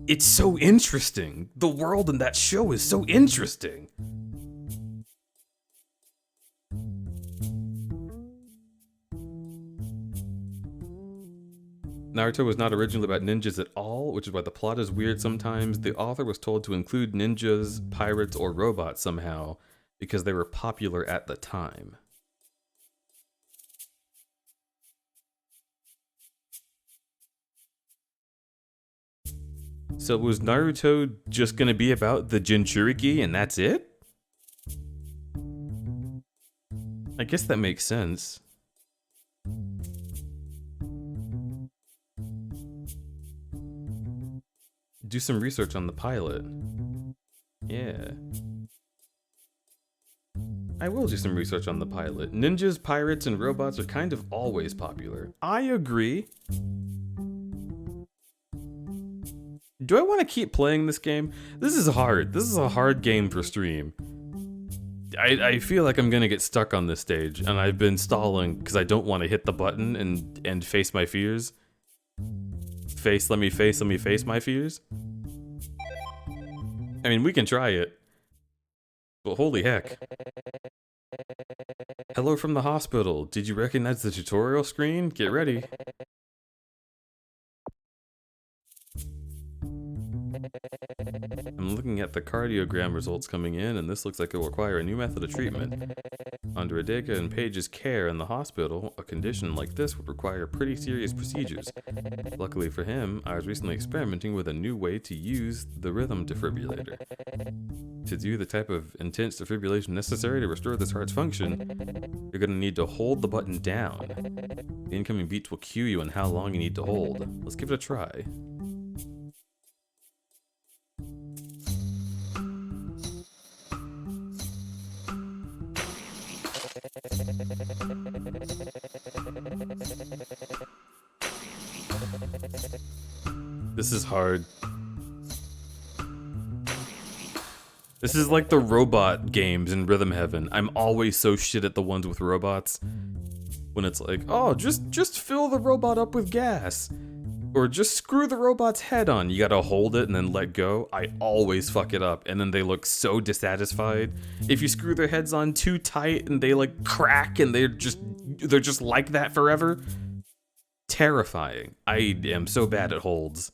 it's so interesting. The world in that show is so interesting. Naruto was not originally about ninjas at all, which is why the plot is weird sometimes. The author was told to include ninjas, pirates, or robots somehow because they were popular at the time. So was Naruto just gonna be about the Jinchuriki and that's it? I guess that makes sense. Do some research on the pilot. Yeah. I will do some research on the pilot. Ninjas, pirates, and robots are kind of always popular. I agree. Do I want to keep playing this game? This is hard. This is a hard game for stream. I feel like I'm gonna get stuck on this stage, and I've been stalling because I don't want to hit the button and face my fears. Let me face my fears. I mean, we can try it. But holy heck. Hello from the hospital. Did you recognize the tutorial screen? Get ready. I'm looking at the cardiogram results coming in, and this looks like it will require a new method of treatment. Under Adeka and Page's care in the hospital, a condition like this would require pretty serious procedures. Luckily for him, I was recently experimenting with a new way to use the rhythm defibrillator. To do the type of intense defibrillation necessary to restore this heart's function, you're going to need to hold the button down. The incoming beats will cue you on how long you need to hold. Let's give it a try. This is hard. This is like the robot games in Rhythm Heaven. I'm always so shit at the ones with robots. When it's like, oh, just fill the robot up with gas. Or just screw the robot's head on. You gotta hold it and then let go. I always fuck it up, and then they look so dissatisfied. If you screw their heads on too tight and they like crack and they're just like that forever. Terrifying. I am so bad at holds.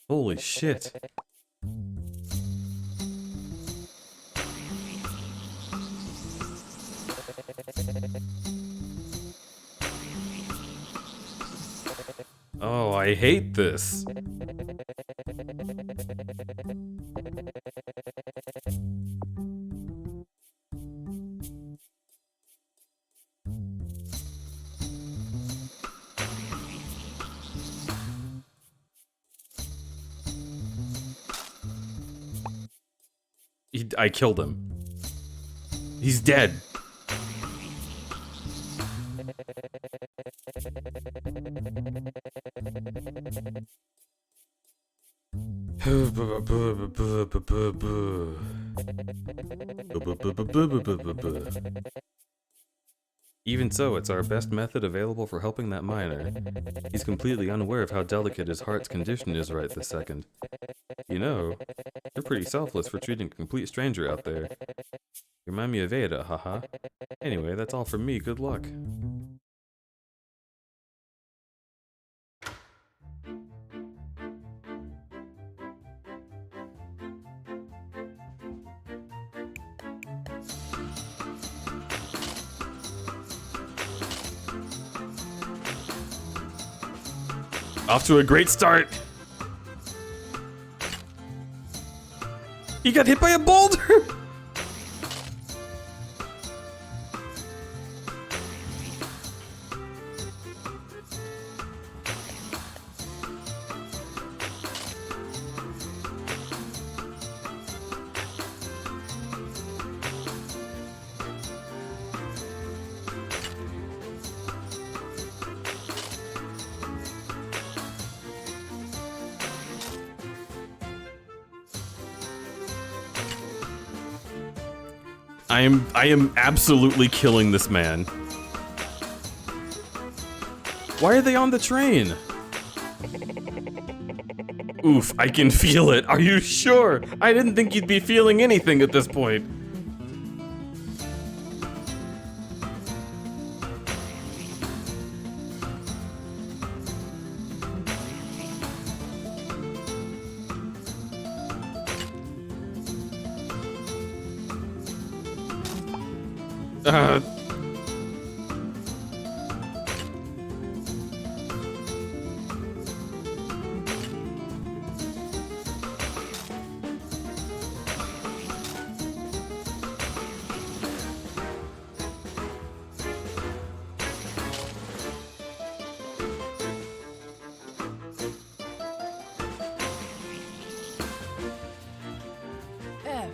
Holy shit. Oh, I hate this. I killed him. He's dead. Even so, it's our best method available for helping that miner. He's completely unaware of how delicate his heart's condition is right this second. You know, you're pretty selfless for treating a complete stranger out there. You remind me of Ada, haha. Anyway, that's all from me. Good luck. Off to a great start. He got hit by a boulder. I am absolutely killing this man. Why are they on the train? Oof, I can feel it. Are you sure? I didn't think you'd be feeling anything at this point. Uh... F.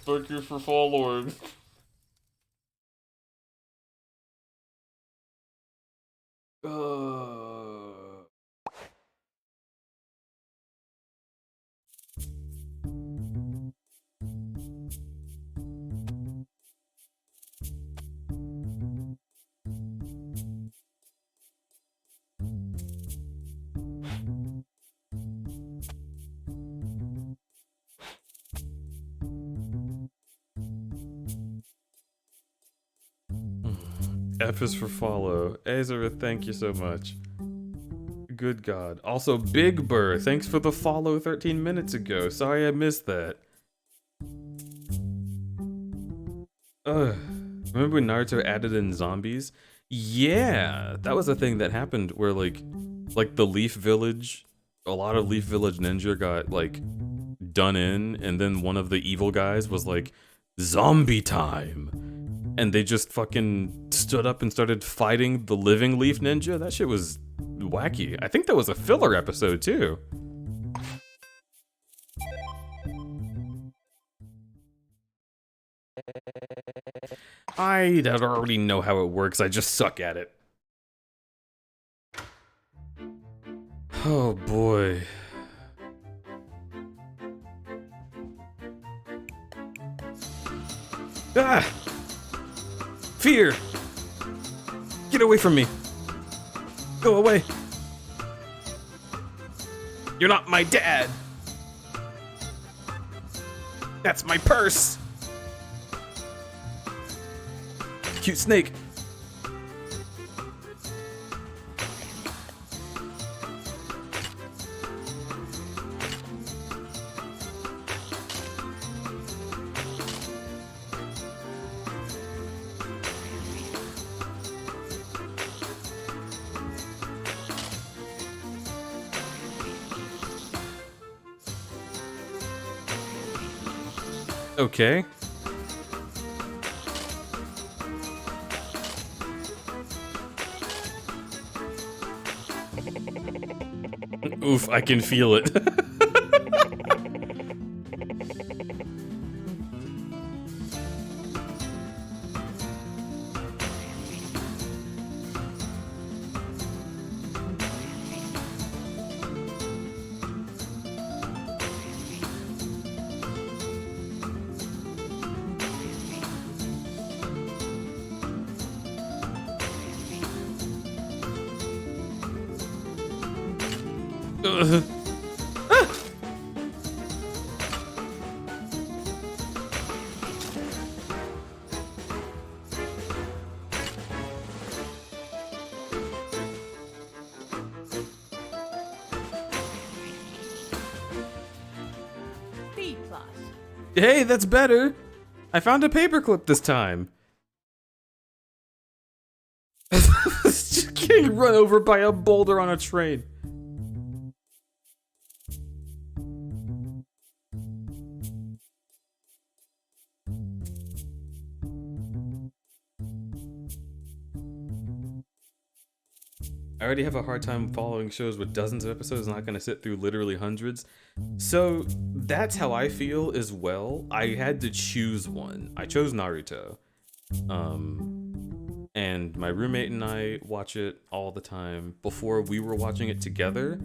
Thank you for following. F is for follow. Azura, thank you so much. Good God. Also, Big Burr, thanks for the follow 13 minutes ago. Sorry I missed that. Remember when Naruto added in zombies? Yeah, that was a thing that happened where like the Leaf Village, a lot of Leaf Village ninja got like done in, and then one of the evil guys was like, zombie time. And they just fucking stood up and started fighting the living Leaf Ninja. That shit was wacky. I think that was a filler episode too. I already know how it works, I just suck at it. Oh boy. Ah! Fear! Get away from me! Go away! You're not my dad! That's my purse! Cute snake! Okay. Oof, I can feel it. B plus. Hey, that's better. I found a paperclip this time. Just getting run over by a boulder on a train. I already have a hard time following shows with dozens of episodes. I'm not gonna sit through literally hundreds. So that's how I feel as well. I had to choose one. I chose Naruto. and my roommate and I watch it all the time. Before we were watching it together,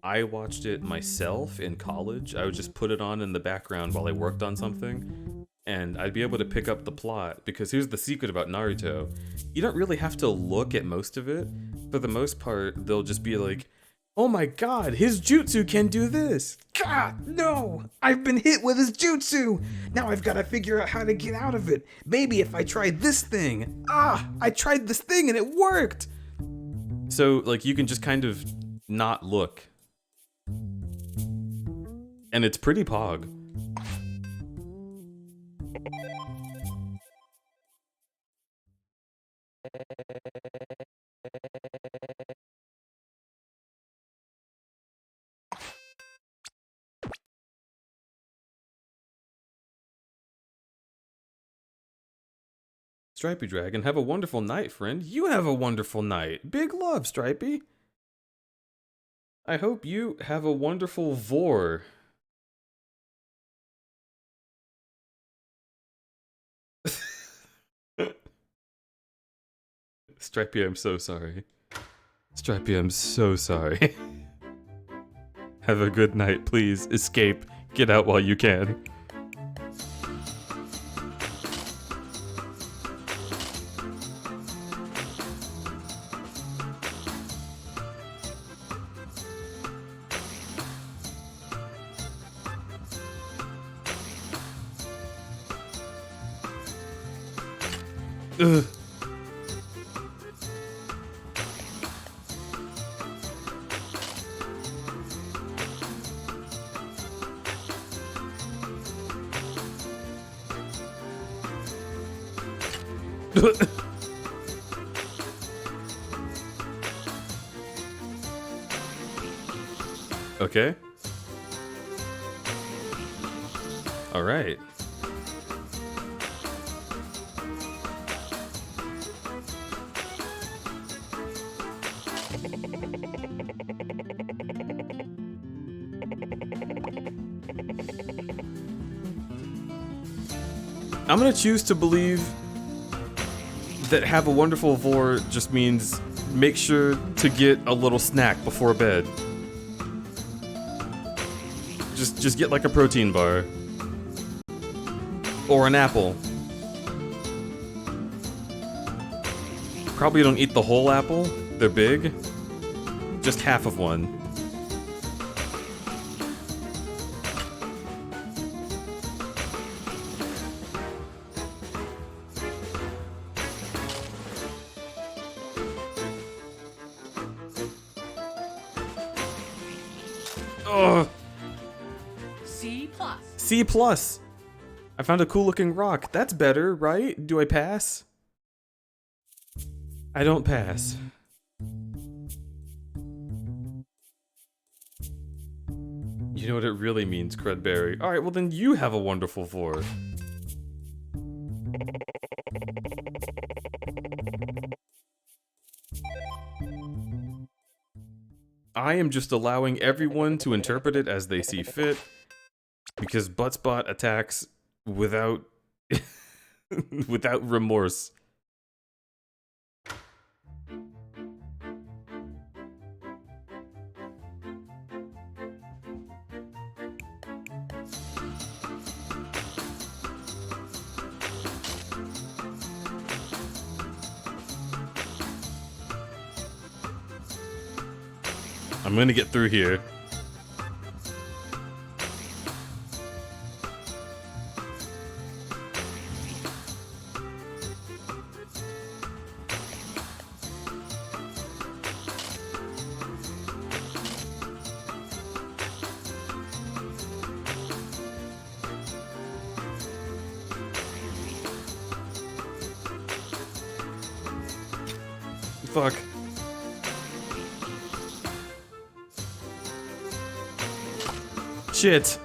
I watched it myself in college. I would just put it on in the background while I worked on something, and I'd be able to pick up the plot, because here's the secret about Naruto. You don't really have to look at most of it. For the most part, they'll just be like, oh my god, his jutsu can do this! God, no! I've been hit with his jutsu! Now I've got to figure out how to get out of it. Maybe if I try this thing. I tried this thing and it worked! So, like, you can just kind of not look. And it's pretty pog. Stripey Dragon, have a wonderful night, friend. You have a wonderful night. Big love, Stripey. I hope you have a wonderful vor. Stripey, I'm so sorry. Stripey, I'm so sorry. Have a good night, please. Escape. Get out while you can. Ugh. Okay. All right. I'm gonna choose to believe that have a wonderful vor just means make sure to get a little snack before bed. Just get like a protein bar. Or an apple. Probably don't eat the whole apple, they're big. Just half of one. Ugh. C plus. C plus. I found a cool looking rock. That's better, right? Do I pass? I don't pass. You know what it really means, crudberry. Alright, well then you have a wonderful vor. I am just allowing everyone to interpret it as they see fit, because Buttspot attacks without without remorse. I'm gonna get through here. Fuck. Shit.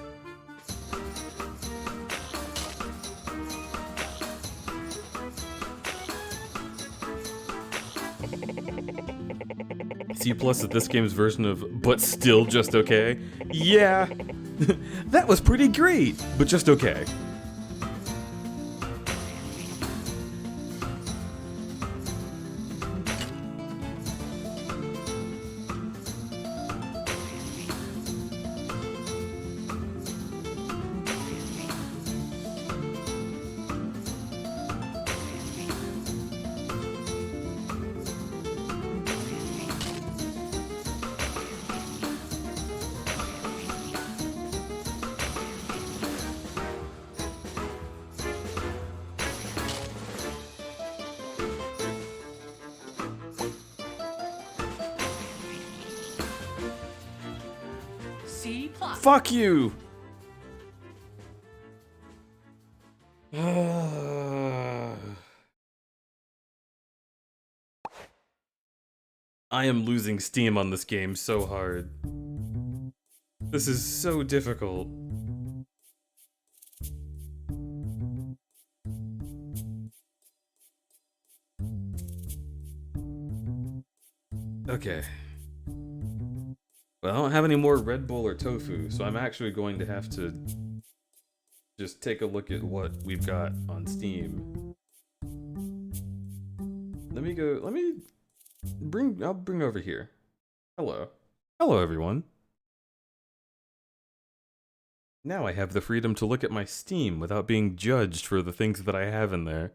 C plus is this game's version of but still just okay? Yeah. That was pretty great, but just okay. Fuck you! I am losing steam on this game so hard. This is so difficult. Okay. Well, I don't have any more Red Bull or tofu, so I'm actually going to have to just take a look at what we've got on Steam. I'll bring over here. Hello. Hello, everyone. Now I have the freedom to look at my Steam without being judged for the things that I have in there.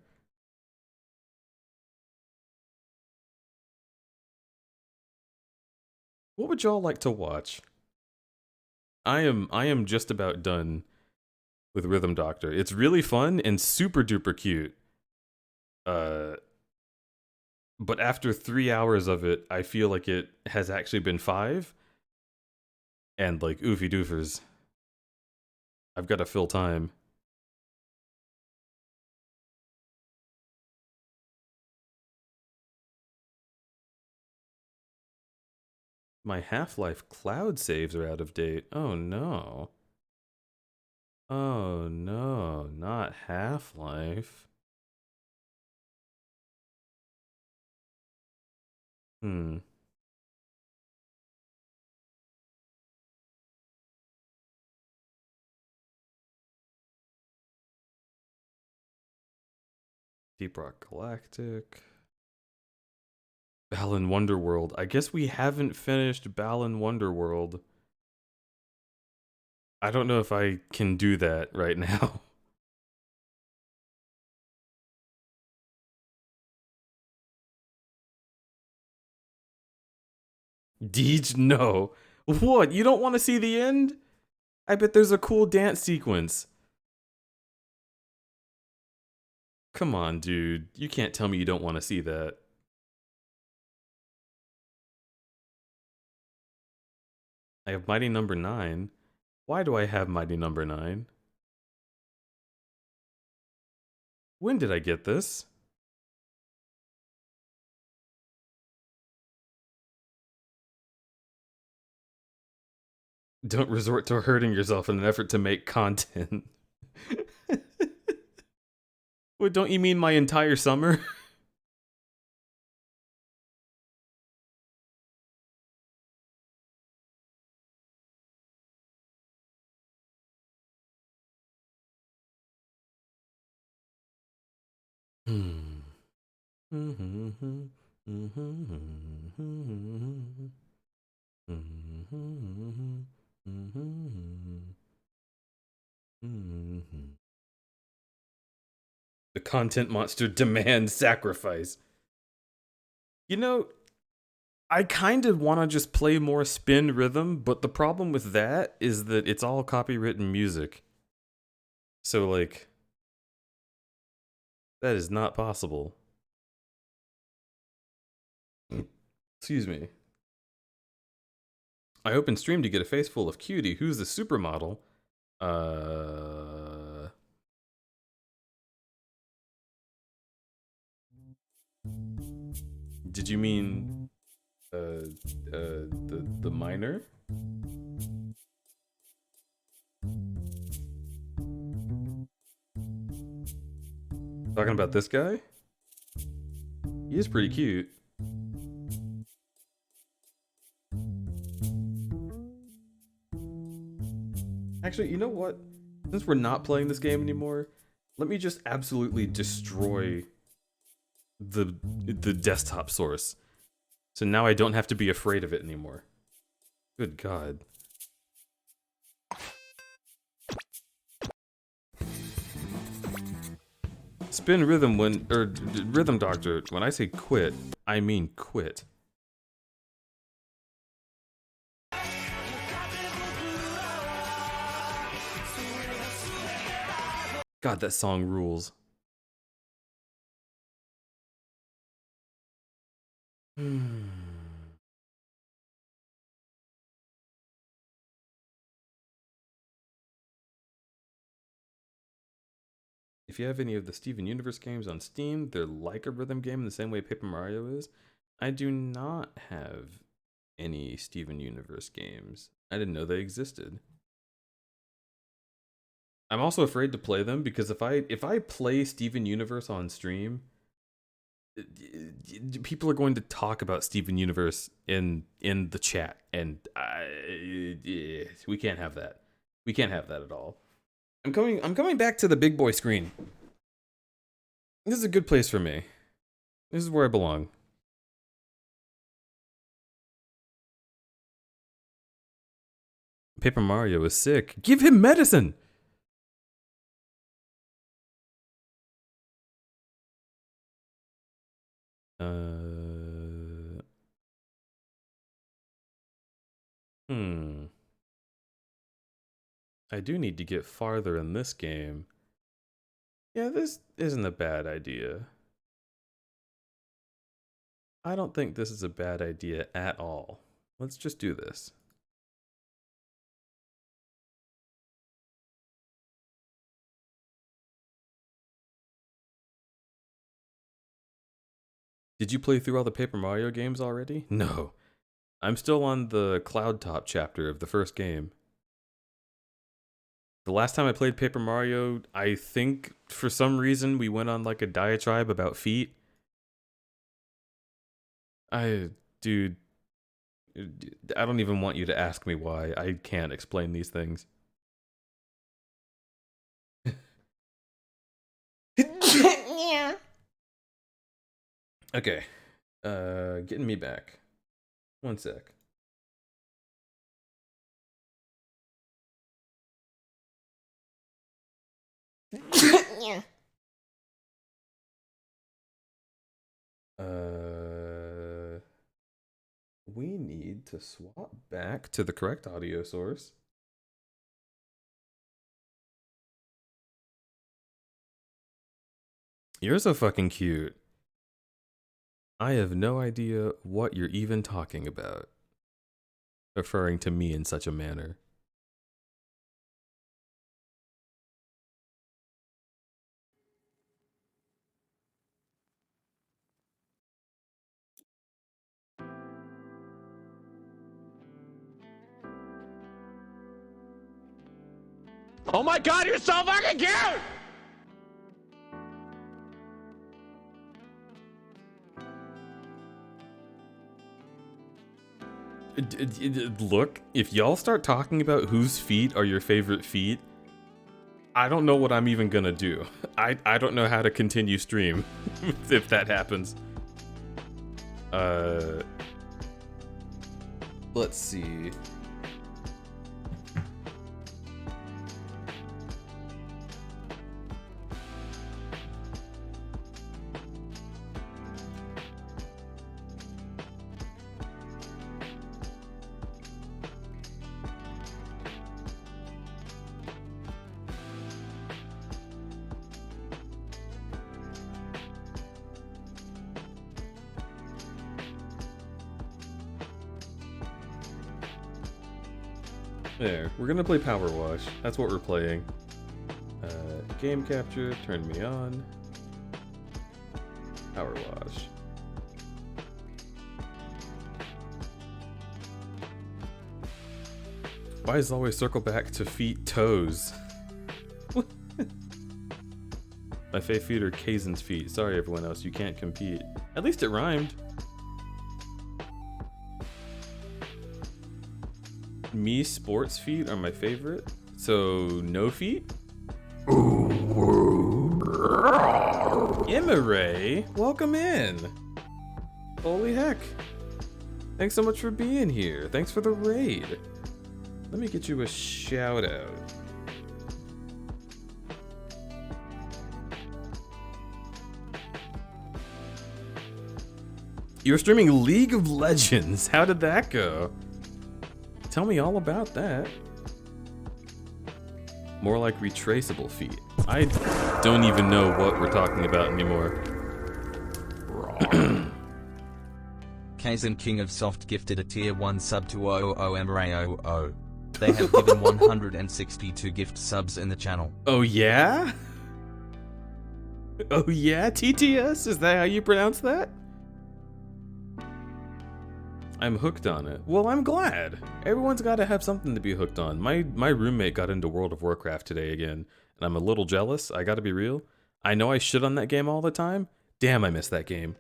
What would y'all like to watch? I am just about done with Rhythm Doctor. It's really fun and super duper cute. But after 3 hours of it, I feel like it has actually been 5. And like oofy doofers. I've got to fill time. My Half-Life cloud saves are out of date. Oh no. Oh no, not Half-Life. Hmm. Deep Rock Galactic. Balan Wonderworld. I guess we haven't finished Balan Wonderworld. I don't know if I can do that right now. Deej, no. What? You don't want to see the end? I bet there's a cool dance sequence. Come on, dude. You can't tell me you don't want to see that. I have Mighty Number 9. Why do I have Mighty Number 9? When did I get this? Don't resort to hurting yourself in an effort to make content. What, don't you mean my entire summer? The content monster demands sacrifice. You know, I kind of want to just play more spin rhythm, but the problem with that is that it's all copywritten music. So, like, that is not possible. Excuse me. I opened stream to get a face full of Cutie. Who's the supermodel? Did you mean the minor? Talking about this guy? He is pretty cute. Actually, you know what? Since we're not playing this game anymore, let me just absolutely destroy the desktop source. So now I don't have to be afraid of it anymore. Good God. Spin rhythm Rhythm Doctor, when I say quit, I mean quit. God, that song rules. If you have any of the Steven Universe games on Steam, they're like a rhythm game in the same way Paper Mario is. I do not have any Steven Universe games. I didn't know they existed. I'm also afraid to play them because if I play Steven Universe on stream, people are going to talk about Steven Universe in the chat, and we can't have that. We can't have that at all. I'm coming back to the big boy screen. This is a good place for me. This is where I belong. Paper Mario is sick. Give him medicine! I do need to get farther in this game. Yeah, this isn't a bad idea. I don't think this is a bad idea at all. Let's just do this. Did you play through all the Paper Mario games already? No. I'm still on the Cloud Top chapter of the first game. The last time I played Paper Mario, I think for some reason we went on like a diatribe about feet. Dude, I don't even want you to ask me why. I can't explain these things. Okay, getting me back. One sec. We need to swap back to the correct audio source. You're so fucking cute. I have no idea what you're even talking about. Referring to me in such a manner. Oh my god, you're so fucking cute! Look, if y'all start talking about whose feet are your favorite feet, I don't know what I'm even gonna do. I don't know how to continue stream if that happens. Let's see. There, we're gonna play Power Wash. That's what we're playing. Game capture, turn me on. Power Wash. Why does it always circle back to feet, toes? My fave feet are Kaizen's feet. Sorry everyone else, you can't compete. At least it rhymed. Me sports feet are my favorite. So no feet? Imare, welcome in. Holy heck. Thanks so much for being here. Thanks for the raid. Let me get you a shout out. You were streaming League of Legends. How did that go? Tell me all about that. More like retraceable feet. I don't even know what we're talking about anymore. Kaizen King of Soft gifted a tier 1 sub to OOMRAOO. They have given 162 gift subs in the channel. Oh yeah? Oh yeah, TTS? Is that how you pronounce that? I'm hooked on it. Well, I'm glad. Everyone's got to have something to be hooked on. My roommate got into World of Warcraft today again, and I'm a little jealous. I gotta be real. I know I shit on that game all the time. Damn, I miss that game.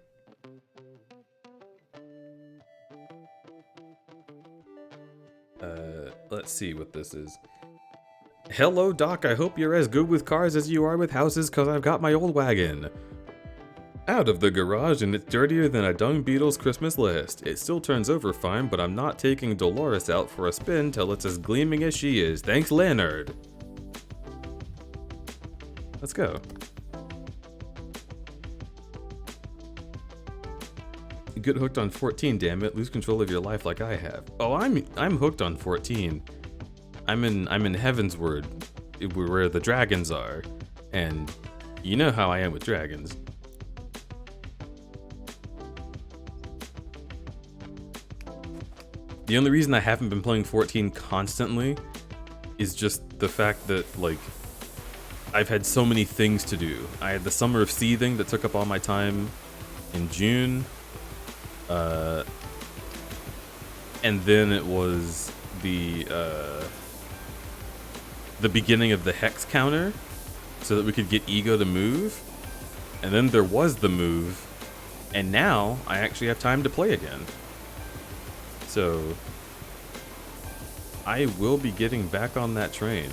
Let's see what this is. Hello, Doc. I hope you're as good with cars as you are with houses, cause I've got my old wagon out of the garage and it's dirtier than a dung beetle's Christmas list. It still turns over fine, but I'm not taking Dolores out for a spin till it's as gleaming as she is. Thanks, Leonard. Let's go. Get hooked on 14, damn it. Lose control of your life like I have. Oh, I'm hooked on 14. I'm in Heavensward, where the dragons are, and you know how I am with dragons. The only reason I haven't been playing 14 constantly is just the fact that, like, I've had so many things to do. I had the Summer of Seething that took up all my time in June. And then it was the beginning of the Hex counter so that we could get Ego to move. And then there was the move. And now I actually have time to play again. So I will be getting back on that train.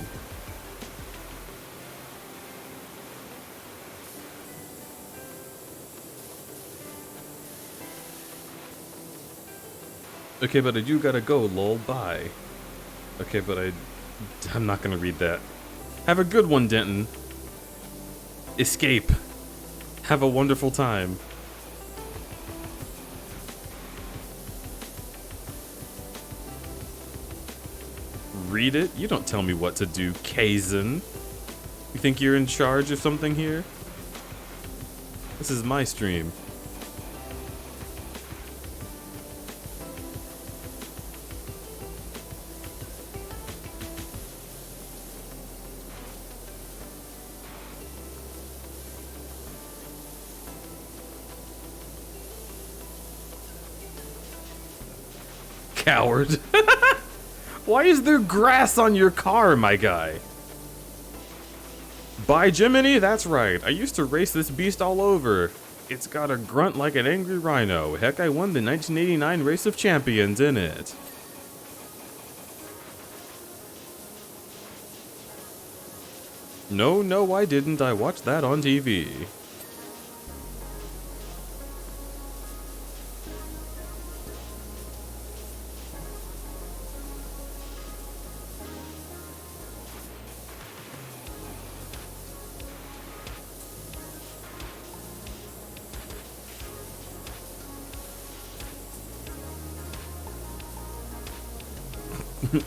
Okay, but I do gotta go, lol, bye. Okay, but I'm not gonna read that. Have a good one, Denton. Escape. Have a wonderful time. Read it? You don't tell me what to do, Kaizen. You think you're in charge of something here? This is my stream. Coward. Why is there grass on your car, my guy? By Jiminy, that's right. I used to race this beast all over. It's got a grunt like an angry rhino. Heck, I won the 1989 Race of Champions in it. No, I didn't. I watched that on TV.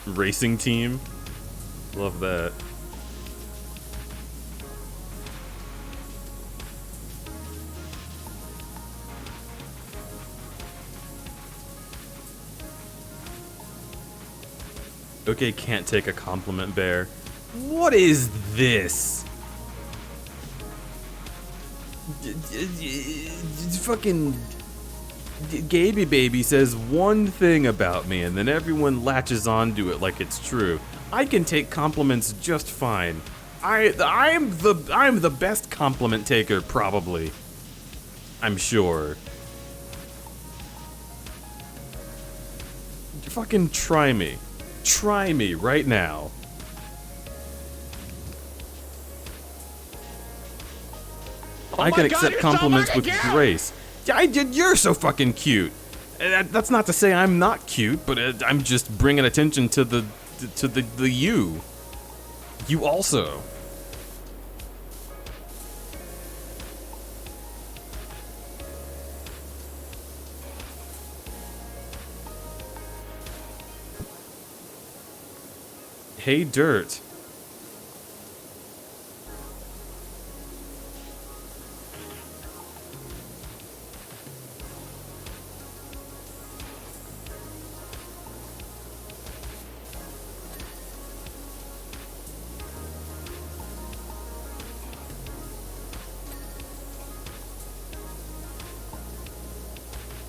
Racing team. Love that. Okay, can't take a compliment, Bear. What is this? Fucking Gaby Baby says one thing about me and then everyone latches onto it like it's true. I can take compliments just fine. I'm the best compliment taker, probably. I'm sure. Fucking try me. Try me right now. I can accept compliments with grace. You're so fucking cute. That's not to say I'm not cute, but I'm just bringing attention to the you. You also. Hey, Dirt.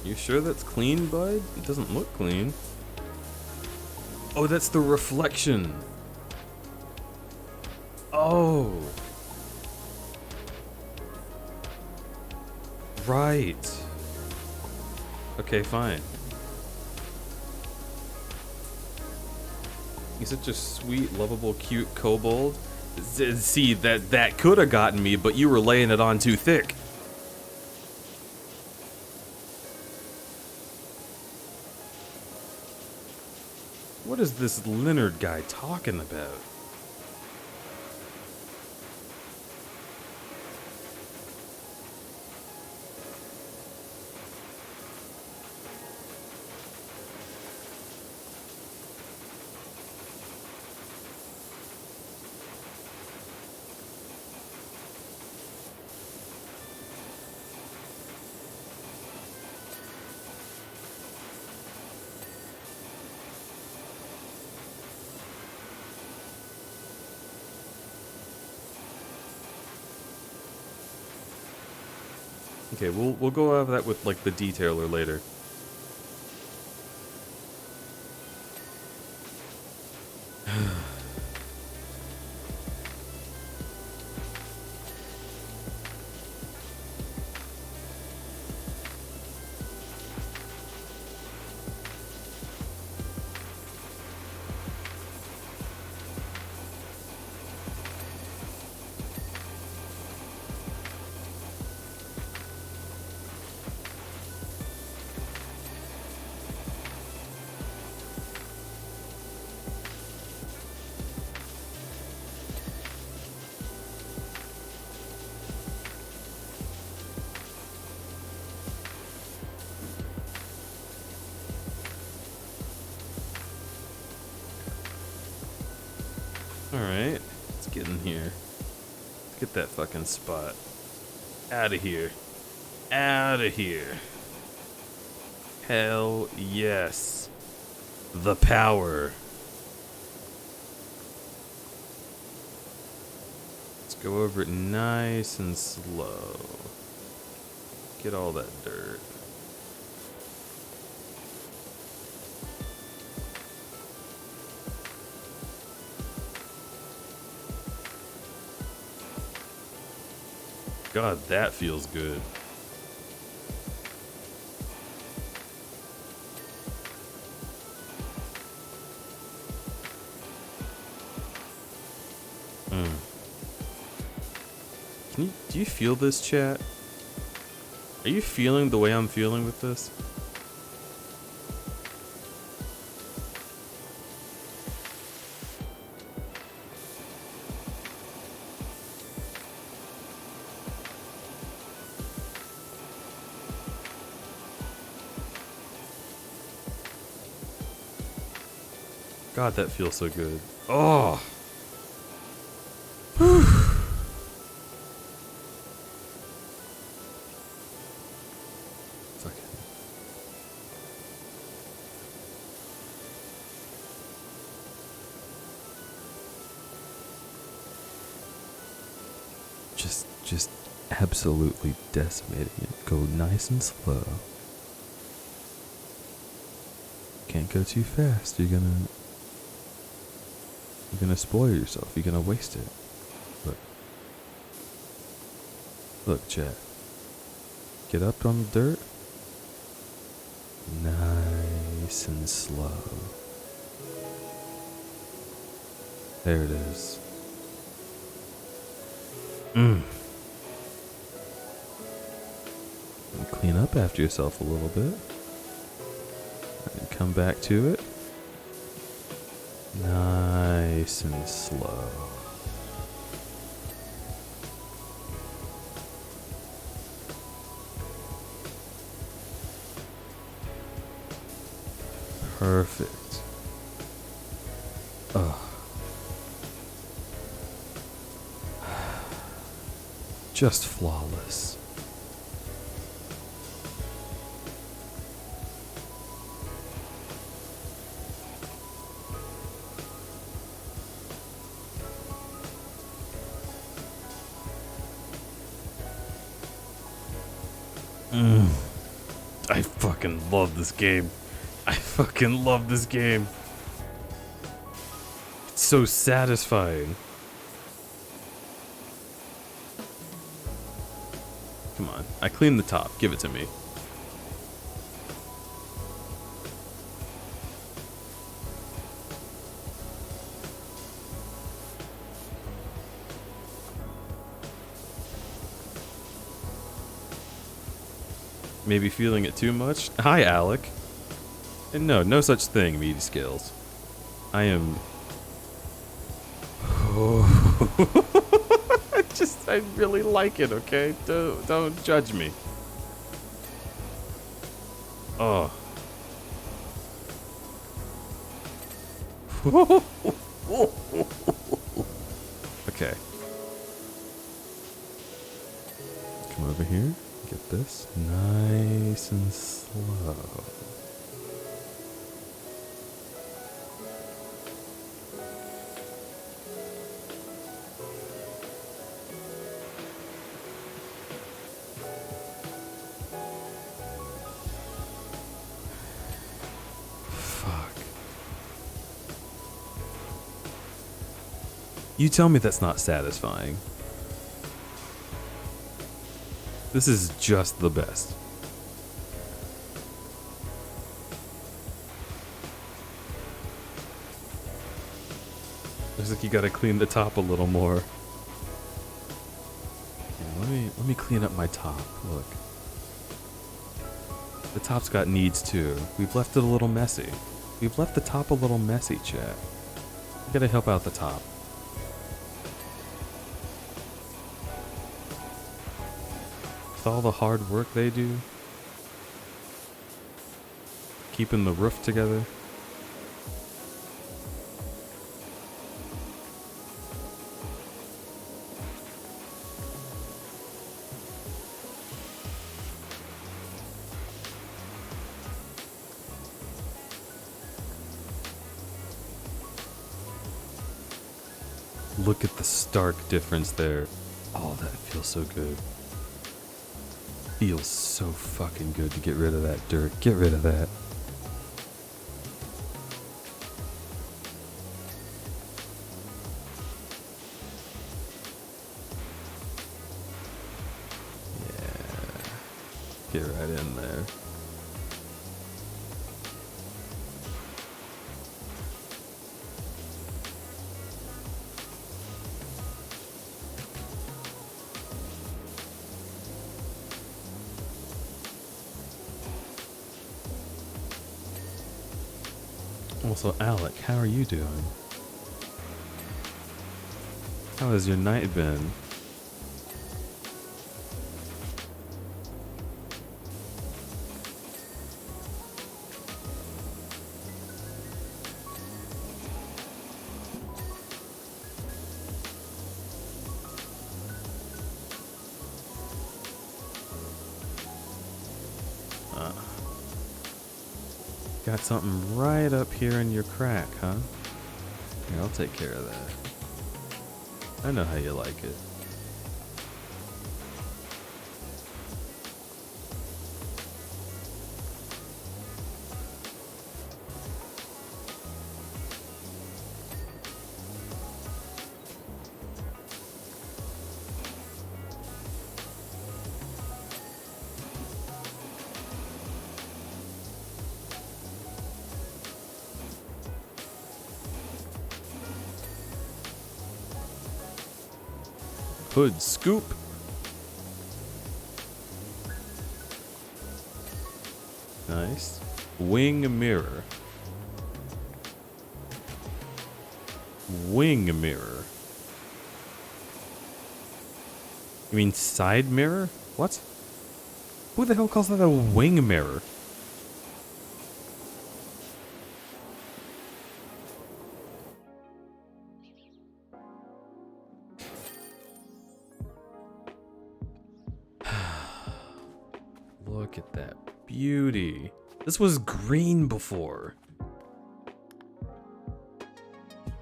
You sure that's clean, bud? It doesn't look clean. Oh, that's the reflection. Oh. Right. Okay, fine. He's such a sweet, lovable, cute kobold. See, that could have gotten me, but you were laying it on too thick. What is this Leonard guy talking about? Okay, we'll go over that with like the detailer later. Alright, let's get in here. Let's get that fucking spot. Out of here. Out of here. Hell yes. The power. Let's go over it nice and slow. Get all that dirt. God, that feels good. Do you feel this, chat? Are you feeling the way I'm feeling with this? God, that feels so good. Oh. Fuck. Just absolutely decimating it. Go nice and slow. Can't go too fast. You're gonna spoil yourself. You're gonna waste it. Look, chat. Get up on the dirt. Nice and slow. There it is. And clean up after yourself a little bit. And come back to it. Nice and slow. Perfect. Oh. Just flawless. I fucking love this game. I fucking love this game. It's so satisfying. Come on. I cleaned the top. Give it to me. Maybe feeling it too much? Hi, Alec. And no such thing, meaty skills. I am... I really like it, okay? Don't judge me. Oh. Okay. Come over here. Get this nice and slow. Fuck. You tell me that's not satisfying. This is just the best. Looks like you gotta clean the top a little more. Here, let me clean up my top. Look. The top's got needs too. We've left it a little messy. We've left the top a little messy, chat. We gotta help out the top. With all the hard work they do, keeping the roof together. Look at the stark difference there. Oh, that feels so good. Feels so fucking good to get rid of that dirt. Get rid of that. Yeah. Get right in there. Also, Alec, how are you doing? How has your night been? Got something right up here in your crack, huh? Here, I'll take care of that. I know how you like it. Hood scoop. Nice. Wing mirror. Wing mirror. You mean side mirror? What? Who the hell calls that a wing mirror? Look at that beauty. This was green before.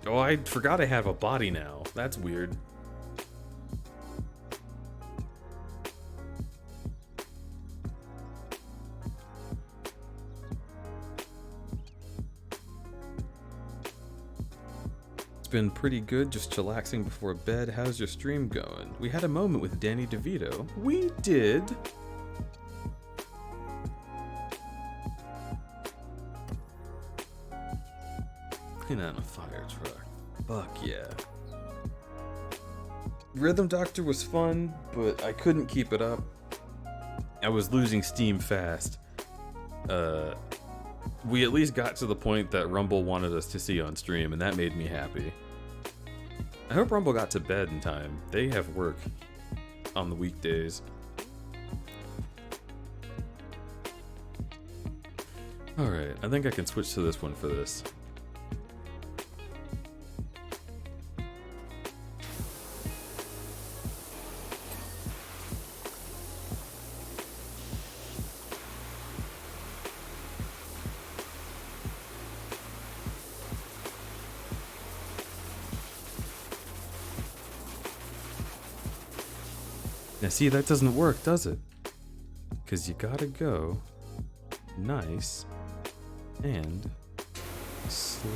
Oh, I forgot I have a body now. That's weird. been pretty good, just chillaxing before bed. How's your stream going? We had a moment with Danny DeVito. We did. Clean out a fire truck. Fuck yeah. Rhythm Doctor was fun, but I couldn't keep it up. I was losing steam fast. We at least got to the point that Rumble wanted us to see on stream, and that made me happy. I hope Rumble got to bed in time. They have work on the weekdays. Alright, I think I can switch to this one for this. Now see, that doesn't work, does it? Because you gotta go nice and slow.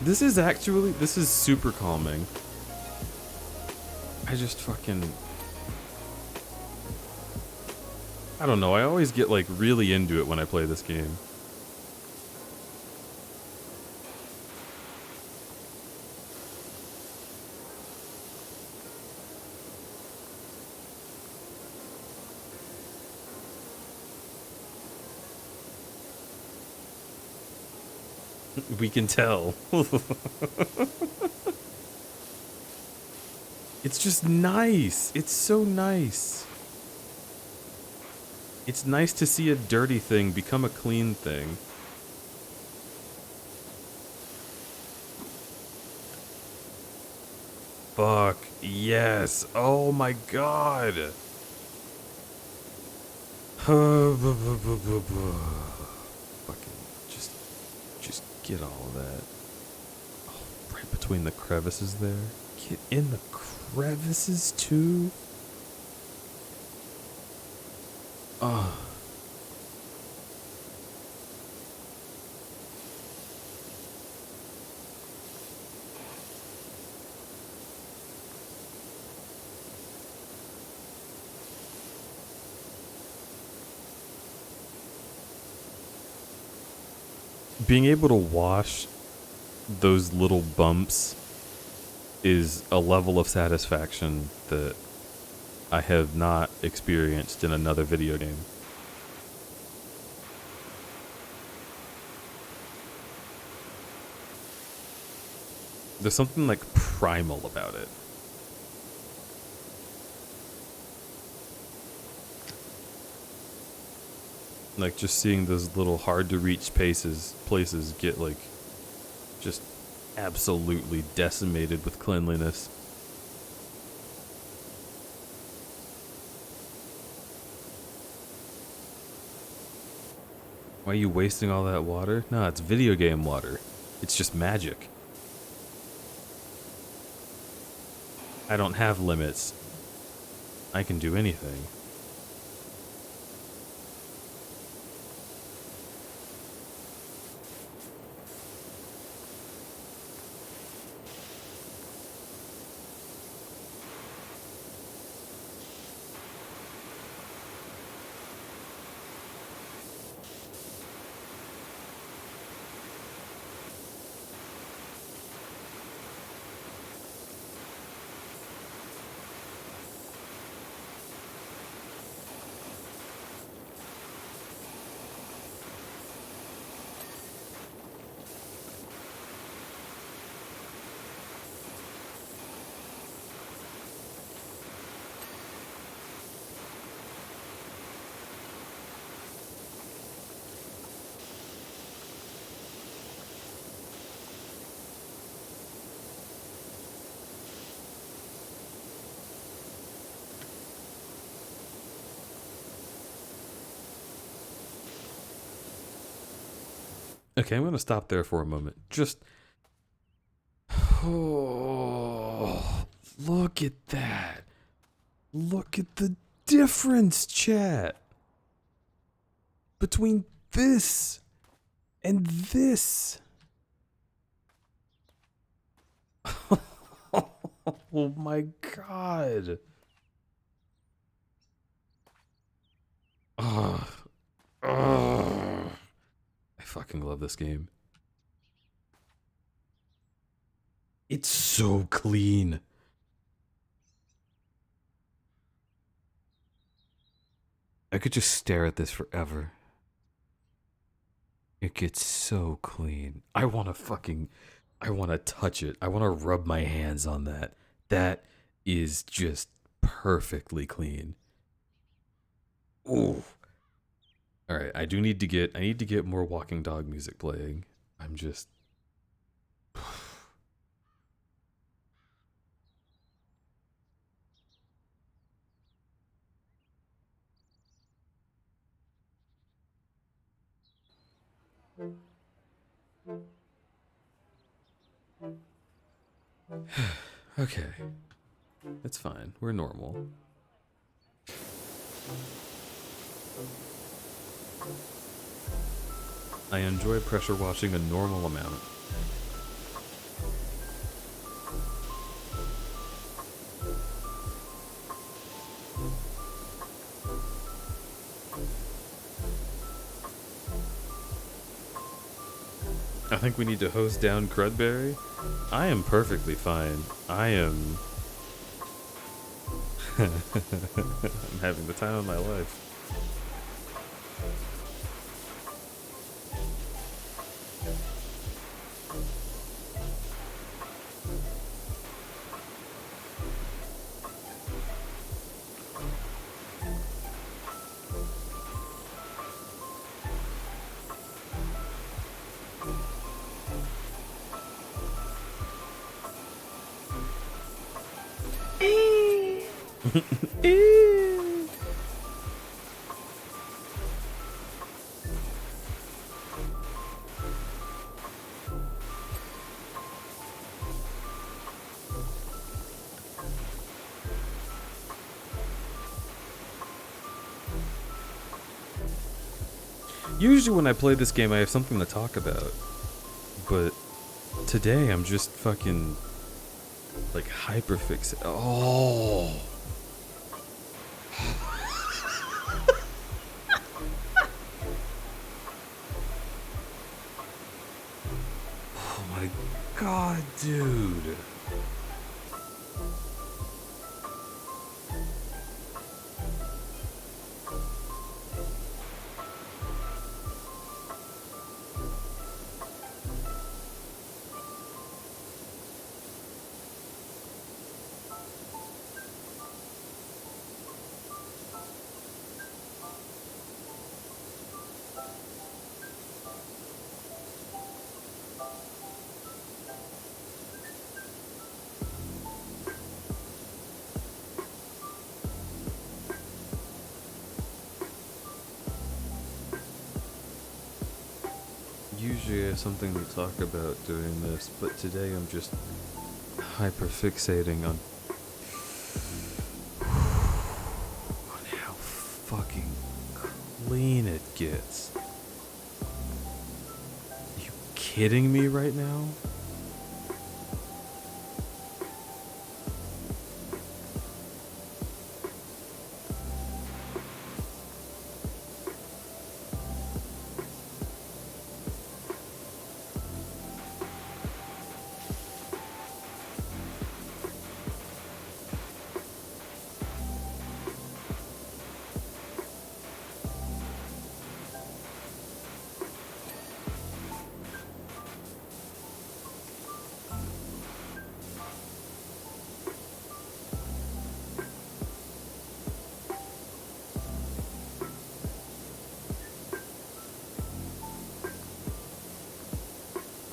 This is super calming. I just fucking... I don't know, I always get like really into it when I play this game. We can tell. It's just nice. It's so nice. It's nice to see a dirty thing become a clean thing. Fuck. Yes. Oh my god. Fucking just get all of that. Oh, right between the crevices there. Get in the crevices too. Oh. Being able to wash those little bumps is a level of satisfaction that I have not experienced in another video game. There's something like primal about it. Like just seeing those little hard to reach places get like just absolutely decimated with cleanliness. Why are you wasting all that water? No, it's video game water. It's just magic. I don't have limits. I can do anything. Okay, I'm gonna stop there for a moment. Just oh, look at that. Look at the difference, chat, between this and this. Oh my god. Ugh. Ugh. I fucking love this game. It's so clean. I could just stare at this forever. It gets so clean. I want to touch it. I want to rub my hands on that. That is just perfectly clean. Ooh. All right, I need to get more walking dog music playing. I'm just okay. It's fine. We're normal. I enjoy pressure washing a normal amount. I think we need to hose down crudberry. I am perfectly fine. I am I'm having the time of my life. Usually when I play this game, I have something to talk about. But today, I'm just fucking, like, hyperfixated. Oh! Oh my god, dude. Usually I have something to talk about doing this, but today I'm just hyperfixating on how fucking clean it gets. Are you kidding me right now?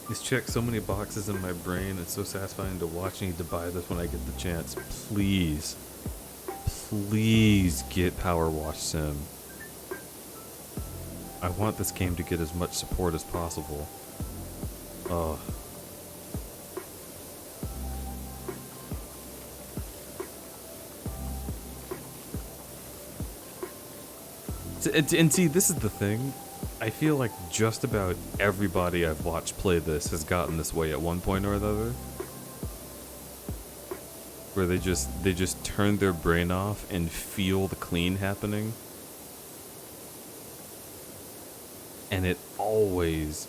It's checked so many boxes in my brain. It's so satisfying to watch. I need to buy this when I get the chance. Please. Please get Power Wash Sim. I want this game to get as much support as possible. Oh. And see, this is the thing. I feel like just about everybody I've watched play this has gotten this way at one point or another. Where they just turn their brain off and feel the clean happening. And it always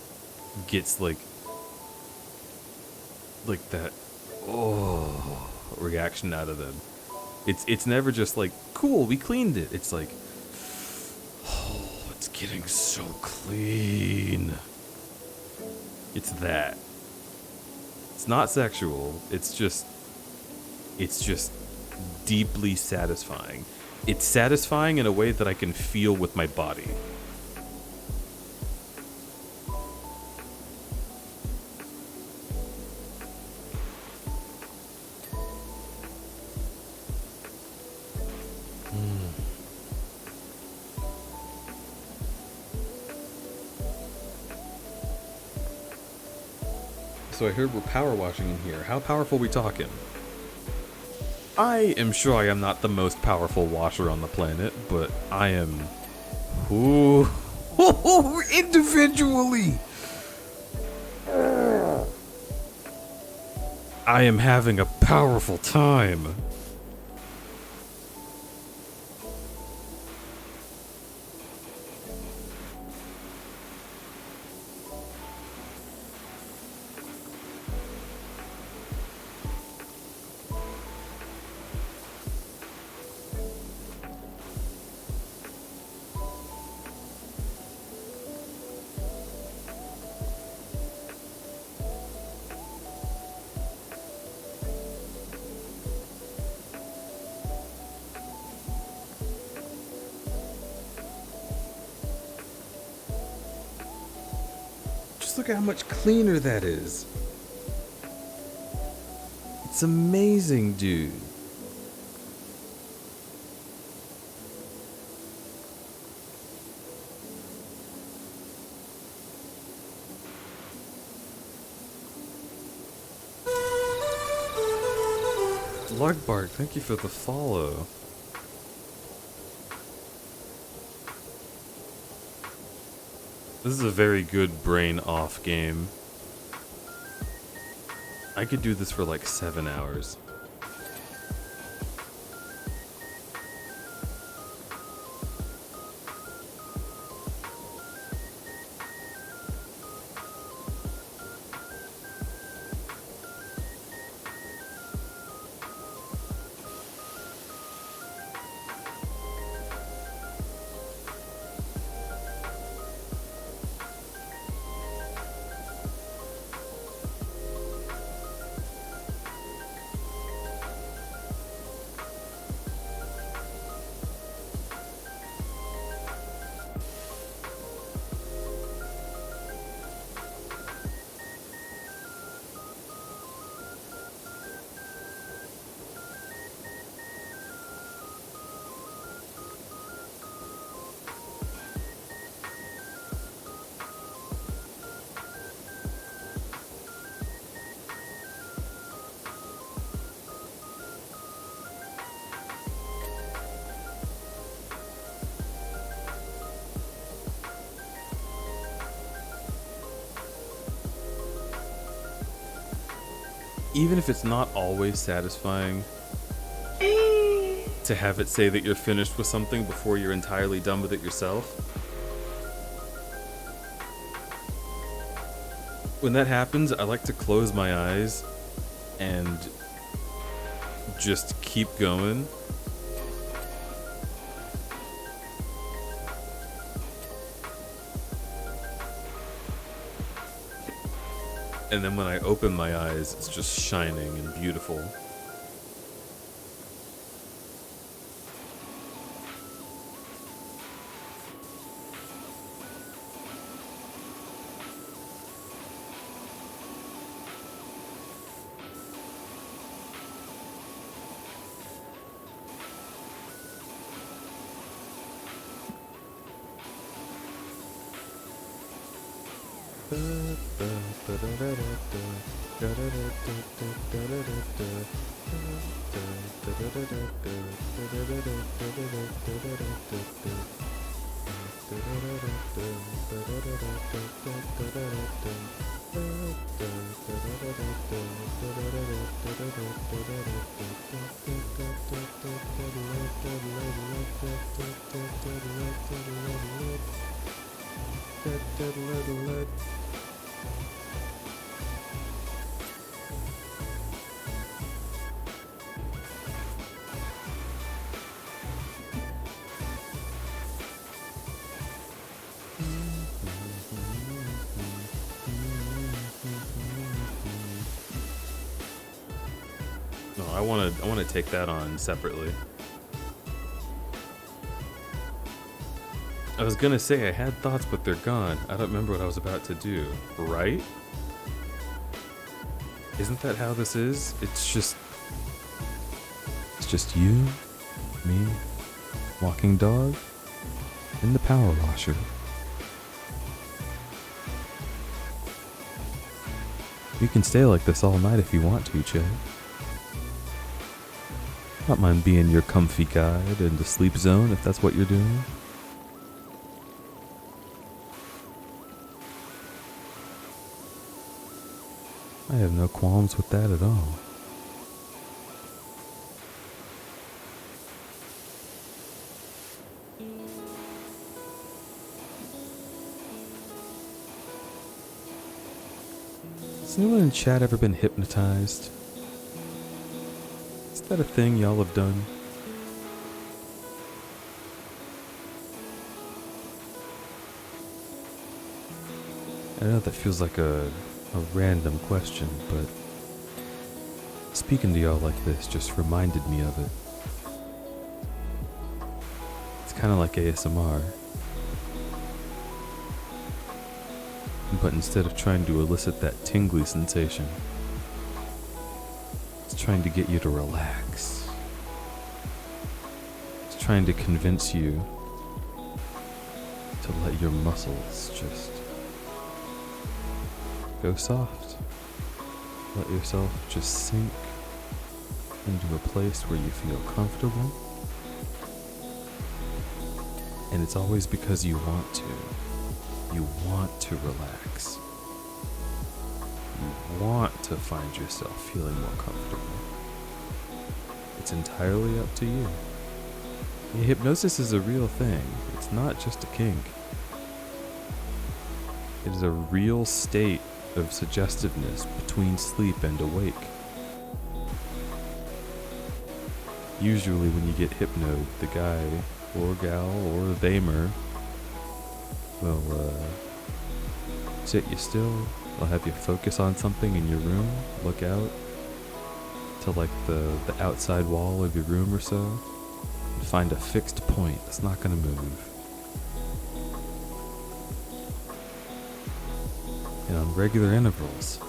gets like that reaction out of them. It's never just like, cool, we cleaned it. It's like, oh, it's getting so clean. It's that. It's not sexual. It's just deeply satisfying. It's satisfying in a way that I can feel with my body. So I heard we're power washing in here. How powerful we talking? I am sure I am not the most powerful washer on the planet, but I am... Ooh. Individually! I am having a powerful time. Look at how much cleaner that is. It's amazing, dude. Lugbark, thank you for the follow. This is a very good brain off game. I could do this for like 7 hours. Even if it's not always satisfying to have it say that you're finished with something before you're entirely done with it yourself. When that happens, I like to close my eyes and just keep going. And then when I open my eyes, it's just shining and beautiful. No, I want to take that on separately. I was gonna say I had thoughts, but they're gone. I don't remember what I was about to do. Right? Isn't that how this is? It's just you, me, walking dog, and the power washer. You can stay like this all night if you want to, Che. Not mind being your comfy guide in the sleep zone if that's what you're doing. I have no qualms with that at all. Has anyone in chat ever been hypnotized? Is that a thing y'all have done? I know that feels like a random question, but speaking to y'all like this just reminded me of it. It's kind of like ASMR. But instead of trying to elicit that tingly sensation, it's trying to get you to relax. It's trying to convince you to let your muscles just go soft. Let yourself just sink into a place where you feel comfortable. And it's always because you want to. You want to relax. You want to find yourself feeling more comfortable. It's entirely up to you. Yeah, hypnosis is a real thing. It's not just a kink. It is a real state of suggestiveness between sleep and awake. Usually when you get hypnoed, the guy or gal or themer will sit you still. They'll have you focus on something in your room, look out to like the outside wall of your room or so, and find a fixed point that's not going to move. And on regular intervals,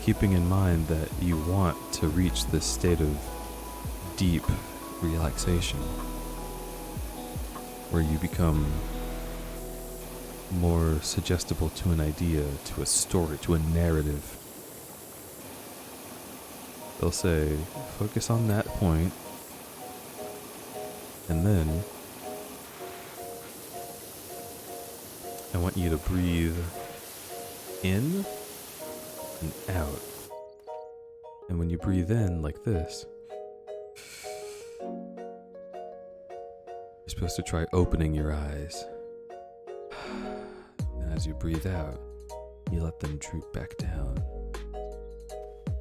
keeping in mind that you want to reach this state of deep relaxation, where you become more suggestible to an idea, to a story, to a narrative. They'll say, focus on that point, and then I want you to breathe in and out. And when you breathe in like this, you're supposed to try opening your eyes. And as you breathe out, you let them droop back down.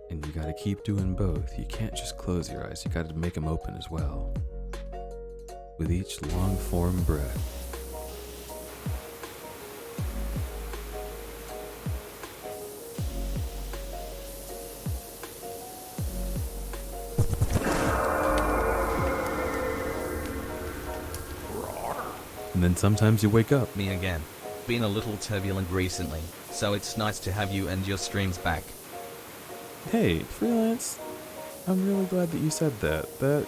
And you gotta keep doing both. You can't just close your eyes, you gotta make them open as well. With each long form breath. And then sometimes you wake up. Me again. Been a little turbulent recently, so it's nice to have you and your streams back. Hey, freelance. I'm really glad that you said that. That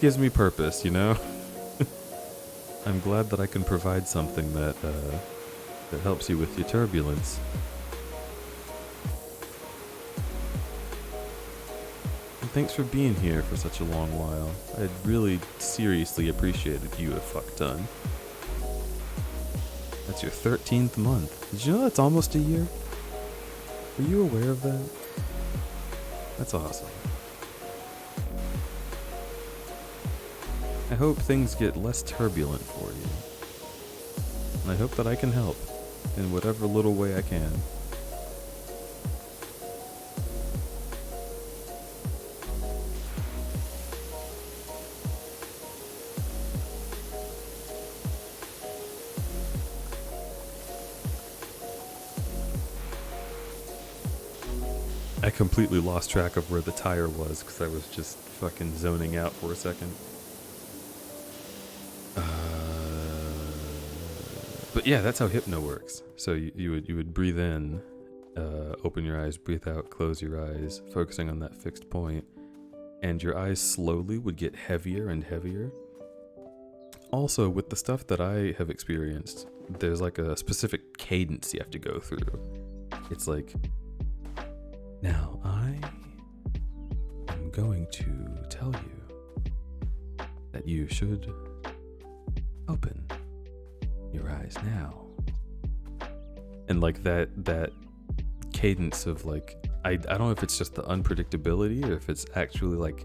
gives me purpose, you know? I'm glad that I can provide something that that helps you with your turbulence. And thanks for being here for such a long while. I'd really seriously appreciated you a fuck ton. That's your 13th month. Did you know that's almost a year? Were you aware of that? That's awesome. I hope things get less turbulent for you. And I hope that I can help in whatever little way I can. I completely lost track of where the tire was because I was just fucking zoning out for a second. But yeah, that's how hypno works. So you would breathe in, open your eyes, breathe out, close your eyes, focusing on that fixed point, and your eyes slowly would get heavier and heavier. Also, with the stuff that I have experienced, there's like a specific cadence you have to go through. It's like, now I am going to tell you that you should open your eyes now. And like that cadence of like, I don't know if it's just the unpredictability or if it's actually like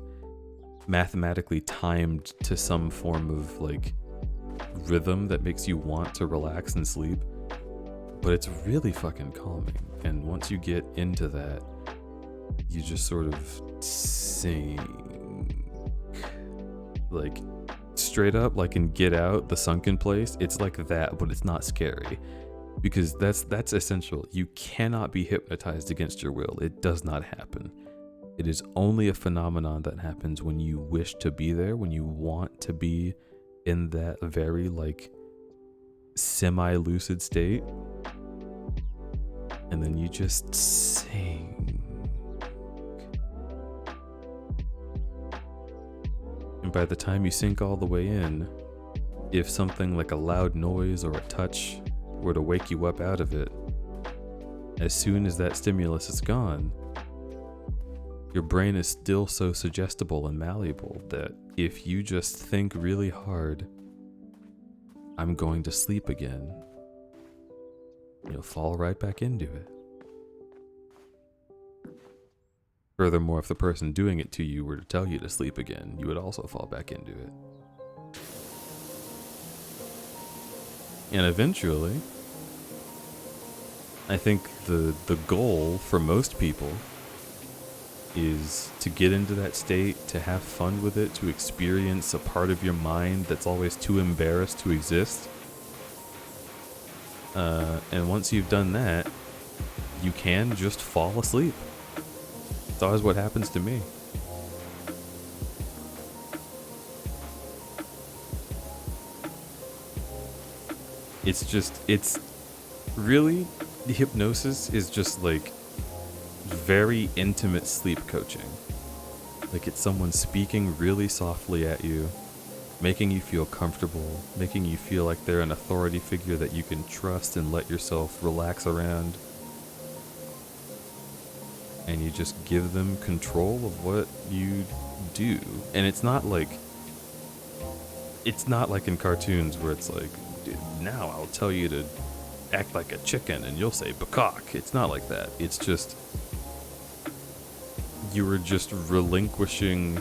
mathematically timed to some form of like rhythm that makes you want to relax and sleep, but it's really fucking calming. And once you get into that, you just sort of sink, like straight up, like in Get Out, the sunken place. It's like that, but it's not scary, because that's essential. You cannot be hypnotized against your will. It does not happen. It is only a phenomenon that happens when you wish to be there, when you want to be in that very like semi-lucid state, and then you just sink. And by the time you sink all the way in, if something like a loud noise or a touch were to wake you up out of it, as soon as that stimulus is gone, your brain is still so suggestible and malleable that if you just think really hard, I'm going to sleep again, you'll fall right back into it. Furthermore, if the person doing it to you were to tell you to sleep again, you would also fall back into it. And eventually, I think the goal for most people is to get into that state, to have fun with it, to experience a part of your mind that's always too embarrassed to exist. And once you've done that, you can just fall asleep. It's always what happens to me. It's really, the hypnosis is just like very intimate sleep coaching. Like it's someone speaking really softly at you, making you feel comfortable, making you feel like they're an authority figure that you can trust and let yourself relax around. And you just give them control of what you do. And it's not like in cartoons where it's like, dude, now I'll tell you to act like a chicken and you'll say peacock. It's not like that. It's just, you are just relinquishing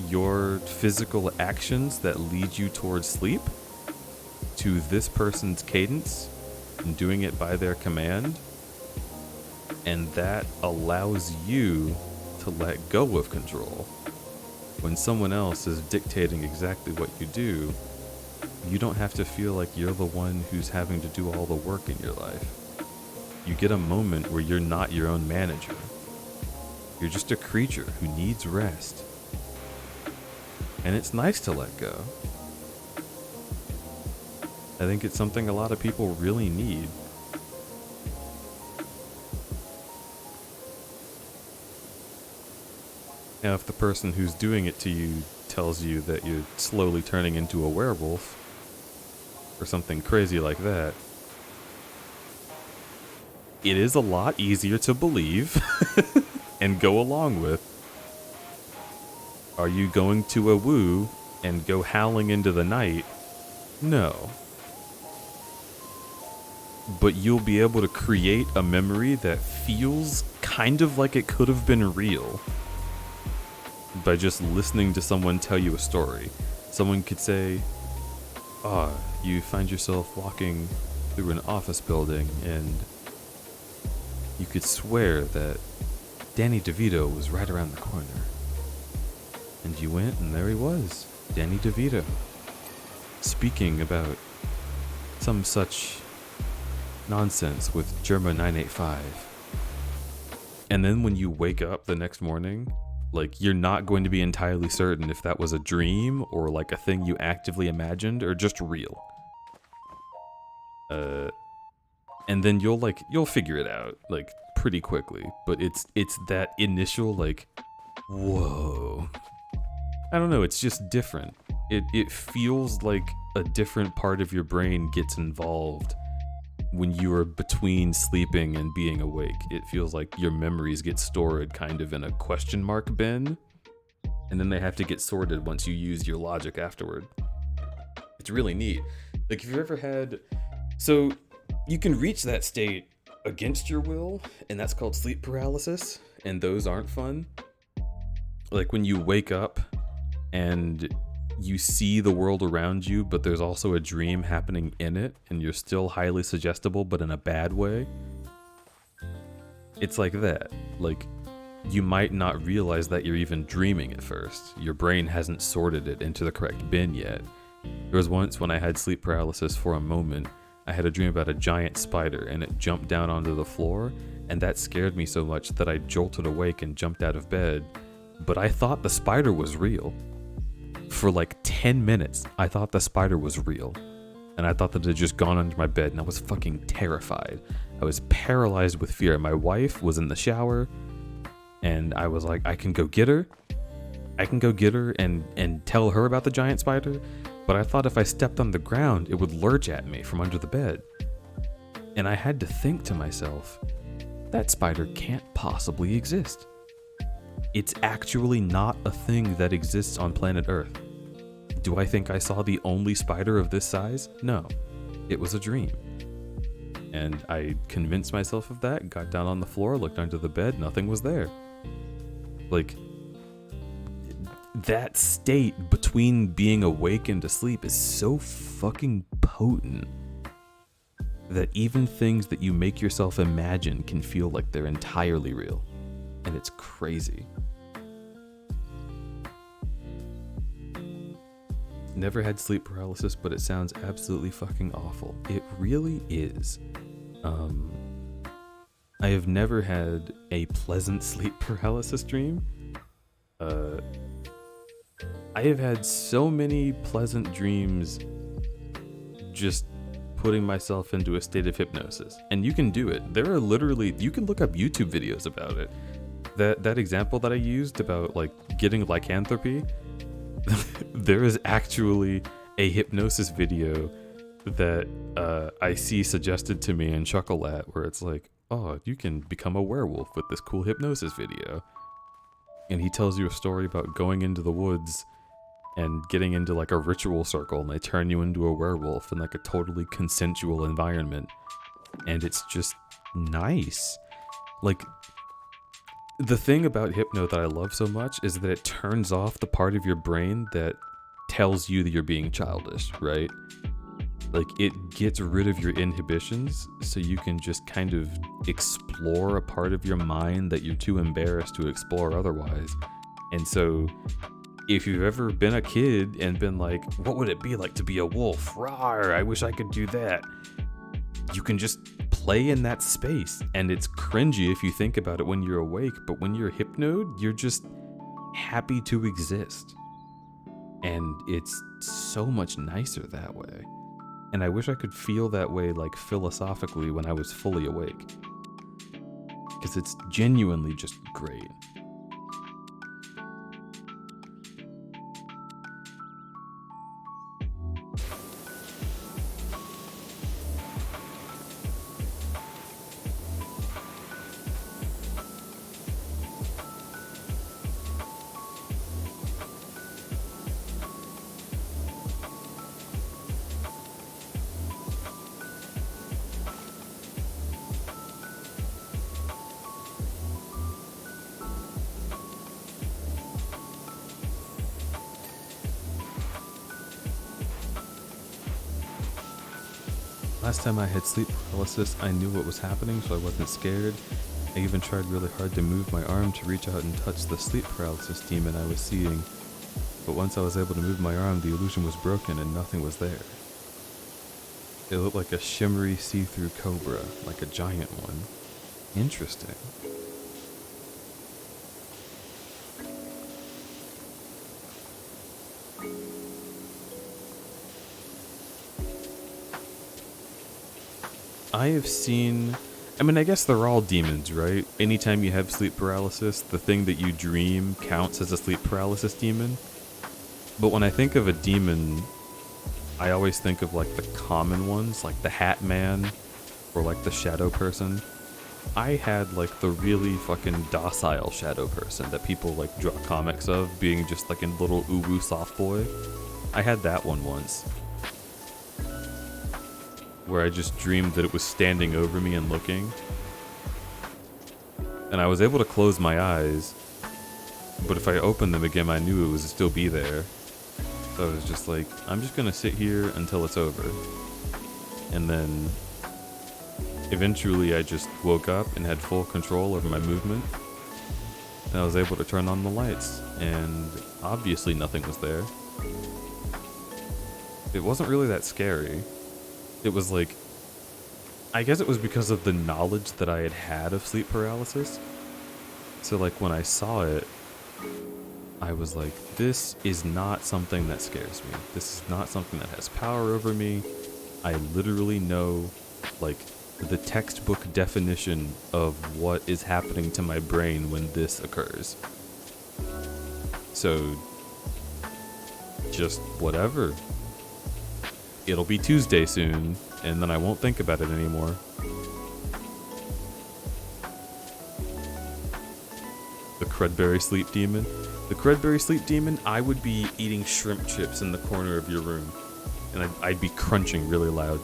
your physical actions that lead you towards sleep to this person's cadence and doing it by their command. And that allows you to let go of control. When someone else is dictating exactly what you do, you don't have to feel like you're the one who's having to do all the work in your life. You get a moment where you're not your own manager. You're just a creature who needs rest. And it's nice to let go. I think it's something a lot of people really need. Now, if the person who's doing it to you tells you that you're slowly turning into a werewolf, or something crazy like that, it is a lot easier to believe and go along with. Are you going to a woo and go howling into the night? No. But you'll be able to create a memory that feels kind of like it could have been real by just listening to someone tell you a story. Someone could say, you find yourself walking through an office building and you could swear that Danny DeVito was right around the corner. And you went and there he was, Danny DeVito, speaking about some such nonsense with Germa 985. And then when you wake up the next morning, like, you're not going to be entirely certain if that was a dream or like a thing you actively imagined or just real. And then you'll figure it out like pretty quickly, but it's that initial like, whoa. I don't know, it's just different. It feels like a different part of your brain gets involved when you are between sleeping and being awake. It feels like your memories get stored kind of in a question mark bin, and then they have to get sorted once you use your logic afterward. It's really neat. Like, if you've ever had... So, you can reach that state against your will, and that's called sleep paralysis, and those aren't fun. Like, when you wake up and you see the world around you, but there's also a dream happening in it, and you're still highly suggestible, but in a bad way. It's like that. Like, you might not realize that you're even dreaming at first. Your brain hasn't sorted it into the correct bin yet. There was once when I had sleep paralysis for a moment, I had a dream about a giant spider, and it jumped down onto the floor, and that scared me so much that I jolted awake and jumped out of bed. But I thought the spider was real. For like 10 minutes, I thought the spider was real. And I thought that it had just gone under my bed, and I was fucking terrified. I was paralyzed with fear. My wife was in the shower, and I was like, I can go get her. I can go get her and tell her about the giant spider. But I thought if I stepped on the ground, it would lurch at me from under the bed. And I had to think to myself, that spider can't possibly exist. It's actually not a thing that exists on planet Earth. Do I think I saw the only spider of this size? No. It was a dream. And I convinced myself of that, got down on the floor, looked under the bed, nothing was there. Like, that state between being awake and asleep is so fucking potent that even things that you make yourself imagine can feel like they're entirely real. And it's crazy. Never had sleep paralysis, but it sounds absolutely fucking awful. It really is. I have never had a pleasant sleep paralysis dream. I have had so many pleasant dreams just putting myself into a state of hypnosis. And you can do it. There are literally, you can look up YouTube videos about it. That example that I used about like getting lycanthropy, there is actually a hypnosis video that I see suggested to me and chuckle at, where it's like, oh, you can become a werewolf with this cool hypnosis video. And he tells you a story about going into the woods and getting into like a ritual circle, and they turn you into a werewolf in like a totally consensual environment. And it's just nice. Like, the thing about hypno that I love so much is that it turns off the part of your brain that tells you that you're being childish, right? Like, it gets rid of your inhibitions so you can just kind of explore a part of your mind that you're too embarrassed to explore otherwise. And so, if you've ever been a kid and been like, what would it be like to be a wolf? Rawr, I wish I could do that. You can just play in that space, and it's cringy if you think about it when you're awake, but when you're hypnoed, you're just happy to exist. And it's so much nicer that way. And I wish I could feel that way, like, philosophically when I was fully awake. Because it's genuinely just great. Last time I had sleep paralysis, I knew what was happening, so I wasn't scared. I even tried really hard to move my arm to reach out and touch the sleep paralysis demon I was seeing. But once I was able to move my arm, the illusion was broken and nothing was there. It looked like a shimmery see-through cobra, like a giant one. Interesting. I have seen... I mean, I guess they're all demons, right? Anytime you have sleep paralysis, the thing that you dream counts as a sleep paralysis demon. But when I think of a demon, I always think of like the common ones, like the Hat Man or like the Shadow Person. I had like the really fucking docile Shadow Person that people like draw comics of being just like a little uwu soft boy. I had that one once, where I just dreamed that it was standing over me and looking. And I was able to close my eyes, but if I opened them again, I knew it would still be there. So I was just like, I'm just gonna sit here until it's over. And then eventually I just woke up and had full control over my movement. And I was able to turn on the lights, and obviously nothing was there. It wasn't really that scary. It was like, I guess it was because of the knowledge that I had had of sleep paralysis. So like when I saw it, I was like, this is not something that scares me. This is not something that has power over me. I literally know like the textbook definition of what is happening to my brain when this occurs. So just whatever. It'll be Tuesday soon, and then I won't think about it anymore. The crudberry sleep demon. The crudberry sleep demon, I would be eating shrimp chips in the corner of your room, and I'd be crunching really loud.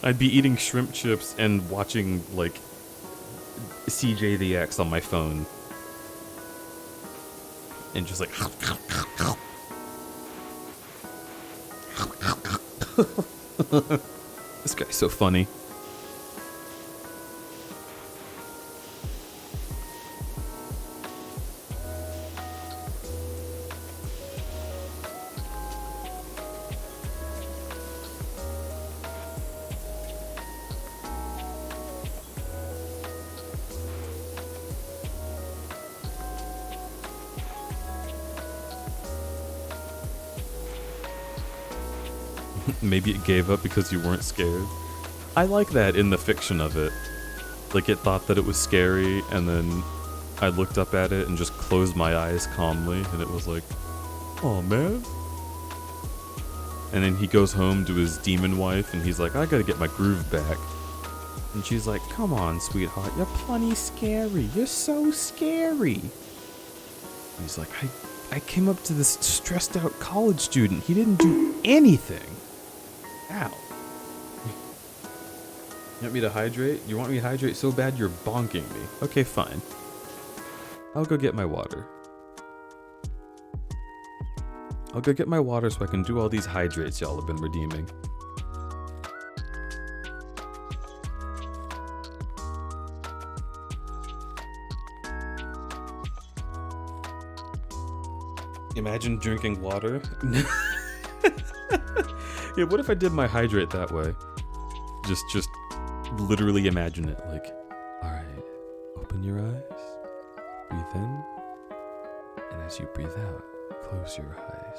I'd be eating shrimp chips and watching, like, CJ the X on my phone. And just like... This guy's so funny. Maybe it gave up because you weren't scared. I like that in the fiction of it. Like, it thought that it was scary, and then I looked up at it and just closed my eyes calmly, and it was like, oh man. And then he goes home to his demon wife, and he's like, I gotta get my groove back. And she's like, come on, sweetheart, you're plenty scary. You're so scary. And he's like, I came up to this stressed out college student. He didn't do anything. Ow. You want me to hydrate? You want me to hydrate so bad you're bonking me. Okay, fine. I'll go get my water. I'll go get my water so I can do all these hydrates y'all have been redeeming. Imagine drinking water. Yeah, what if I did my hydrate that way? Just literally imagine it. Like, alright, open your eyes, breathe in, and as you breathe out, close your eyes.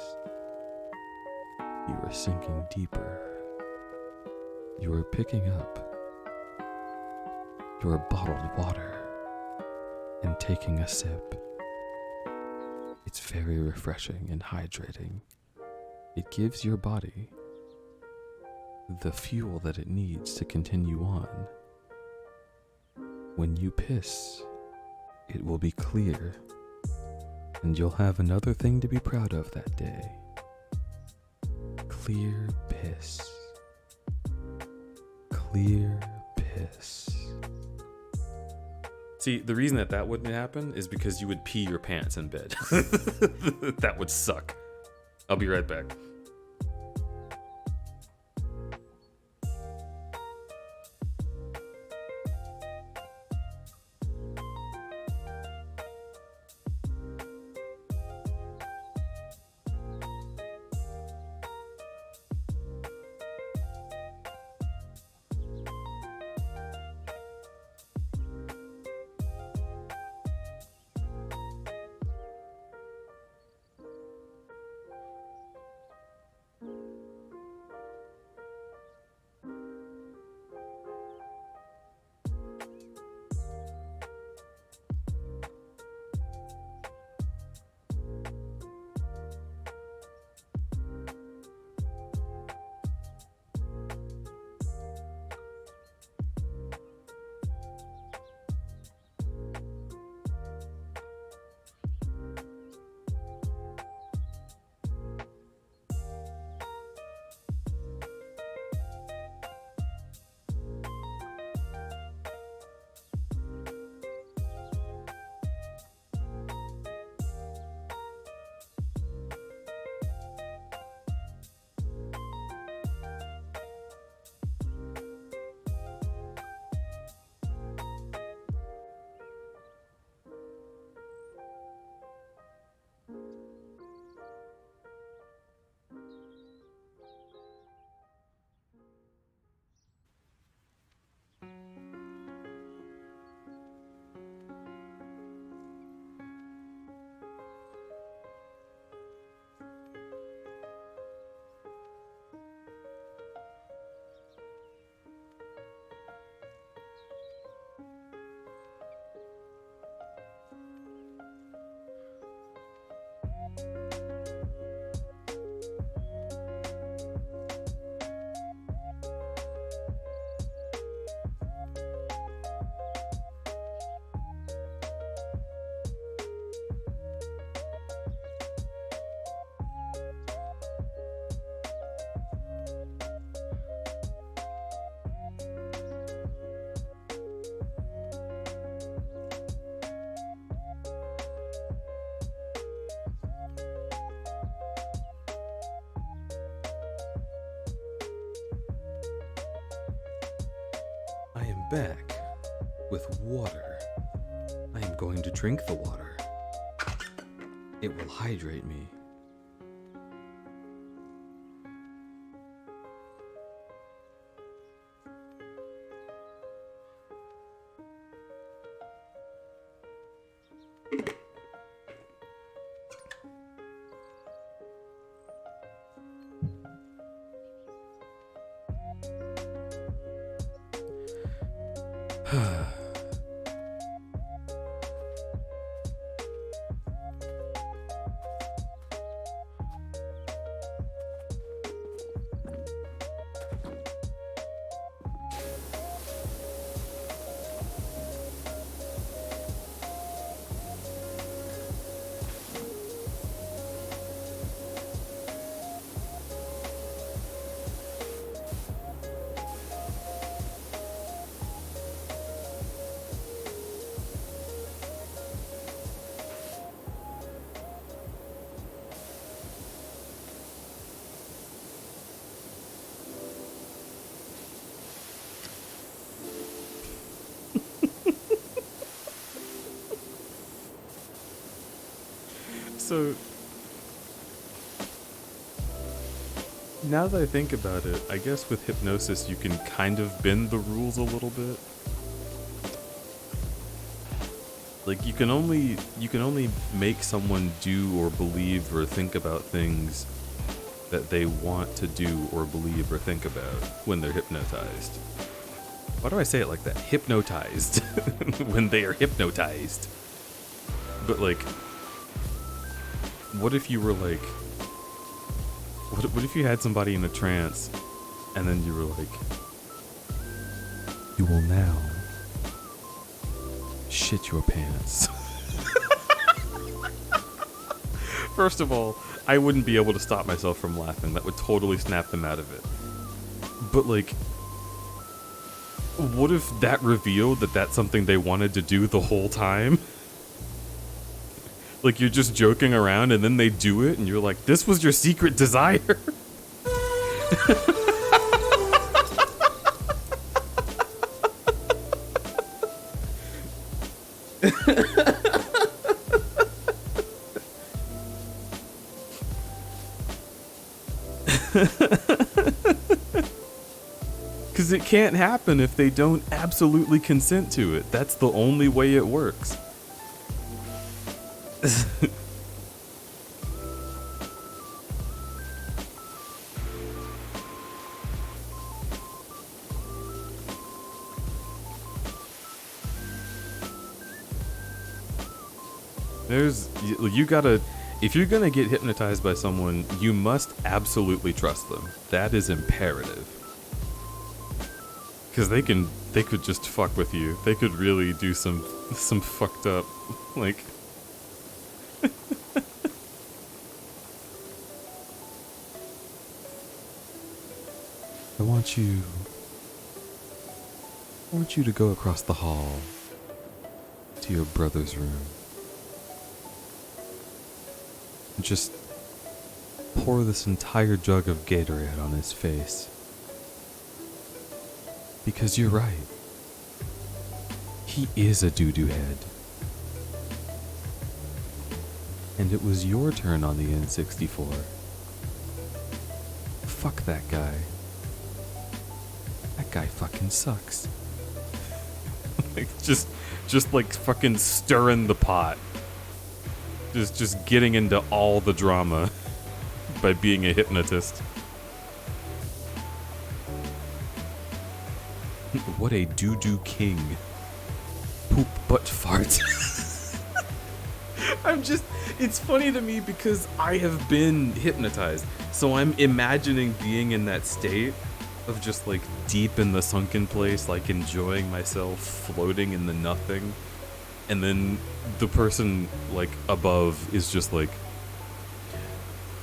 You are sinking deeper. You are picking up your bottled water and taking a sip. It's very refreshing and hydrating. It gives your body the fuel that it needs to continue on. When you piss, it will be clear, and you'll have another thing to be proud of that day. Clear piss. Clear piss. See, the reason that wouldn't happen is because you would pee your pants in bed. That would suck. I'll be right back. I am back with water. I am going to drink the water. It will hydrate me. So, now that I think about it, I guess with hypnosis you can kind of bend the rules a little bit. Like you can only make someone do or believe or think about things that they want to do or believe or think about when they're hypnotized. Why do I say it like that? Hypnotized. When they are hypnotized. But like, what if you were like, what if you had somebody in a trance and then you were like, you will now shit your pants. First of all, I wouldn't be able to stop myself from laughing. That would totally snap them out of it. But like, what if that revealed that that's something they wanted to do the whole time? Like you're just joking around and then they do it and you're like, this was your secret desire? Because it can't happen if they don't absolutely consent to it. That's the only way it works. You gotta, if you're gonna get hypnotized by someone, you must absolutely trust them. That is imperative. Because they could just fuck with you. They could really do some fucked up, like. I want you to go across the hall to your brother's room. And just pour this entire jug of Gatorade on his face. Because you're right. He is a doo-doo head. And it was your turn on the N64. Fuck that guy. That guy fucking sucks. Like just like fucking stirring the pot. Just getting into all the drama by being a hypnotist. What a doo-doo king. Poop butt fart. It's funny to me because I have been hypnotized. So I'm imagining being in that state of just like deep in the sunken place, like enjoying myself floating in the nothing. And then the person like above is just like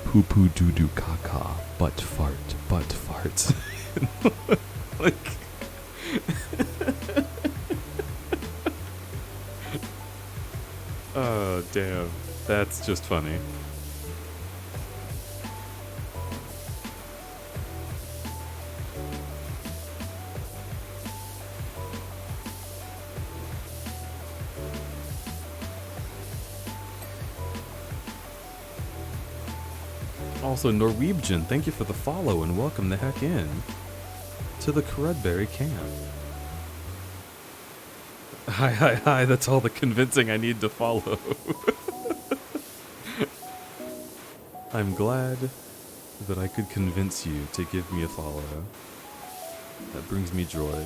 poo poo doo doo caca, butt fart, butt farts. Like oh damn, that's just funny. Also, Norwegian, thank you for the follow and welcome the heck in to the crudberry camp. Hi, that's all the convincing I need to follow. I'm glad that I could convince you to give me a follow. That brings me joy.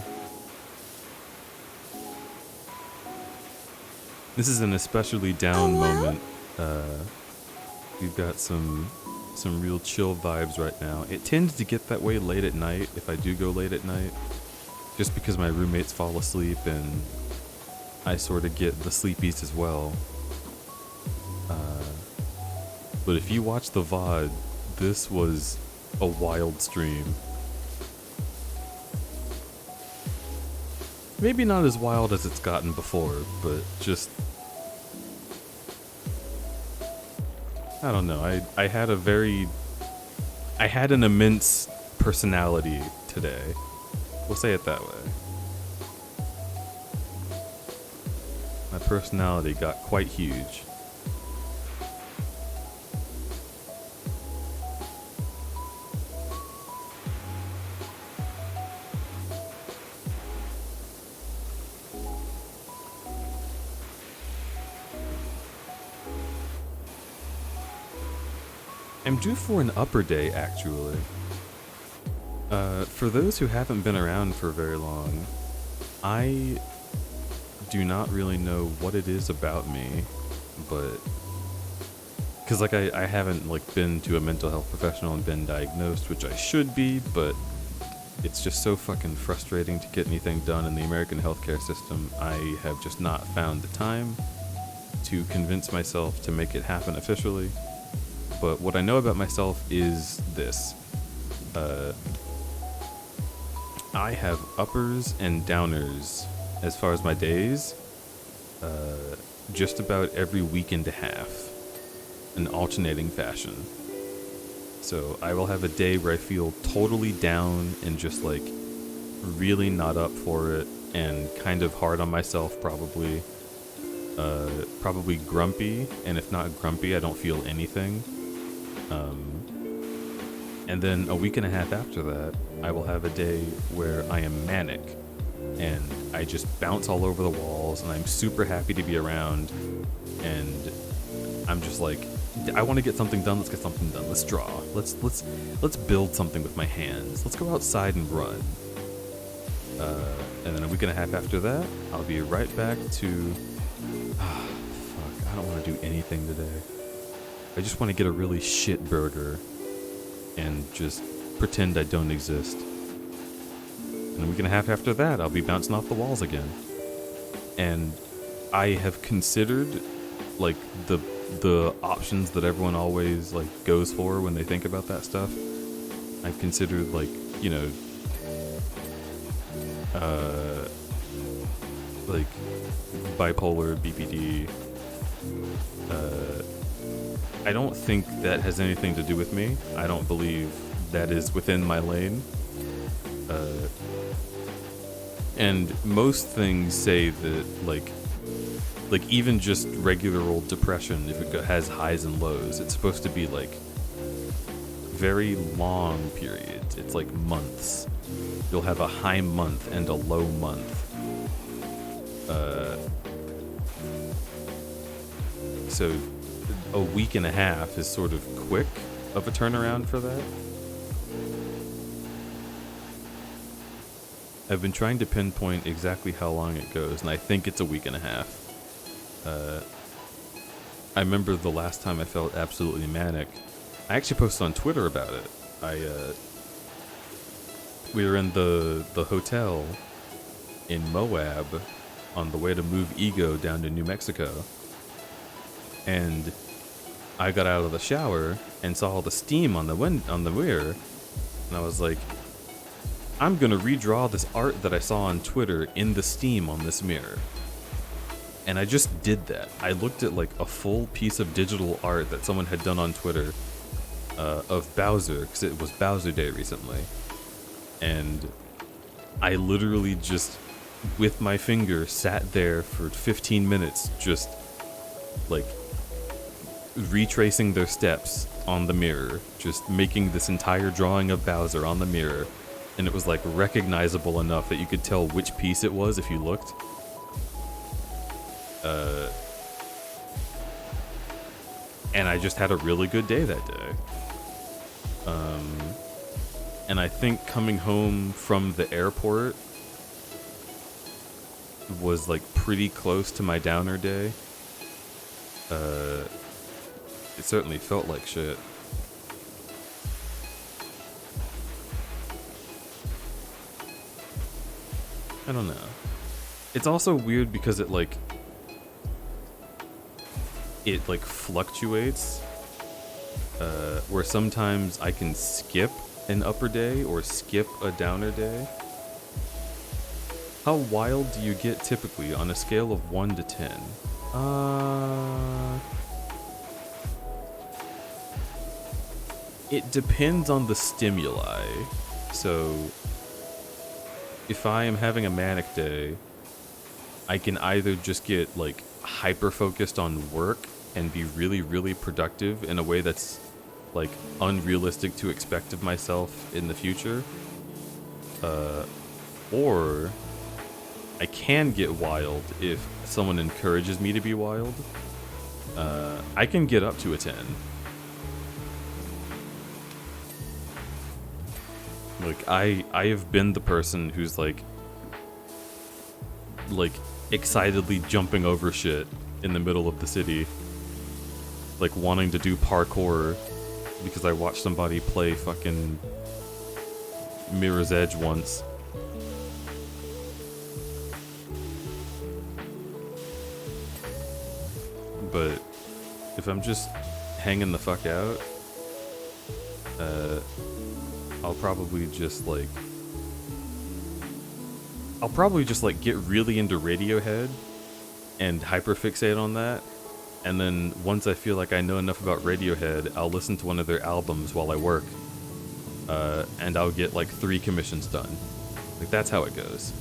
This is an especially down moment. We've got some real chill vibes right now. It tends to get that way late at night if I do go late at night, just because my roommates fall asleep and I sort of get the sleepies as well. But if you watch the VOD, this was a wild stream. Maybe not as wild as it's gotten before, but just... I don't know, I had an immense personality today. We'll say it that way. My personality got quite huge. I'm due for an upper day, actually. For those who haven't been around for very long, I do not really know what it is about me, but... Because, like, I haven't, like, been to a mental health professional and been diagnosed, which I should be, but it's just so fucking frustrating to get anything done in the American healthcare system. I have just not found the time to convince myself to make it happen officially. But what I know about myself is this. I have uppers and downers as far as my days, just about every week and a half, in alternating fashion. So I will have a day where I feel totally down and just like really not up for it and kind of hard on myself probably. Probably grumpy, and if not grumpy, I don't feel anything. And then a week and a half after that, I will have a day where I am manic and I just bounce all over the walls and I'm super happy to be around, and I'm just like, I want to get something done. Let's get something done. Let's draw. Let's build something with my hands. Let's go outside and run. And then a week and a half after that, I'll be right back to fuck, I don't want to do anything today. I just want to get a really shit burger and just pretend I don't exist. And a week and a half after that, I'll be bouncing off the walls again. And I have considered, like, the options that everyone always, like, goes for when they think about that stuff. I've considered, like, you know, like, bipolar, BPD. I don't think that has anything to do with me. I don't believe that is within my lane. And most things say that, like even just regular old depression, if it has highs and lows, it's supposed to be, like, very long periods. It's like months. You'll have a high month and a low month. So a week and a half is sort of quick of a turnaround for that. I've been trying to pinpoint exactly how long it goes, and I think it's a week and a half. I remember the last time I felt absolutely manic. I actually posted on Twitter about it. We were in the hotel in Moab on the way to move Ego down to New Mexico. And I got out of the shower and saw all the steam on the mirror. And I was like, I'm gonna redraw this art that I saw on Twitter in the steam on this mirror. And I just did that. I looked at like a full piece of digital art that someone had done on Twitter of Bowser, because it was Bowser Day recently. And I literally just, with my finger, sat there for 15 minutes, just like retracing their steps on the mirror, just making this entire drawing of Bowser on the mirror. And it was like recognizable enough that you could tell which piece it was if you looked. And I just had a really good day that day. And I think coming home from the airport was like pretty close to my downer day. It certainly felt like shit. I don't know. It's also weird because it fluctuates. Where sometimes I can skip an upper day or skip a downer day. How wild do you get typically on a scale of 1 to 10? It depends on the stimuli. So if I am having a manic day, I can either just get like hyper focused on work and be really, really productive in a way that's like unrealistic to expect of myself in the future. Or I can get wild if someone encourages me to be wild. I can get up to a 10. Like I have been the person who's like excitedly jumping over shit in the middle of the city, like wanting to do parkour because I watched somebody play fucking Mirror's Edge once. But if I'm just hanging the fuck out, I'll probably just get really into Radiohead and hyperfixate on that. And then once I feel like I know enough about Radiohead, I'll listen to one of their albums while I work. And I'll get like 3 commissions done. Like that's how it goes.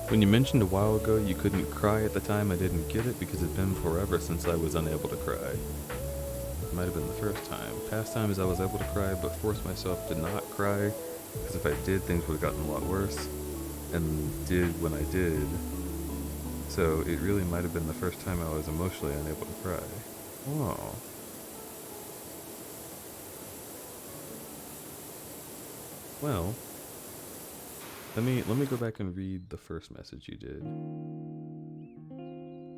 When you mentioned a while ago you couldn't cry at the time, I didn't get it because it'd been forever since I was unable to cry. It might have been the first time. Past times I was able to cry but forced myself to not cry because if I did, things would have gotten a lot worse. And did when I did. So it really might have been the first time I was emotionally unable to cry. Oh. Well, let me go back and read the first message you did.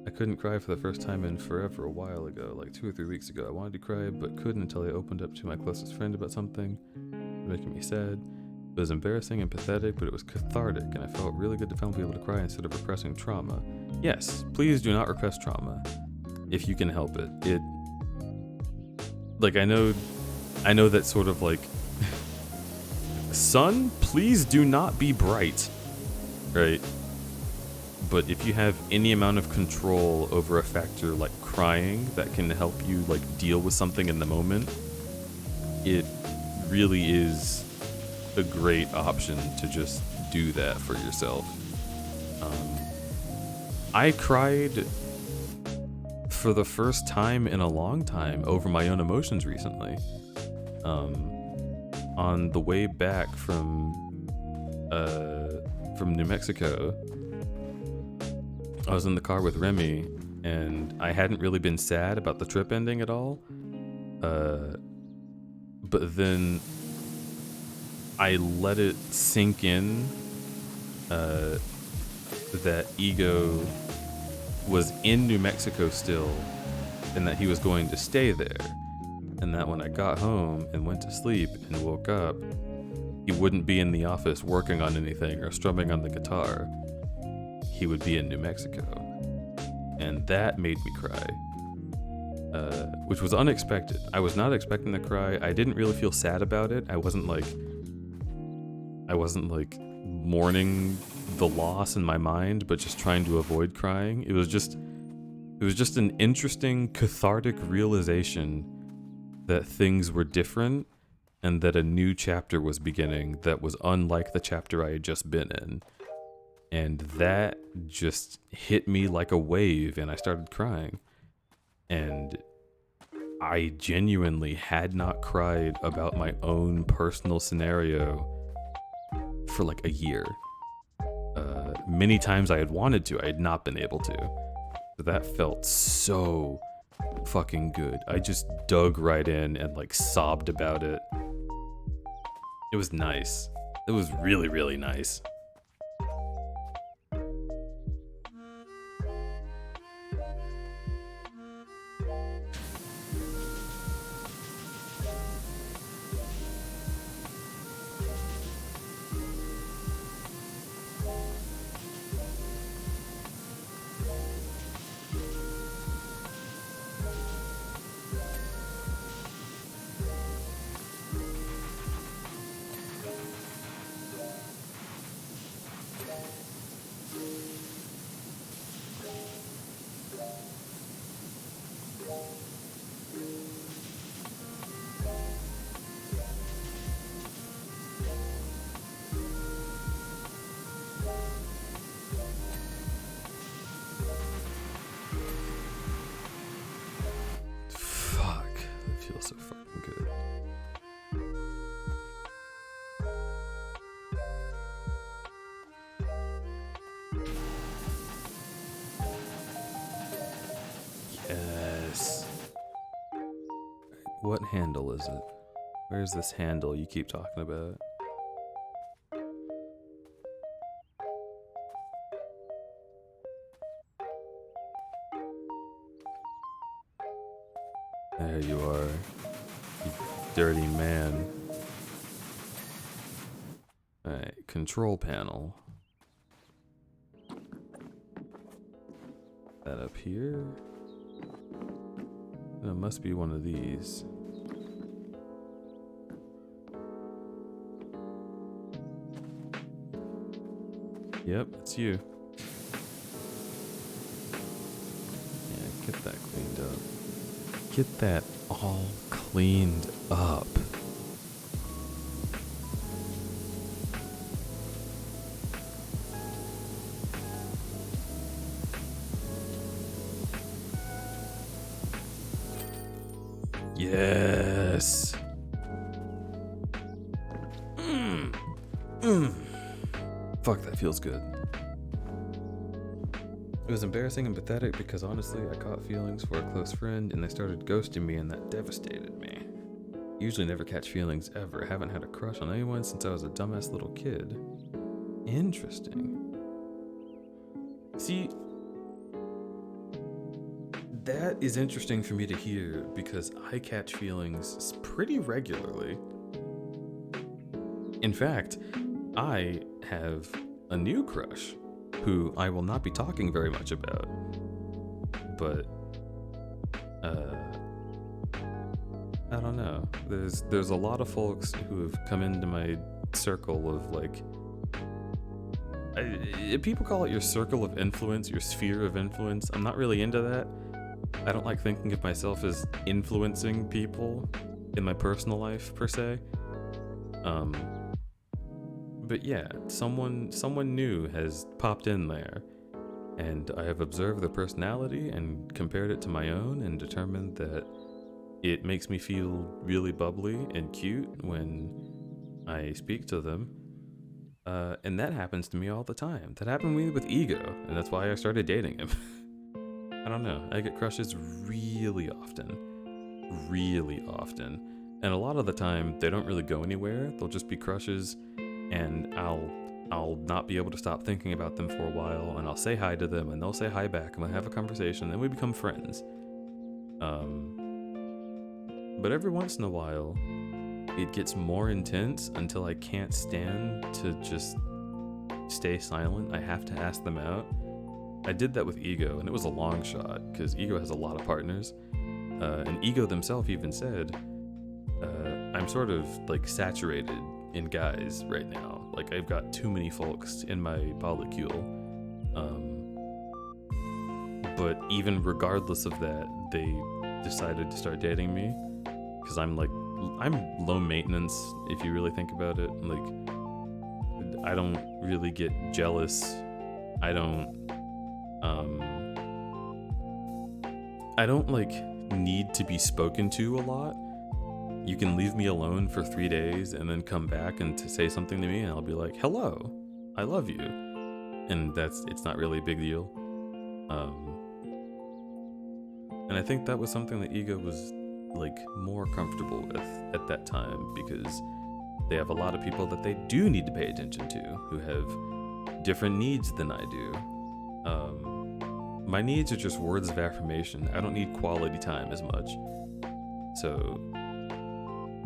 I couldn't cry for the first time in forever a while ago, like 2 or 3 weeks ago. I wanted to cry, but couldn't until I opened up to my closest friend about something, making me sad. It was embarrassing and pathetic, but it was cathartic, and I felt really good to finally be able to cry instead of repressing trauma. Yes, please do not repress trauma, if you can help it. I know that sort of like, son, please do not be bright, right? But if you have any amount of control over a factor like crying that can help you like deal with something in the moment, it really is a great option to just do that for yourself. I cried for the first time in a long time over my own emotions recently. on the way back from New Mexico, I was in the car with Remy, and I hadn't really been sad about the trip ending at all. But then I let it sink in that Ego was in New Mexico still, and that he was going to stay there. And that when I got home and went to sleep and woke up, he wouldn't be in the office working on anything or strumming on the guitar. He would be in New Mexico. And that made me cry. Which was unexpected. I was not expecting to cry. I didn't really feel sad about it. I wasn't like mourning the loss in my mind, but just trying to avoid crying. It was just an interesting, cathartic realization that things were different and that a new chapter was beginning that was unlike the chapter I had just been in. And that just hit me like a wave, and I started crying. And I genuinely had not cried about my own personal scenario for like a year. Many times I had wanted to, I had not been able to. But that felt so fucking good. I just dug right in and like sobbed about it. It was nice. It was really, really nice. So fucking good. Yes. What handle is it? Where's this handle you keep talking about? There you are, you dirty man. Alright, control panel. That up here. That must be one of these. Yep, it's you. Yeah, get that cleaned up. Get that all cleaned up. Yes. Fuck, that feels good. It was embarrassing and pathetic because honestly, I caught feelings for a close friend and they started ghosting me, and that devastated me. Usually never catch feelings ever. Haven't had a crush on anyone since I was a dumbass little kid. Interesting. See, that is interesting for me to hear because I catch feelings pretty regularly. In fact, I have a new crush who I will not be talking very much about, but I don't know. There's a lot of folks who have come into my circle of like, people call it your circle of influence, your sphere of influence. I'm not really into that. I don't like thinking of myself as influencing people in my personal life per se. But yeah, someone new has popped in there, and I have observed their personality and compared it to my own and determined that it makes me feel really bubbly and cute when I speak to them, and that happens to me all the time. That happened to me with Ego, and that's why I started dating him. I don't know. I get crushes really often. And a lot of the time, they don't really go anywhere. They'll just be crushes, and I'll not be able to stop thinking about them for a while, and I'll say hi to them, and they'll say hi back, and we'll have a conversation, and we become friends. But every once in a while, it gets more intense until I can't stand to just stay silent. I have to ask them out. I did that with Ego, and it was a long shot, because Ego has a lot of partners. And Ego themselves even said, I'm sort of like saturated in guys right now. Like I've got too many folks in my polycule. But even regardless of that, they decided to start dating me, because I'm low maintenance if you really think about it. Like I don't really get jealous. I don't like need to be spoken to a lot. You can leave me alone for 3 days and then come back and to say something to me, and I'll be like, hello, I love you. And it's not really a big deal. And I think that was something that Ego was like more comfortable with at that time, because they have a lot of people that they do need to pay attention to who have different needs than I do. My needs are just words of affirmation. I don't need quality time as much. So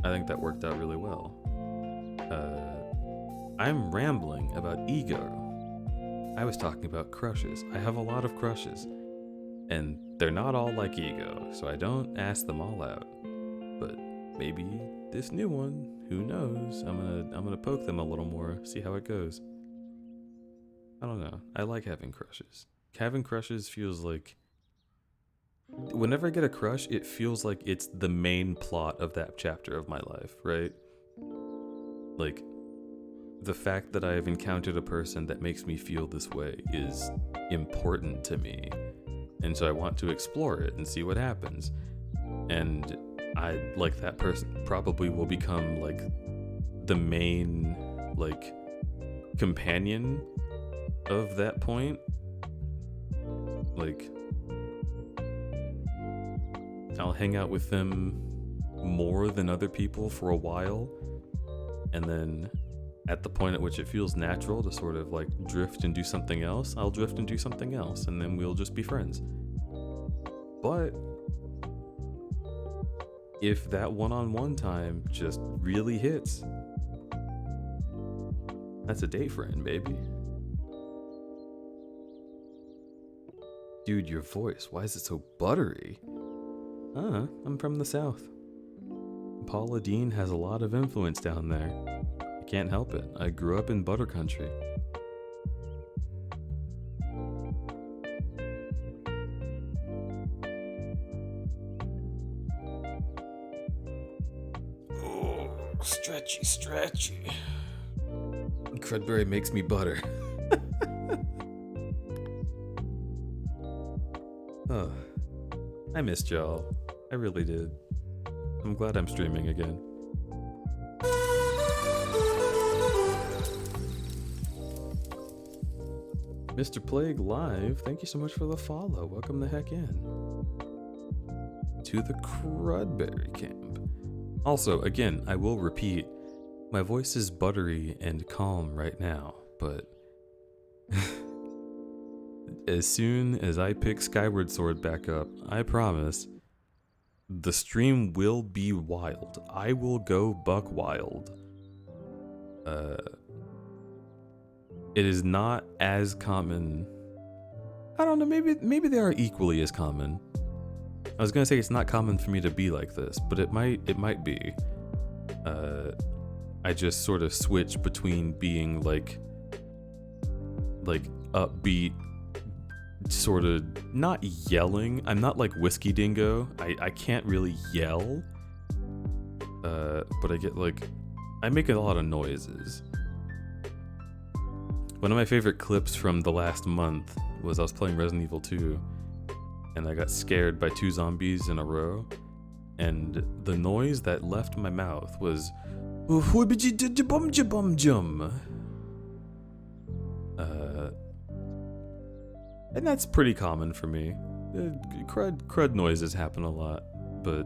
I think that worked out really well. I'm rambling about Ego. I was talking about crushes. I have a lot of crushes, and they're not all like Ego, so I don't ask them all out. But maybe this new one, who knows? I'm gonna poke them a little more, see how it goes. I don't know. I like having crushes. Having crushes feels like, whenever I get a crush, it feels like it's the main plot of that chapter of my life, right? Like, the fact that I have encountered a person that makes me feel this way is important to me. And so I want to explore it and see what happens. And I, like, that person probably will become, like, the main, like, companion of that point. Like, I'll hang out with them more than other people for a while, and then at the point at which it feels natural to sort of like drift and do something else, I'll drift and do something else, and then we'll just be friends. But if that one-on-one time just really hits, that's a day friend, baby. Dude, your voice, why is it so buttery? I'm from the South. Paula Deen has a lot of influence down there. I can't help it. I grew up in butter country. Oh, stretchy. Crudberry makes me butter. Oh, I missed y'all. I really did. I'm glad I'm streaming again. Mr. Plague Live, thank you so much for the follow. Welcome the heck in to the Crudberry Camp. Also, again, I will repeat, my voice is buttery and calm right now, but as soon as I pick Skyward Sword back up, I promise, the stream will be wild. I will go buck wild. It is not as common. I don't know, maybe they are equally as common. I was gonna say it's not common for me to be like this, but it might be. I just sort of switch between being like upbeat, sort of not yelling. I'm not like Whiskey Dingo. I can't really yell. But I make a lot of noises. One of my favorite clips from the last month was I was playing Resident Evil 2, and I got scared by 2 zombies in a row, and the noise that left my mouth was Whoobidgy-didgy-bum-ja-bum-jum. And that's pretty common for me. Crud noises happen a lot, but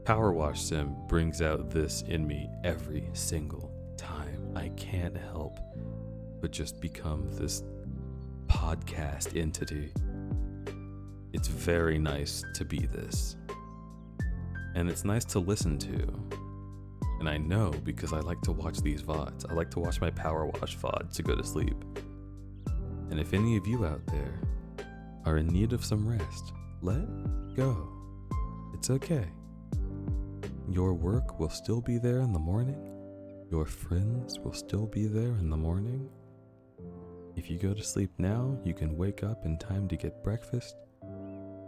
Power Wash Sim brings out this in me every single time. I can't help but just become this podcast entity. It's very nice to be this. And it's nice to listen to. And I know because I like to watch these VODs. I like to watch my Power Wash VOD to go to sleep. And if any of you out there are in need of some rest, let go. It's okay. Your work will still be there in the morning. Your friends will still be there in the morning. If you go to sleep now, you can wake up in time to get breakfast.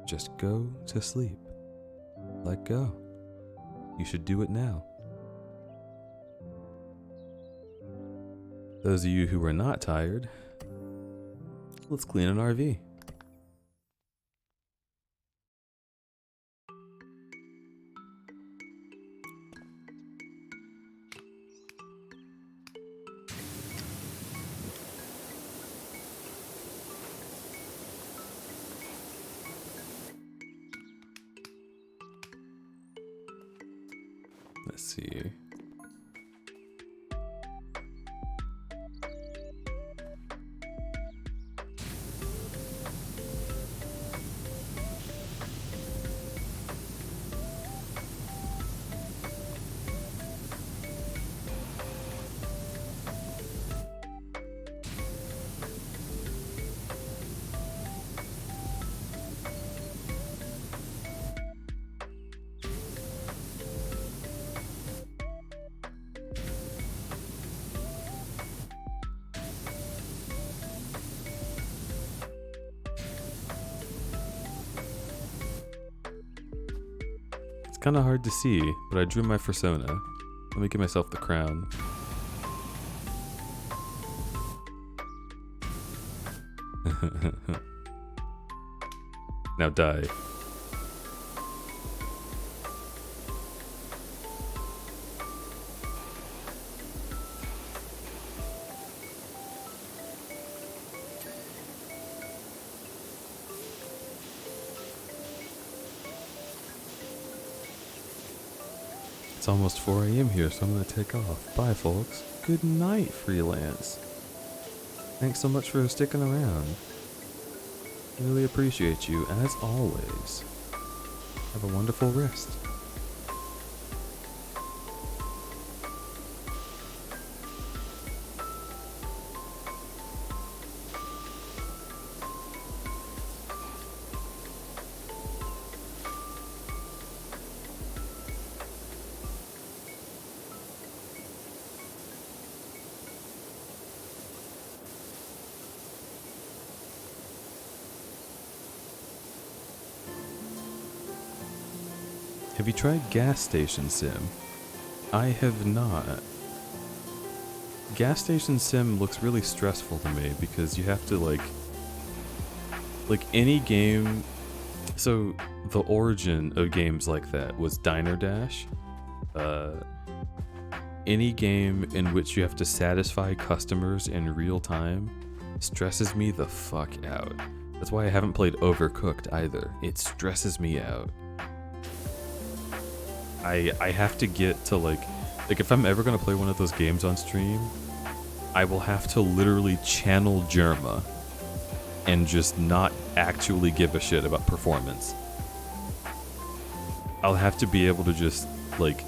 Just go to sleep. Let go. You should do it now. Those of you who are not tired, let's clean an RV. Let's see. Kind of hard to see, but I drew my persona. Let me give myself the crown. Now die. It's almost 4 a.m. here, so I'm going to take off. Bye, folks. Good night, freelance. Thanks so much for sticking around. Really appreciate you, as always. Have a wonderful rest. Have you tried Gas Station Sim? I have not. Gas Station Sim looks really stressful to me because you have to like any game. So the origin of games like that was Diner Dash. Any game in which you have to satisfy customers in real time stresses me the fuck out. That's why I haven't played Overcooked either. It stresses me out. I have to get to like if I'm ever gonna play one of those games on stream, I will have to literally channel Jerma and just not actually give a shit about performance. I'll have to be able to just like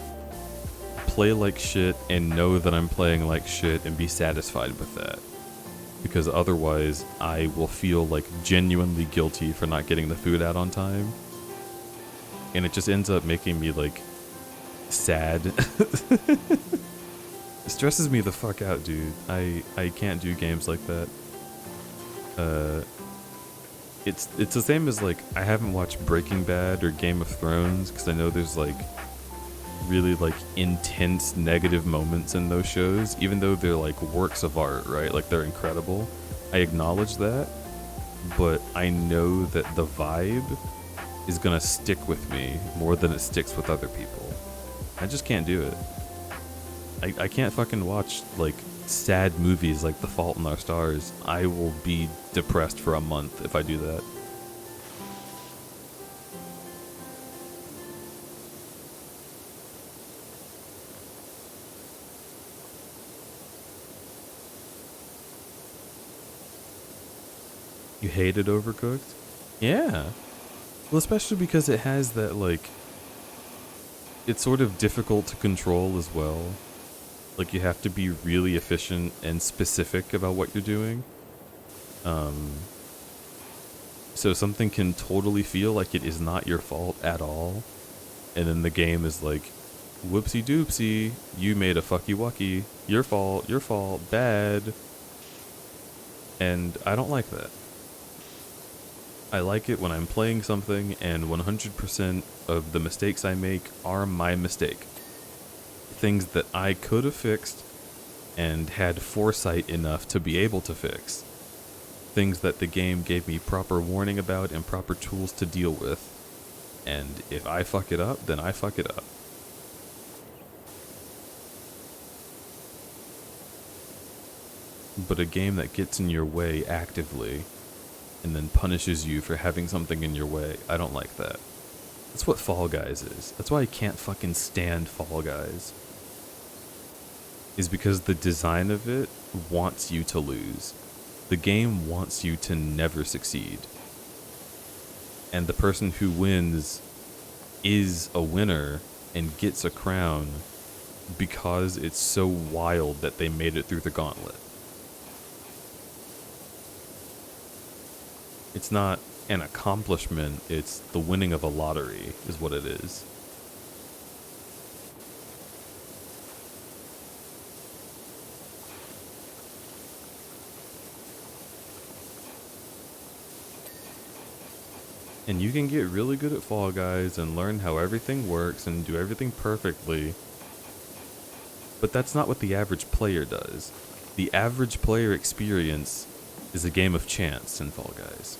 play like shit and know that I'm playing like shit and be satisfied with that. Because otherwise I will feel like genuinely guilty for not getting the food out on time. And it just ends up making me like sad. It stresses me the fuck out, dude. I can't do games like that. It's the same as like I haven't watched Breaking Bad or Game of Thrones because I know there's like really like intense negative moments in those shows, even though they're like works of art, right? Like they're incredible. I acknowledge that, but I know that the vibe is gonna stick with me more than it sticks with other people. I just can't do it. I can't fucking watch like sad movies like The Fault in Our Stars. I will be depressed for a month if I do that. You hated Overcooked? Yeah. Well, especially because it has that, like, it's sort of difficult to control as well. Like, you have to be really efficient and specific about what you're doing. So something can totally feel like it is not your fault at all. And then the game is like, whoopsie doopsie, you made a fucky wucky, your fault, bad. And I don't like that. I like it when I'm playing something and 100% of the mistakes I make are my mistake. Things that I could have fixed and had foresight enough to be able to fix. Things that the game gave me proper warning about and proper tools to deal with. And if I fuck it up, then I fuck it up. But a game that gets in your way actively and then punishes you for having something in your way, I don't like that. That's what Fall Guys is. That's why I can't fucking stand Fall Guys. Is because the design of it wants you to lose. The game wants you to never succeed. And the person who wins is a winner and gets a crown because it's so wild that they made it through the gauntlet. It's not an accomplishment, it's the winning of a lottery is what it is. And you can get really good at Fall Guys and learn how everything works and do everything perfectly. But that's not what the average player does. The average player experience is a game of chance in Fall Guys.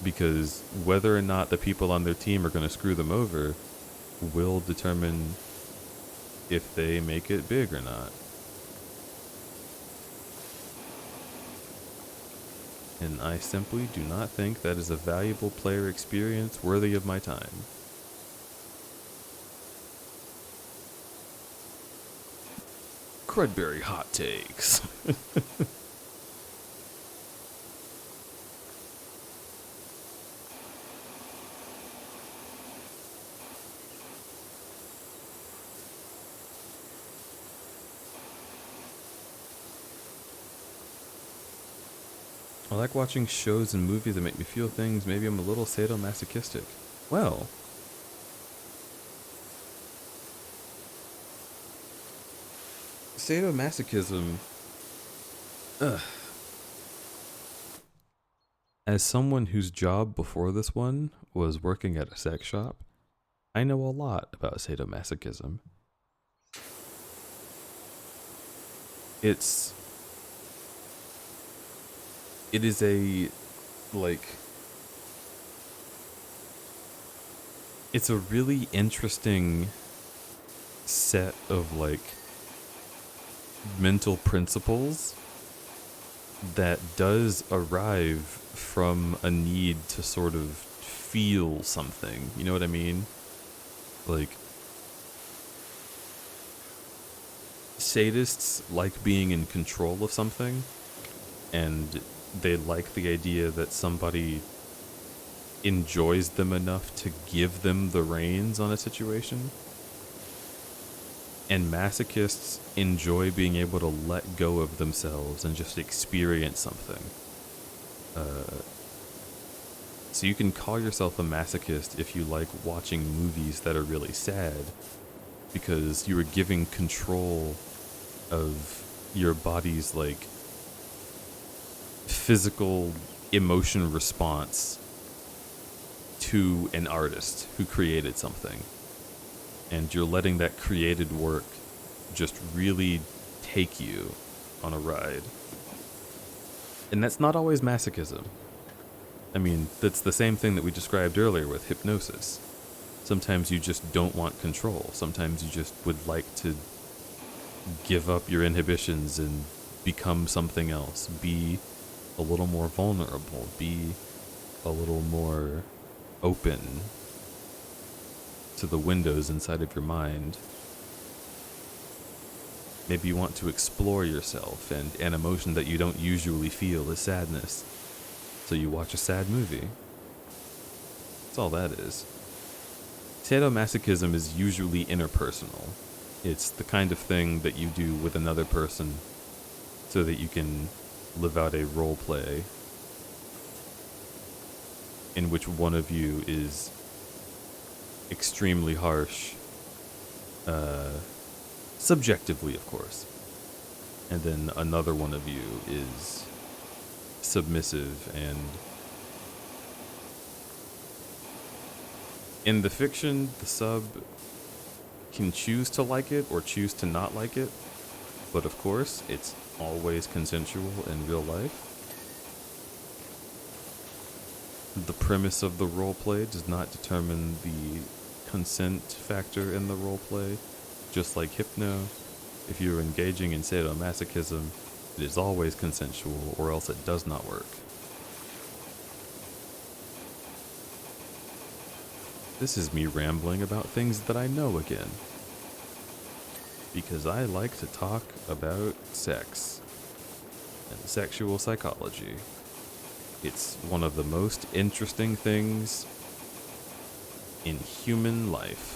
Because whether or not the people on their team are going to screw them over will determine if they make it big or not. And I simply do not think that is a valuable player experience worthy of my time. Crudberry hot takes. I like watching shows and movies that make me feel things. Maybe I'm a little sadomasochistic. Well, sadomasochism. As someone whose job before this one was working at a sex shop, I know a lot about sadomasochism. It is a, like, it's a really interesting set of, like, mental principles that does arrive from a need to sort of feel something. You know what I mean? Like, sadists like being in control of something, and they like the idea that somebody enjoys them enough to give them the reins on a situation. And masochists enjoy being able to let go of themselves and just experience something. So you can call yourself a masochist if you like watching movies that are really sad, because you are giving control of your body's, like, physical emotion response to an artist who created something. And you're letting that created work just really take you on a ride. And that's not always masochism. I mean, that's the same thing that we described earlier with hypnosis. Sometimes you just don't want control. Sometimes you just would like to give up your inhibitions and become something else. Be a little more vulnerable. Be a little more open to the windows inside of your mind. Maybe you want to explore yourself, and an emotion that you don't usually feel is sadness. So you watch a sad movie. That's all that is. Sadomasochism is usually interpersonal. It's the kind of thing that you do with another person so that you can live out a role play in which one of you is extremely harsh, subjectively, of course, and then another one of you is submissive. And in the fiction, the sub can choose to like it or choose to not like it, but of course, it's always consensual in real life. The premise of the roleplay does not determine the consent factor in the roleplay. Just like Hypno, if you're engaging in sadomasochism, it is always consensual, or else it does not work. This is me rambling about things that I know again. Because I like to talk about sex and sexual psychology. It's one of the most interesting things in human life.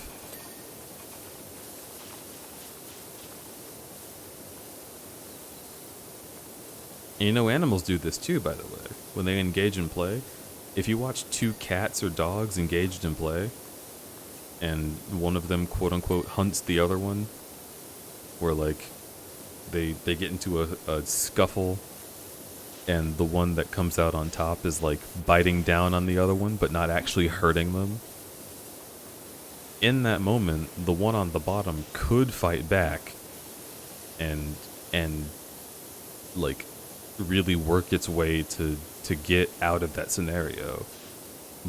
And you know, animals do this too, by the way. When they engage in play, if you watch two cats or dogs engaged in play, and one of them quote-unquote hunts the other one, where like they get into a scuffle, and the one that comes out on top is like biting down on the other one, but not actually hurting them. In that moment, the one on the bottom could fight back and like really work its way to get out of that scenario.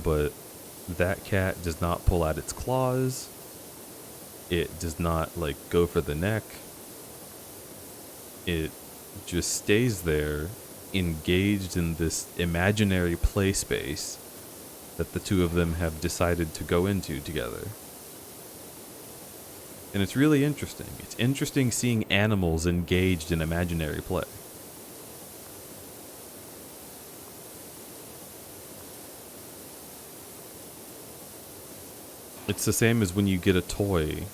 But that cat does not pull out its claws. It does not like go for the neck. It just stays there, engaged in this imaginary play space that the two of them have decided to go into together. And it's really interesting. It's interesting seeing animals engaged in imaginary play. It's the same as when you get a toy,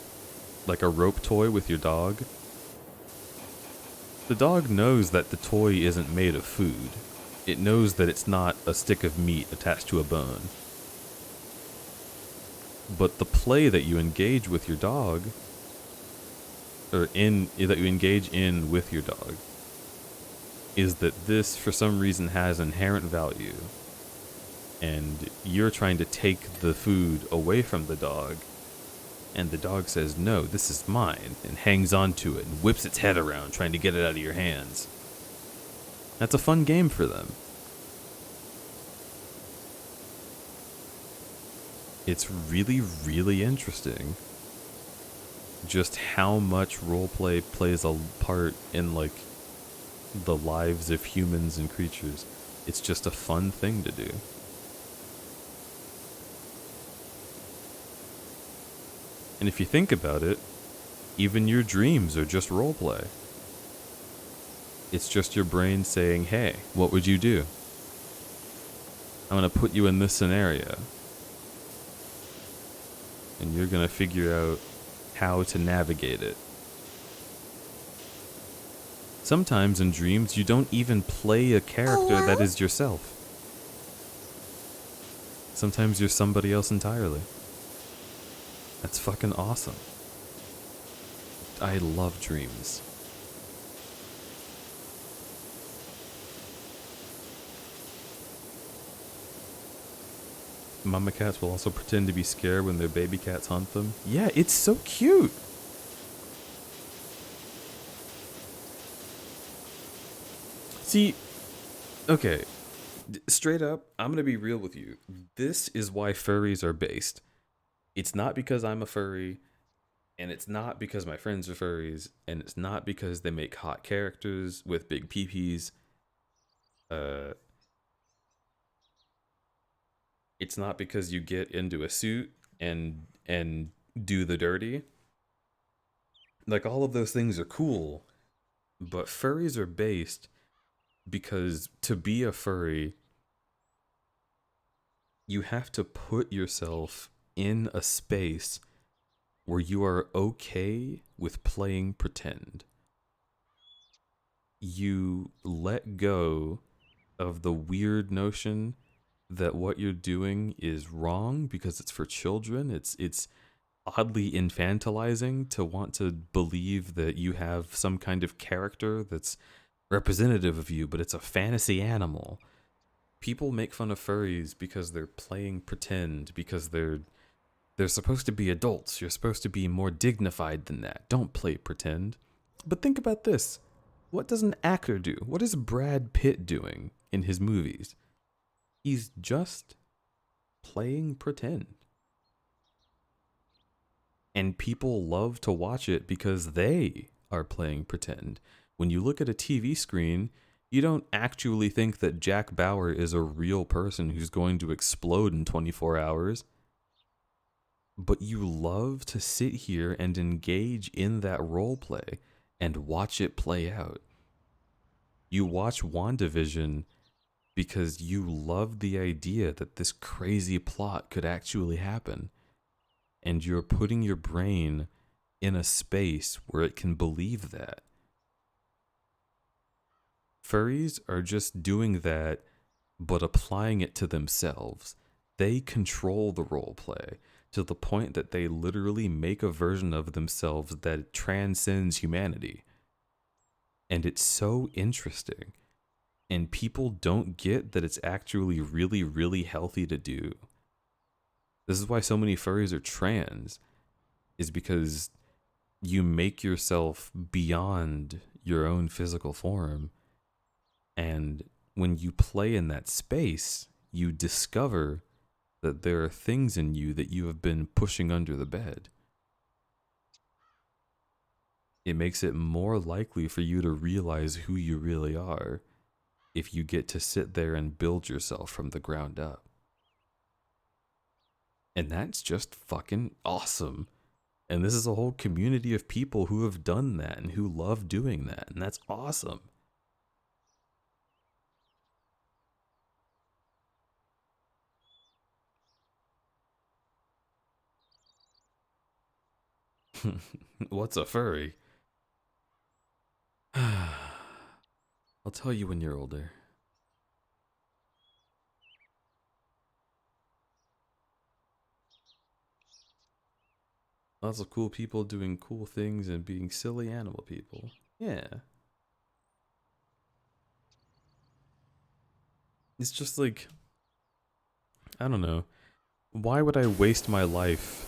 like a rope toy with your dog. The dog knows that the toy isn't made of food. It knows that it's not a stick of meat attached to a bone. But the play that you engage with your dog, that you engage in with your dog, is that this, for some reason, has inherent value. And you're trying to take the food away from the dog, and the dog says, "No, this is mine," and hangs onto it and whips its head around trying to get it out of your hands. That's a fun game for them. It's really, really interesting just how much roleplay plays a part in like the lives of humans and creatures. It's just a fun thing to do. And if you think about it, even your dreams are just roleplay. It's just your brain saying, "Hey, what would you do? I'm going to put you in this scenario. And you're going to figure out how to navigate it." Sometimes in dreams, you don't even play a character that is yourself. Sometimes you're somebody else entirely. That's fucking awesome. I love dreams. Mama cats will also pretend to be scared when their baby cats hunt them. Yeah, it's so cute. See, okay, straight up, I'm gonna be real with you. This is why furries are based. It's not because I'm a furry, and it's not because my friends are furries, and it's not because they make hot characters with big peepees. It's not because you get into a suit and do the dirty. Like, all of those things are cool, but furries are based because to be a furry, you have to put yourself in a space where you are okay with playing pretend. You let go of the weird notion that what you're doing is wrong because it's for children. It's oddly infantilizing to want to believe that you have some kind of character that's representative of you, but it's a fantasy animal. People make fun of furries because they're playing pretend, because they're supposed to be adults. You're supposed to be more dignified than that. Don't play pretend. But think about this. What does an actor do? What is Brad Pitt doing in his movies? He's just playing pretend. And people love to watch it because they are playing pretend. When you look at a TV screen, you don't actually think that Jack Bauer is a real person who's going to explode in 24 hours. But you love to sit here and engage in that role play and watch it play out. You watch WandaVision because you love the idea that this crazy plot could actually happen. And you're putting your brain in a space where it can believe that. Furries are just doing that, but applying it to themselves. They control the role play to the point that they literally make a version of themselves that transcends humanity. And it's so interesting. And people don't get that it's actually really, really healthy to do. This is why so many furries are trans, is because you make yourself beyond your own physical form. And when you play in that space, you discover that there are things in you that you have been pushing under the bed. It makes it more likely for you to realize who you really are if you get to sit there and build yourself from the ground up. And that's just fucking awesome. And this is a whole community of people who have done that and who love doing that. And that's awesome. What's a furry? I'll tell you when you're older. Lots of cool people doing cool things and being silly animal people. Yeah. It's just like, I don't know. Why would I waste my life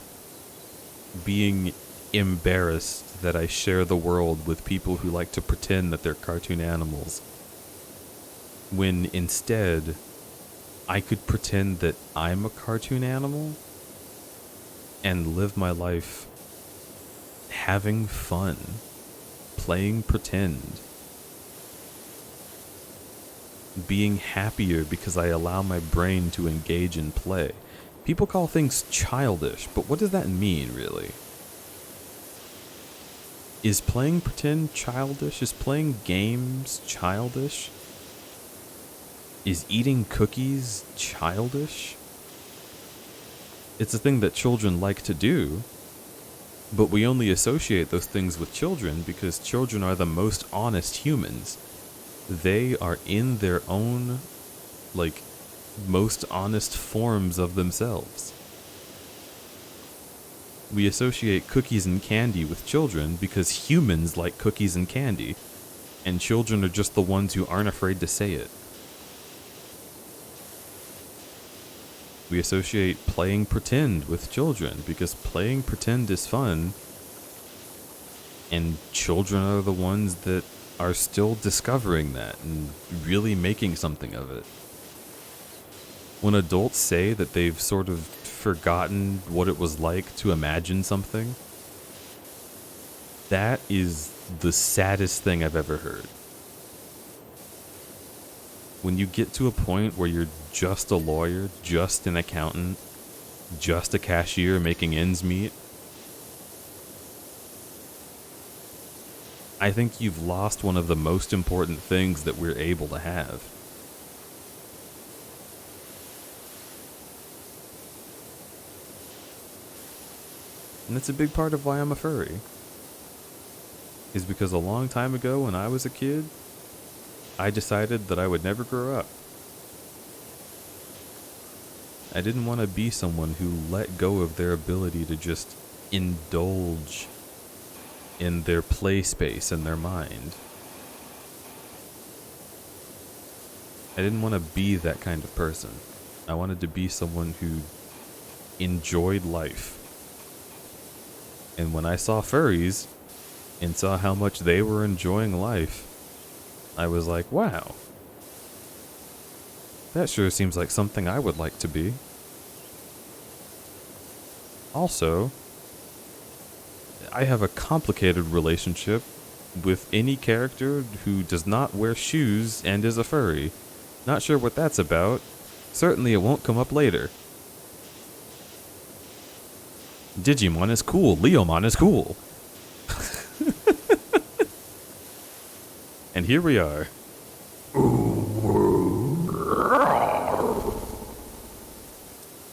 being embarrassed that I share the world with people who like to pretend that they're cartoon animals, when instead I could pretend that I'm a cartoon animal and live my life having fun, playing pretend, being happier because I allow my brain to engage in play. People call things childish, but what does that mean, really? Is playing pretend childish? Is playing games childish? Is eating cookies childish? It's a thing that children like to do, but we only associate those things with children because children are the most honest humans. They are in their own, most honest forms of themselves. We associate cookies and candy with children because humans like cookies and candy, and children are just the ones who aren't afraid to say it. We associate playing pretend with children because playing pretend is fun, and children are the ones that are still discovering that and really making something of it. When adults say that they've sort of forgotten what it was like to imagine something, that is the saddest thing I've ever heard. When you get to a point where you're just a lawyer, just an accountant, just a cashier making ends meet, I think you've lost one of the most important things that we're able to have. And it's a big part of why I'm a furry. Is because a long time ago when I was a kid, I decided that I would never grow up. I didn't want to be someone who let go of their ability to just indulge in their play space and their mind. I didn't want to be that kind of person. I wanted to be someone who enjoyed life. And when I saw furries and saw how much they were enjoying life, I was like, wow, that sure seems like something I would like to be. Also, I have a complicated relationship with any character who does not wear shoes and is a furry. Not sure what that's about. Certainly it won't come up later. Digimon is cool. Leomon is cool. And here we are.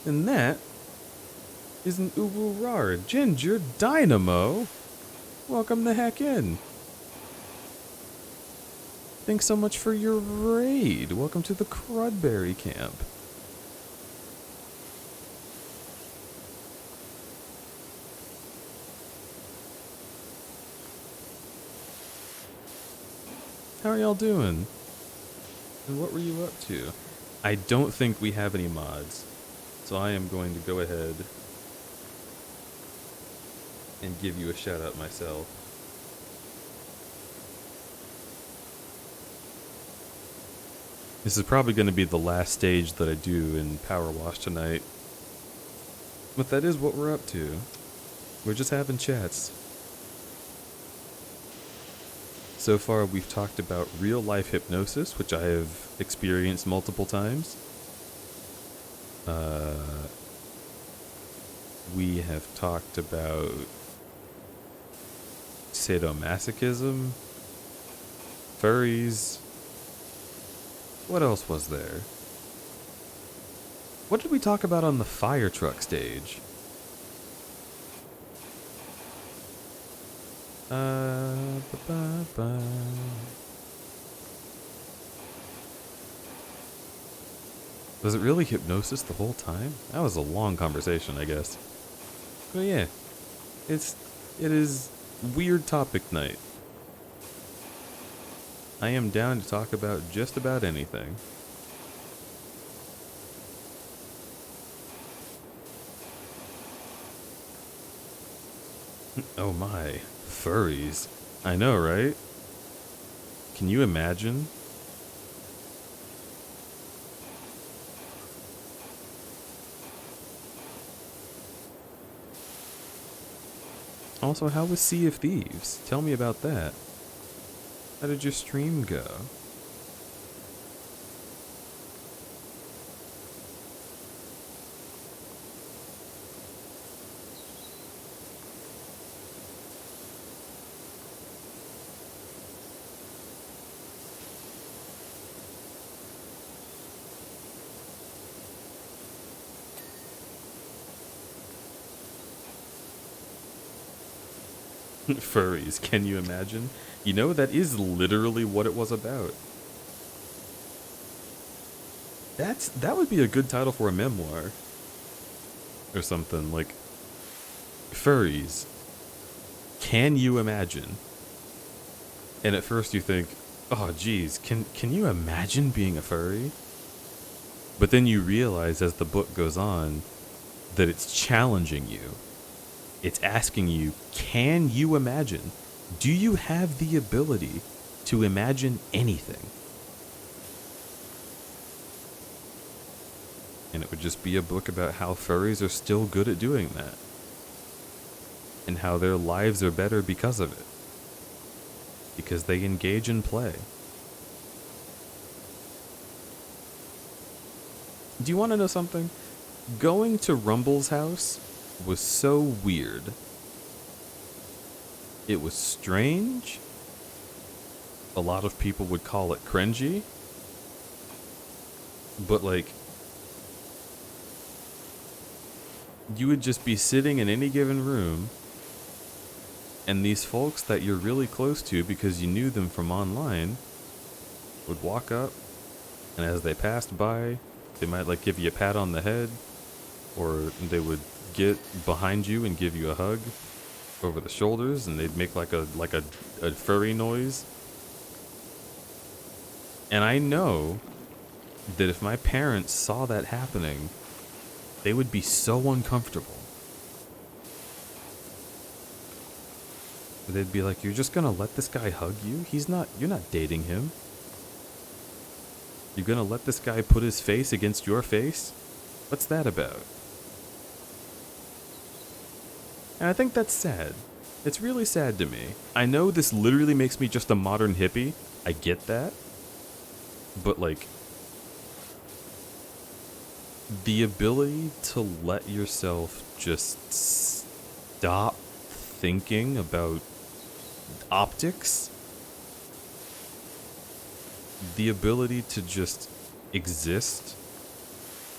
And that is an Uwu Ginger Dynamo. Welcome the heck in. Thanks so much for your raid. Welcome to the Crudberry camp. How are y'all doing? And what were you up to? I don't think we have any mods, so I am going to go ahead and give you a shout out myself. This is probably going to be the last stage that I do in Power Wash tonight. But that is what we're up to. We're just having chats. So far we've talked about real life hypnosis, which I have experienced multiple times. We have talked about sadomasochism, furries. What else was there? What did we talk about on the fire truck stage? Was it really hypnosis the whole time? That was a long conversation, I guess. But yeah, it is weird topic night. I am down to talk about just about anything. Oh my, furries. I know, right? Can you imagine? Also, how was Sea of Thieves? Tell me about that. How did your stream go? Furries, can you imagine? You know, that is literally what it was about. That would be a good title for a memoir. Or something, like, furries. Can you imagine? And at first you think, oh geez, can you imagine being a furry? But then you realize as the book goes on that it's challenging you. It's asking you, can you imagine? Do you have the ability to imagine anything? And it would just be a book about how furries are still good at doing that. And how their lives are better because of it. Because they engage in play. Do you want to know something? Going to Rumble's house was so weird. It was strange. A lot of people would call it cringy. But like, you would just be sitting in any given room, and these folks that you're really close to because you knew them from online would walk up, and as they passed by, they might like give you a pat on the head, or they would get behind you and give you a hug over the shoulders, and they'd make like a furry noise. And I know that if my parents saw that happening, they would be so uncomfortable. They'd be like, "You're just gonna let this guy hug you? You're not dating him. You're gonna let this guy put his face against your face? What's that about?" And I think that's sad. It's really sad to me. I know this literally makes me just a modern hippie. I get that. But like, the ability to let yourself just stop thinking about optics, the ability to just exist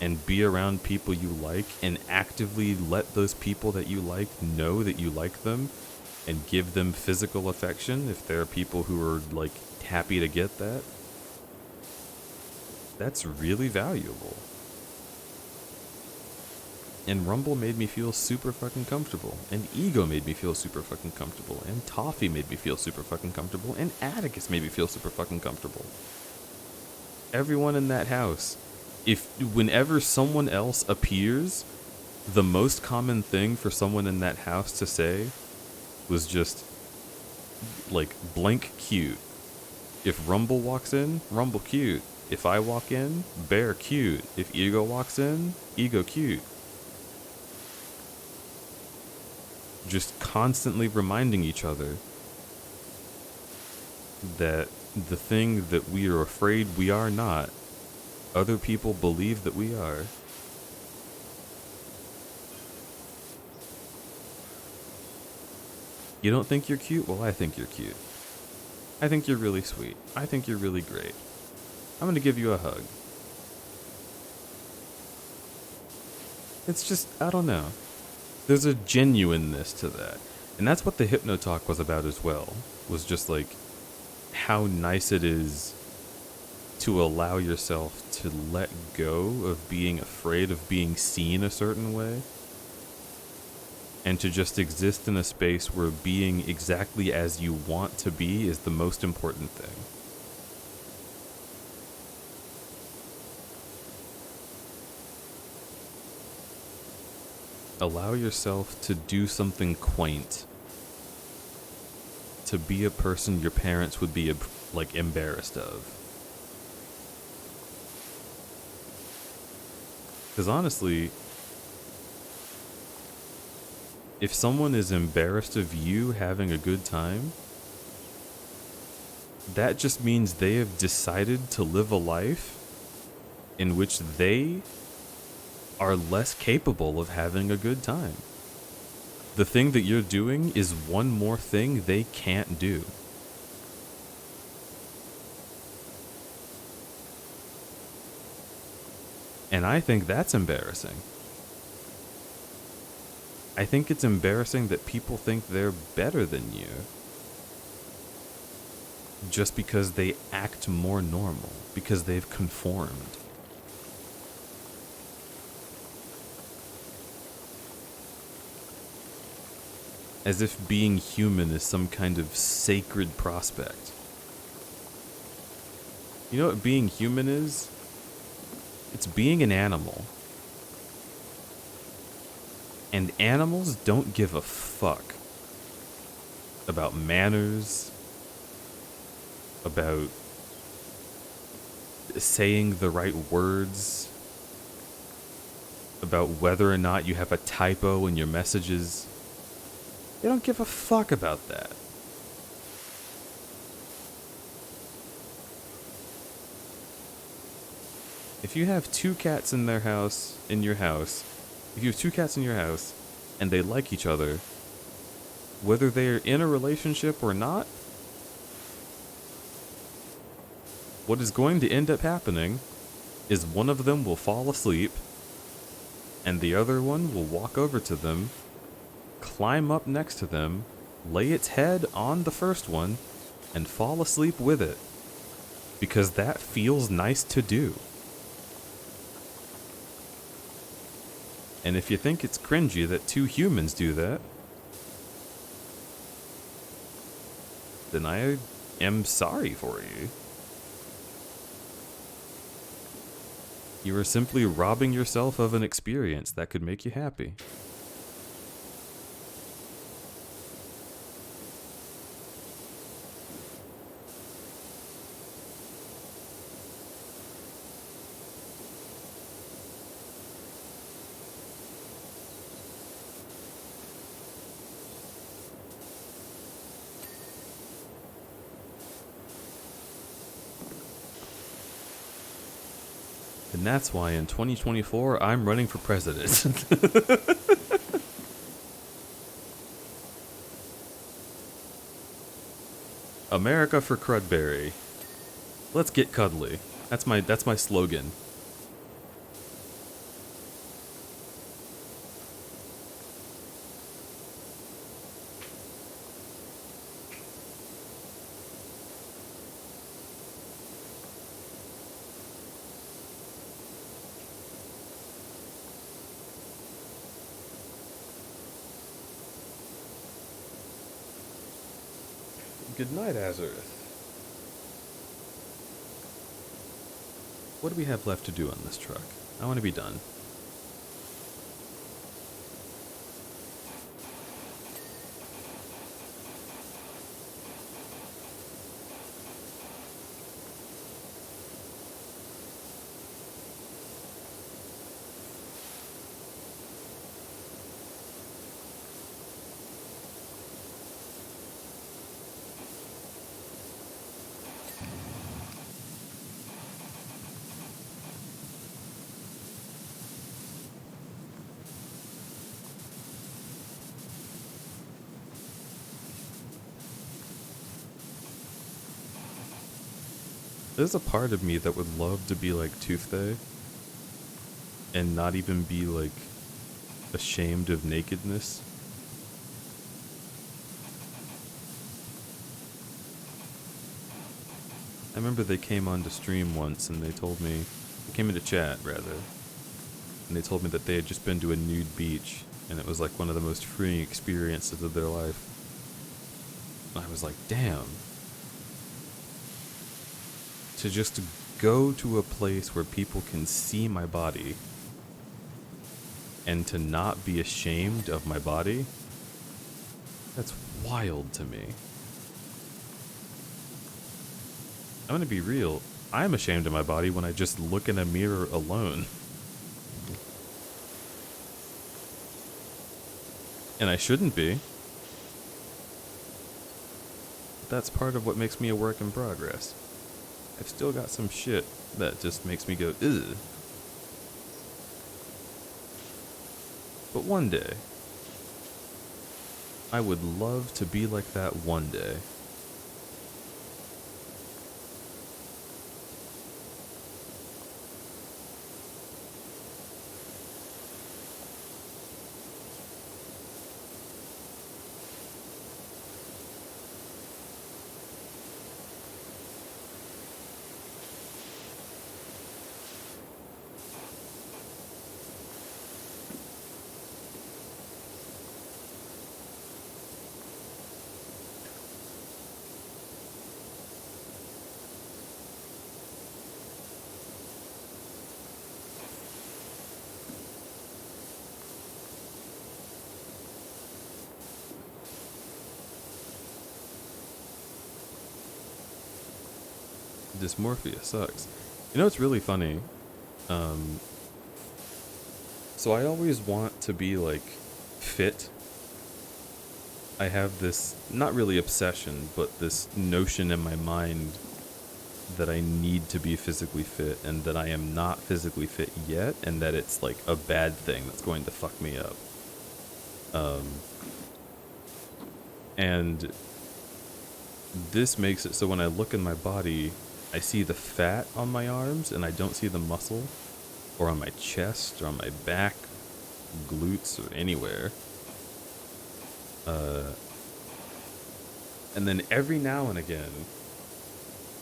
and be around people you like and actively let those people that you like know that you like them and give them physical affection if there are people who are like happy to get that, that's really valuable. And Rumble made me feel super fucking comfortable. And Ego made me feel super fucking comfortable. And Toffee made me feel super fucking comfortable. And Atticus made me feel super fucking comfortable. Everyone in that house. Whenever someone else appears, the most common thing for someone in that house to say was just, like, blank cute. If Rumble walks in, Rumble cute. If I walk in, Bear cute. If Ego walks in, Ego cute. Just constantly reminding each other that the thing that we are afraid we are not, other people believe that we are. You don't think you're cute? Well, I think you're cute. I think you're really sweet. I think you're really great. I'm gonna give you a hug. It's just, I don't know. There's a genuineness to that. And that's what the Hypno Talk was about as well. Was just like how nice it is to allow yourself to let go of being afraid of being seen a certain way. And to just exist in a space where being exactly as you want to be is the most important thing. Allow yourself to do something quaint. To be a person your parents would be like embarrassed of. Because honestly, if someone is embarrassed of you having a good time, that just means they have decided to live a life in which they are less capable of having a good time. The thing that you're doing is one more thing they can't do. And I think that's embarrassing. I think it's embarrassing that people think they're better than you just because they act more normal, because they've conformed. As if being human is some kind of sacred prospect. You know what being human is? It's being an animal. And animals don't give a fuck about manners, about saying the right words, about whether or not you have a typo in your messages. They don't give a fuck about that. If you have two cats in your house, and they like each other, whether they're in a relationship or not, what is going to end up happening is one of them will fall asleep, and the other one will walk over to them, climb up next to them, lay its head on the first one, and fall asleep with it. Because that feels nice to do. And if you think it's cringy that two humans do that, then I am sorry for you. You are simply robbing yourself of an experience that could make you happy. And that's why in 2024, I'm running for president. America for crudberry. Let's get cuddly. That's my slogan. Good night, Azareth. What do we have left to do on this truck? I want to be done. There's a part of me that would love to be like Tuesday and not even be like ashamed of nakedness. I remember they came on to stream once and they told me, they came into chat rather, and they told me that they had just been to a nude beach and it was like one of the most freeing experiences of their life. And I was like, damn. To just go to a place where people can see my body and to not be ashamed of my body, that's wild to me. I'm gonna be real, I'm ashamed of my body when I just look in a mirror alone. And I shouldn't be. But that's part of what makes me a work in progress. I've still got some shit that just makes me go, ugh. But one day, I would love to be like that one day. Dysmorphia sucks. You know what's really funny? So I always want to be like fit. I have this, not really obsession, but this notion in my mind that I need to be physically fit and that I am not physically fit yet and that it's like a bad thing that's going to fuck me up. And this makes it so when I look in my body, I see the fat on my arms and I don't see the muscle, or on my chest, or on my back, glutes, or anywhere. And then every now and again,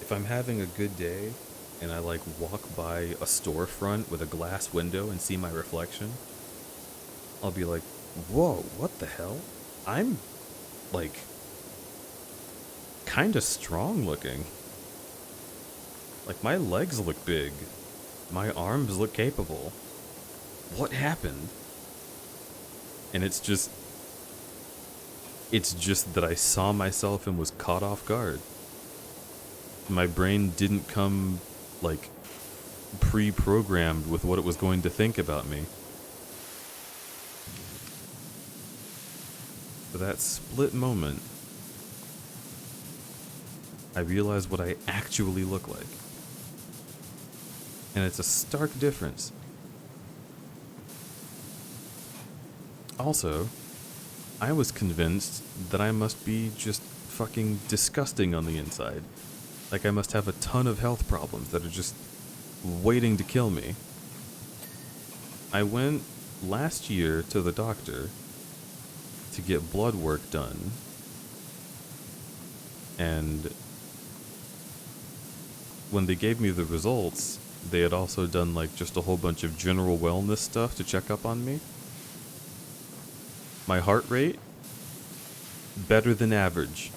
if I'm having a good day and I like walk by a storefront with a glass window and see my reflection, I'll be like, whoa, what the hell? I'm like kind of strong looking. Like my legs look big. My arms look capable. What happened? And it's just that I saw myself and was caught off guard. My brain didn't come like pre-programmed with what it was going to think about me. For that split moment, I realized what I actually look like. And it's a stark difference. Also, I was convinced that I must be just fucking disgusting on the inside. Like I must have a ton of health problems that are just waiting to kill me. I went last year to the doctor to get blood work done. And when they gave me the results, they had also done like just a whole bunch of general wellness stuff to check up on me. My heart rate, better than average.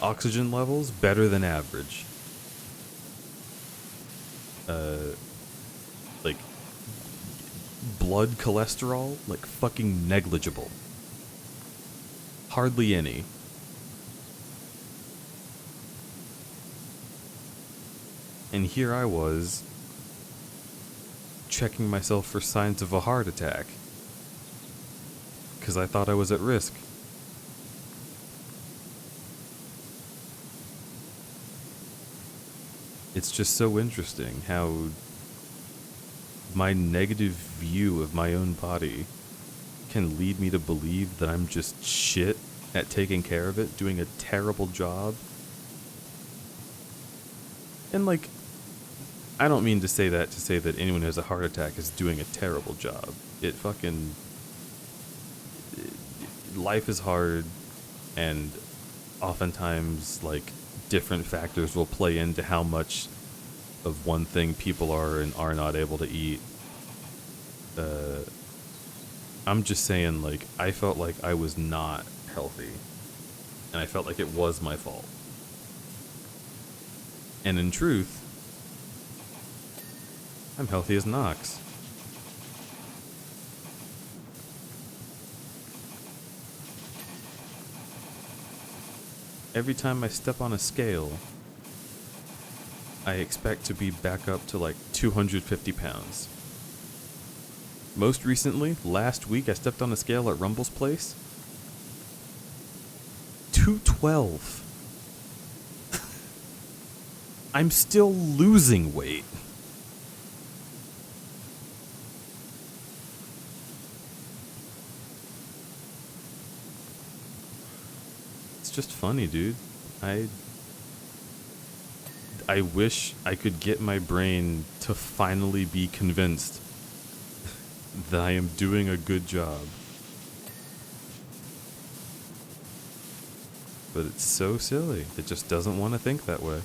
Oxygen levels, better than average. Like, blood cholesterol, like fucking negligible. Hardly any. And here I was, checking myself for signs of a heart attack. Because I thought I was at risk. It's just so interesting how my negative view of my own body can lead me to believe that I'm just shit at taking care of it, doing a terrible job. And like, I don't mean to say that anyone who has a heart attack is doing a terrible job. Life is hard, and oftentimes, like, different factors will play into how much of one thing people are and are not able to eat. I'm just saying, like, I felt like I was not healthy, and I felt like it was my fault. And in truth, I'm healthy as Knox. Every time I step on a scale, I expect to be back up to like 250 pounds. Most recently, last week, I stepped on a scale at Rumble's place. 212. I'm still losing weight. It's just funny, dude. I wish I could get my brain to finally be convinced that I am doing a good job. But it's so silly. It just doesn't want to think that way.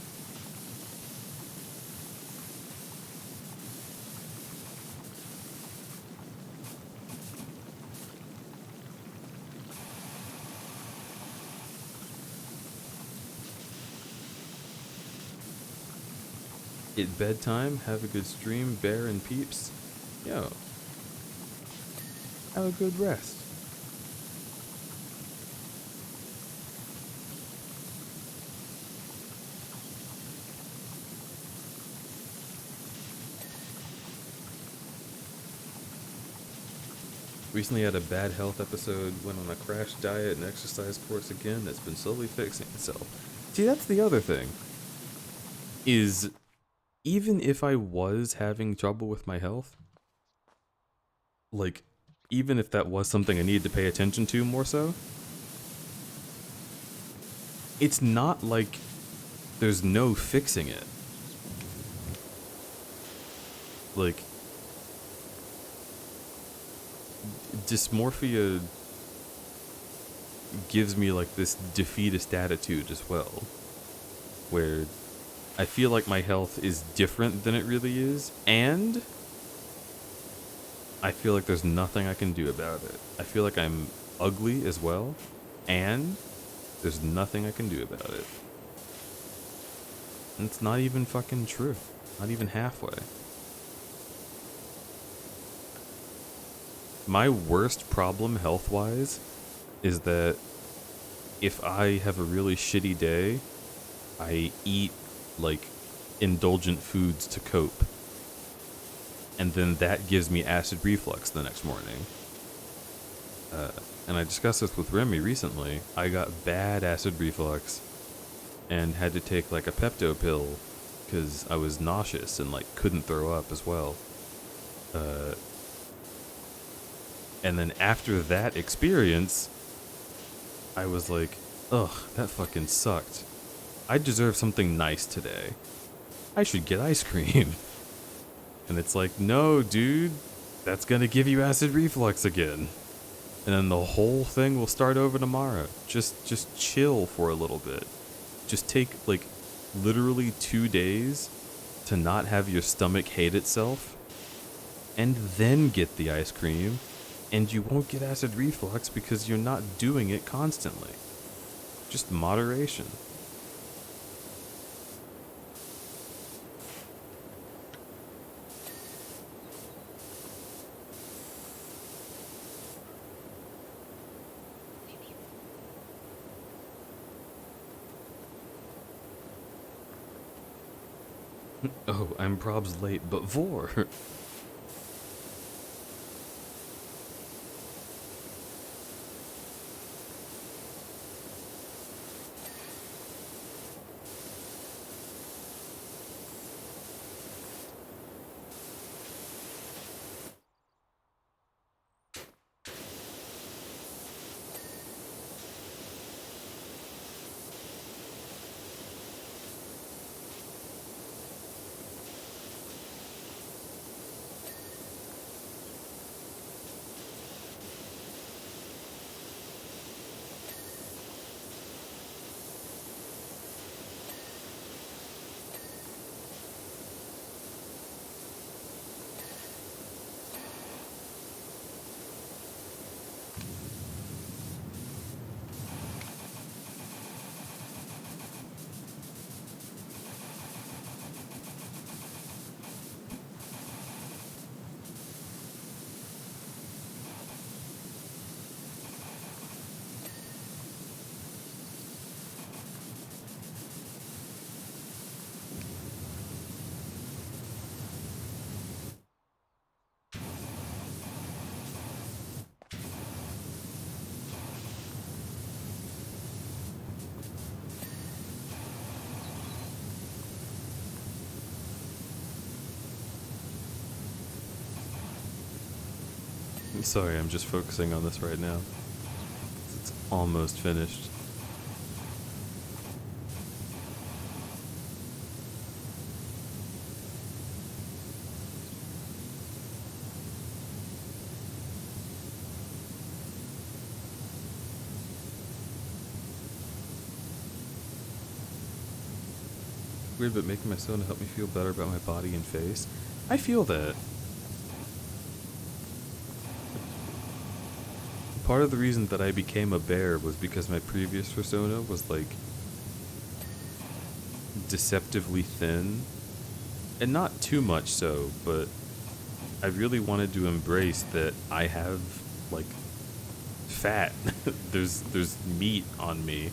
At bedtime, have a good stream, Bear and Peeps. Yo. Have a good rest. Recently had a bad health episode, went on a crash diet and exercise course again that's been slowly fixing itself. See, that's the other thing. Is even if I was having trouble with my health, like, even if that was something I needed to pay attention to more so, it's not like there's no fixing it. Like, dysmorphia gives me like this defeatist attitude as well, where I feel like my health is different than it really is, and I feel like there's nothing I can do about it. I feel like I'm ugly as well, and there's nothing I can do about it. And it's not even fucking true. Not even halfway. My worst problem health-wise is that if I have a really shitty day, I eat, like, indulgent foods to cope. And then that gives me acid reflux the next morning. And I discussed this with Remy recently. I got bad acid reflux and had to take, like, a Pepto pill because I was nauseous and, like, couldn't throw up as well. And then after that experience, I was like, ugh, that fucking sucked. I deserve something nice today. I should get ice cream. And it's like, no, dude, that's gonna give you acid reflux again. And then the whole thing will start over tomorrow. Just chill for a little bit. Just take, like, literally 2 days to not have your stomach hate itself, and then get the ice cream, and you won't get acid reflux because you're not doing it constantly. Just moderation. Oh, I'm probs late, but vor. Sorry, I'm just focusing on this right now. It's almost finished. Weird, but making my soda help me feel better about my body and face. I feel that. Part of the reason that I became a bear was because my previous persona was, like, deceptively thin. And not too much so, but I really wanted to embrace that I have, like, fat. There's meat on me.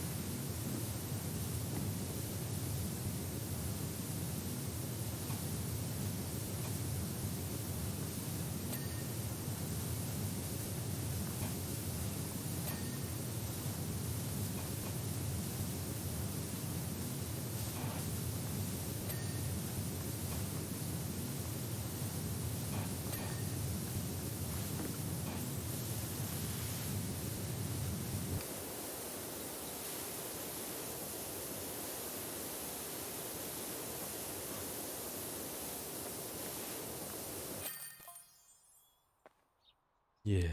Yeah.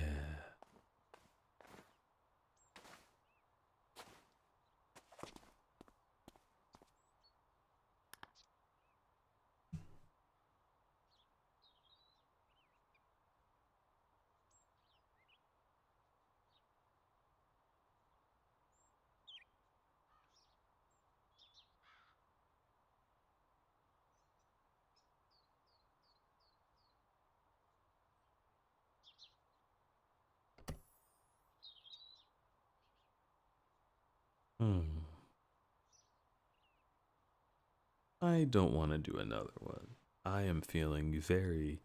Hmm. I don't want to do another one. I am feeling very,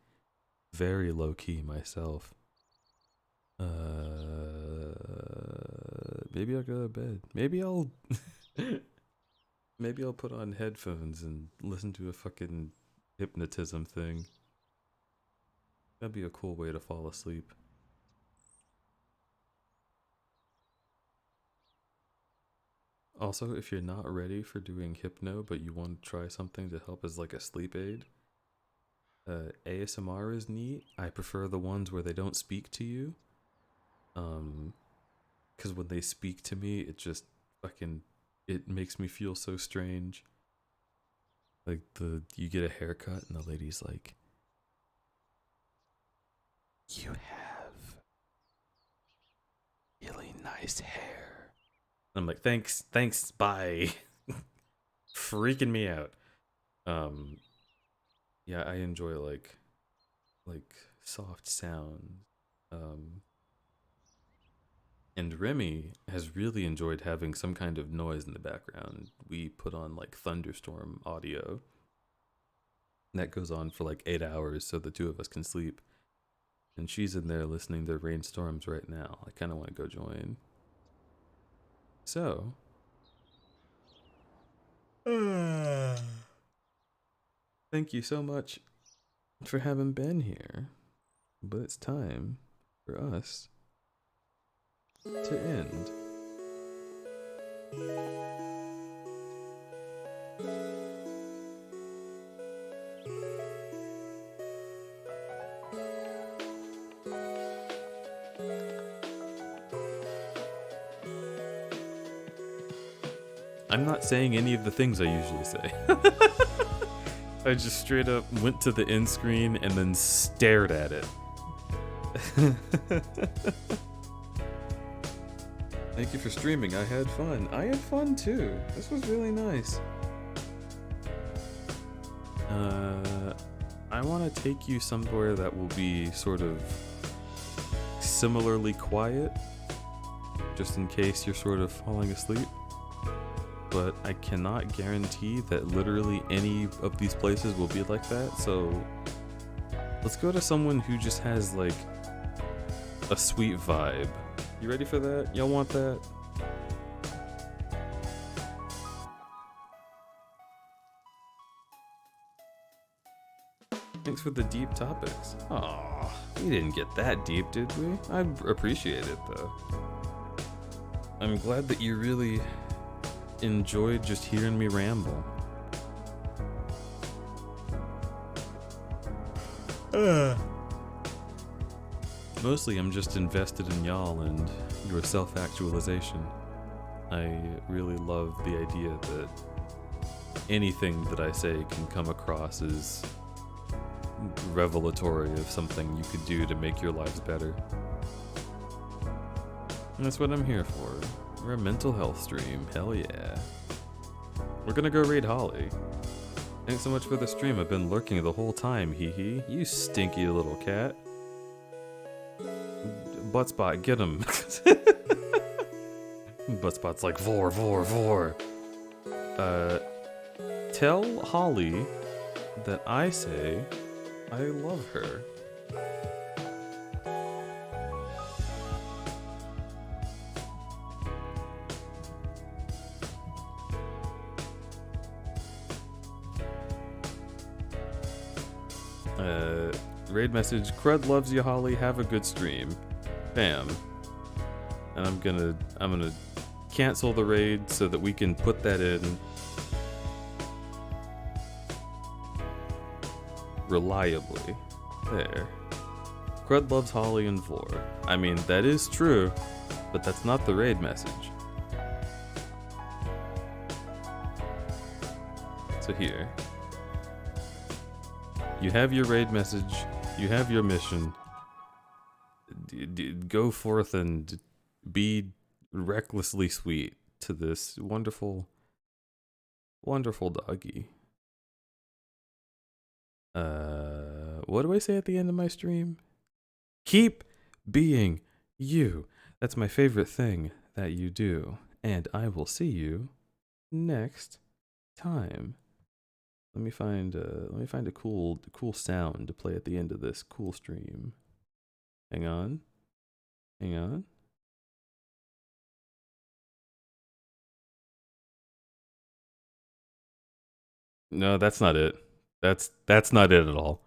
very low key myself. Maybe I'll go to bed. Maybe I'll maybe I'll put on headphones and listen to a fucking hypnotism thing. That'd be a cool way to fall asleep. Also, if you're not ready for doing hypno, but you want to try something to help as like a sleep aid, ASMR is neat. I prefer the ones where they don't speak to you. Because when they speak to me, it just fucking, it makes me feel so strange. Like you get a haircut and the lady's like, "You have really nice hair." I'm like, thanks, bye. Freaking me out. Yeah, I enjoy like soft sounds. And Remy has really enjoyed having some kind of noise in the background. We put on like thunderstorm audio. That goes on for like 8 hours so the two of us can sleep. And she's in there listening to rainstorms right now. I kind of want to go join. So, thank you so much for having been here. But it's time for us to end. I'm not saying any of the things I usually say. I just straight up went to the end screen and then stared at it. Thank you for streaming. I had fun. I had fun too. This was really nice. I want to take you somewhere that will be sort of similarly quiet, just in case you're sort of falling asleep. But I cannot guarantee that literally any of these places will be like that, so let's go to someone who just has like a sweet vibe. You ready for that? Y'all want that? Thanks for the deep topics. Aw, we didn't get that deep, did we? I appreciate it though. I'm glad that you really enjoyed just hearing me ramble. Mostly I'm just invested in y'all and your self-actualization. I really love the idea that anything that I say can come across as revelatory of something you could do to make your lives better. And that's what I'm here for. We're a mental health stream, hell yeah. We're gonna go raid Holly. Thanks so much for the stream, I've been lurking the whole time, hee hee. You stinky little cat. Buttspot, get him. Buttspot's like, vor, vor, vor. Tell Holly that I say I love her. Raid message, Crud loves you, Holly, have a good stream. Bam. And I'm gonna cancel the raid so that we can put that in reliably. There. Crud loves Holly and Vor. I mean, that is true, but that's not the raid message. So here, you have your raid message, you have your mission. Go forth and be recklessly sweet to this wonderful, wonderful doggy. What do I say at the end of my stream? Keep being you. That's my favorite thing that you do. And I will see you next time. Let me find a cool sound to play at the end of this cool stream. Hang on. Hang on. No, that's not it. That's not it at all.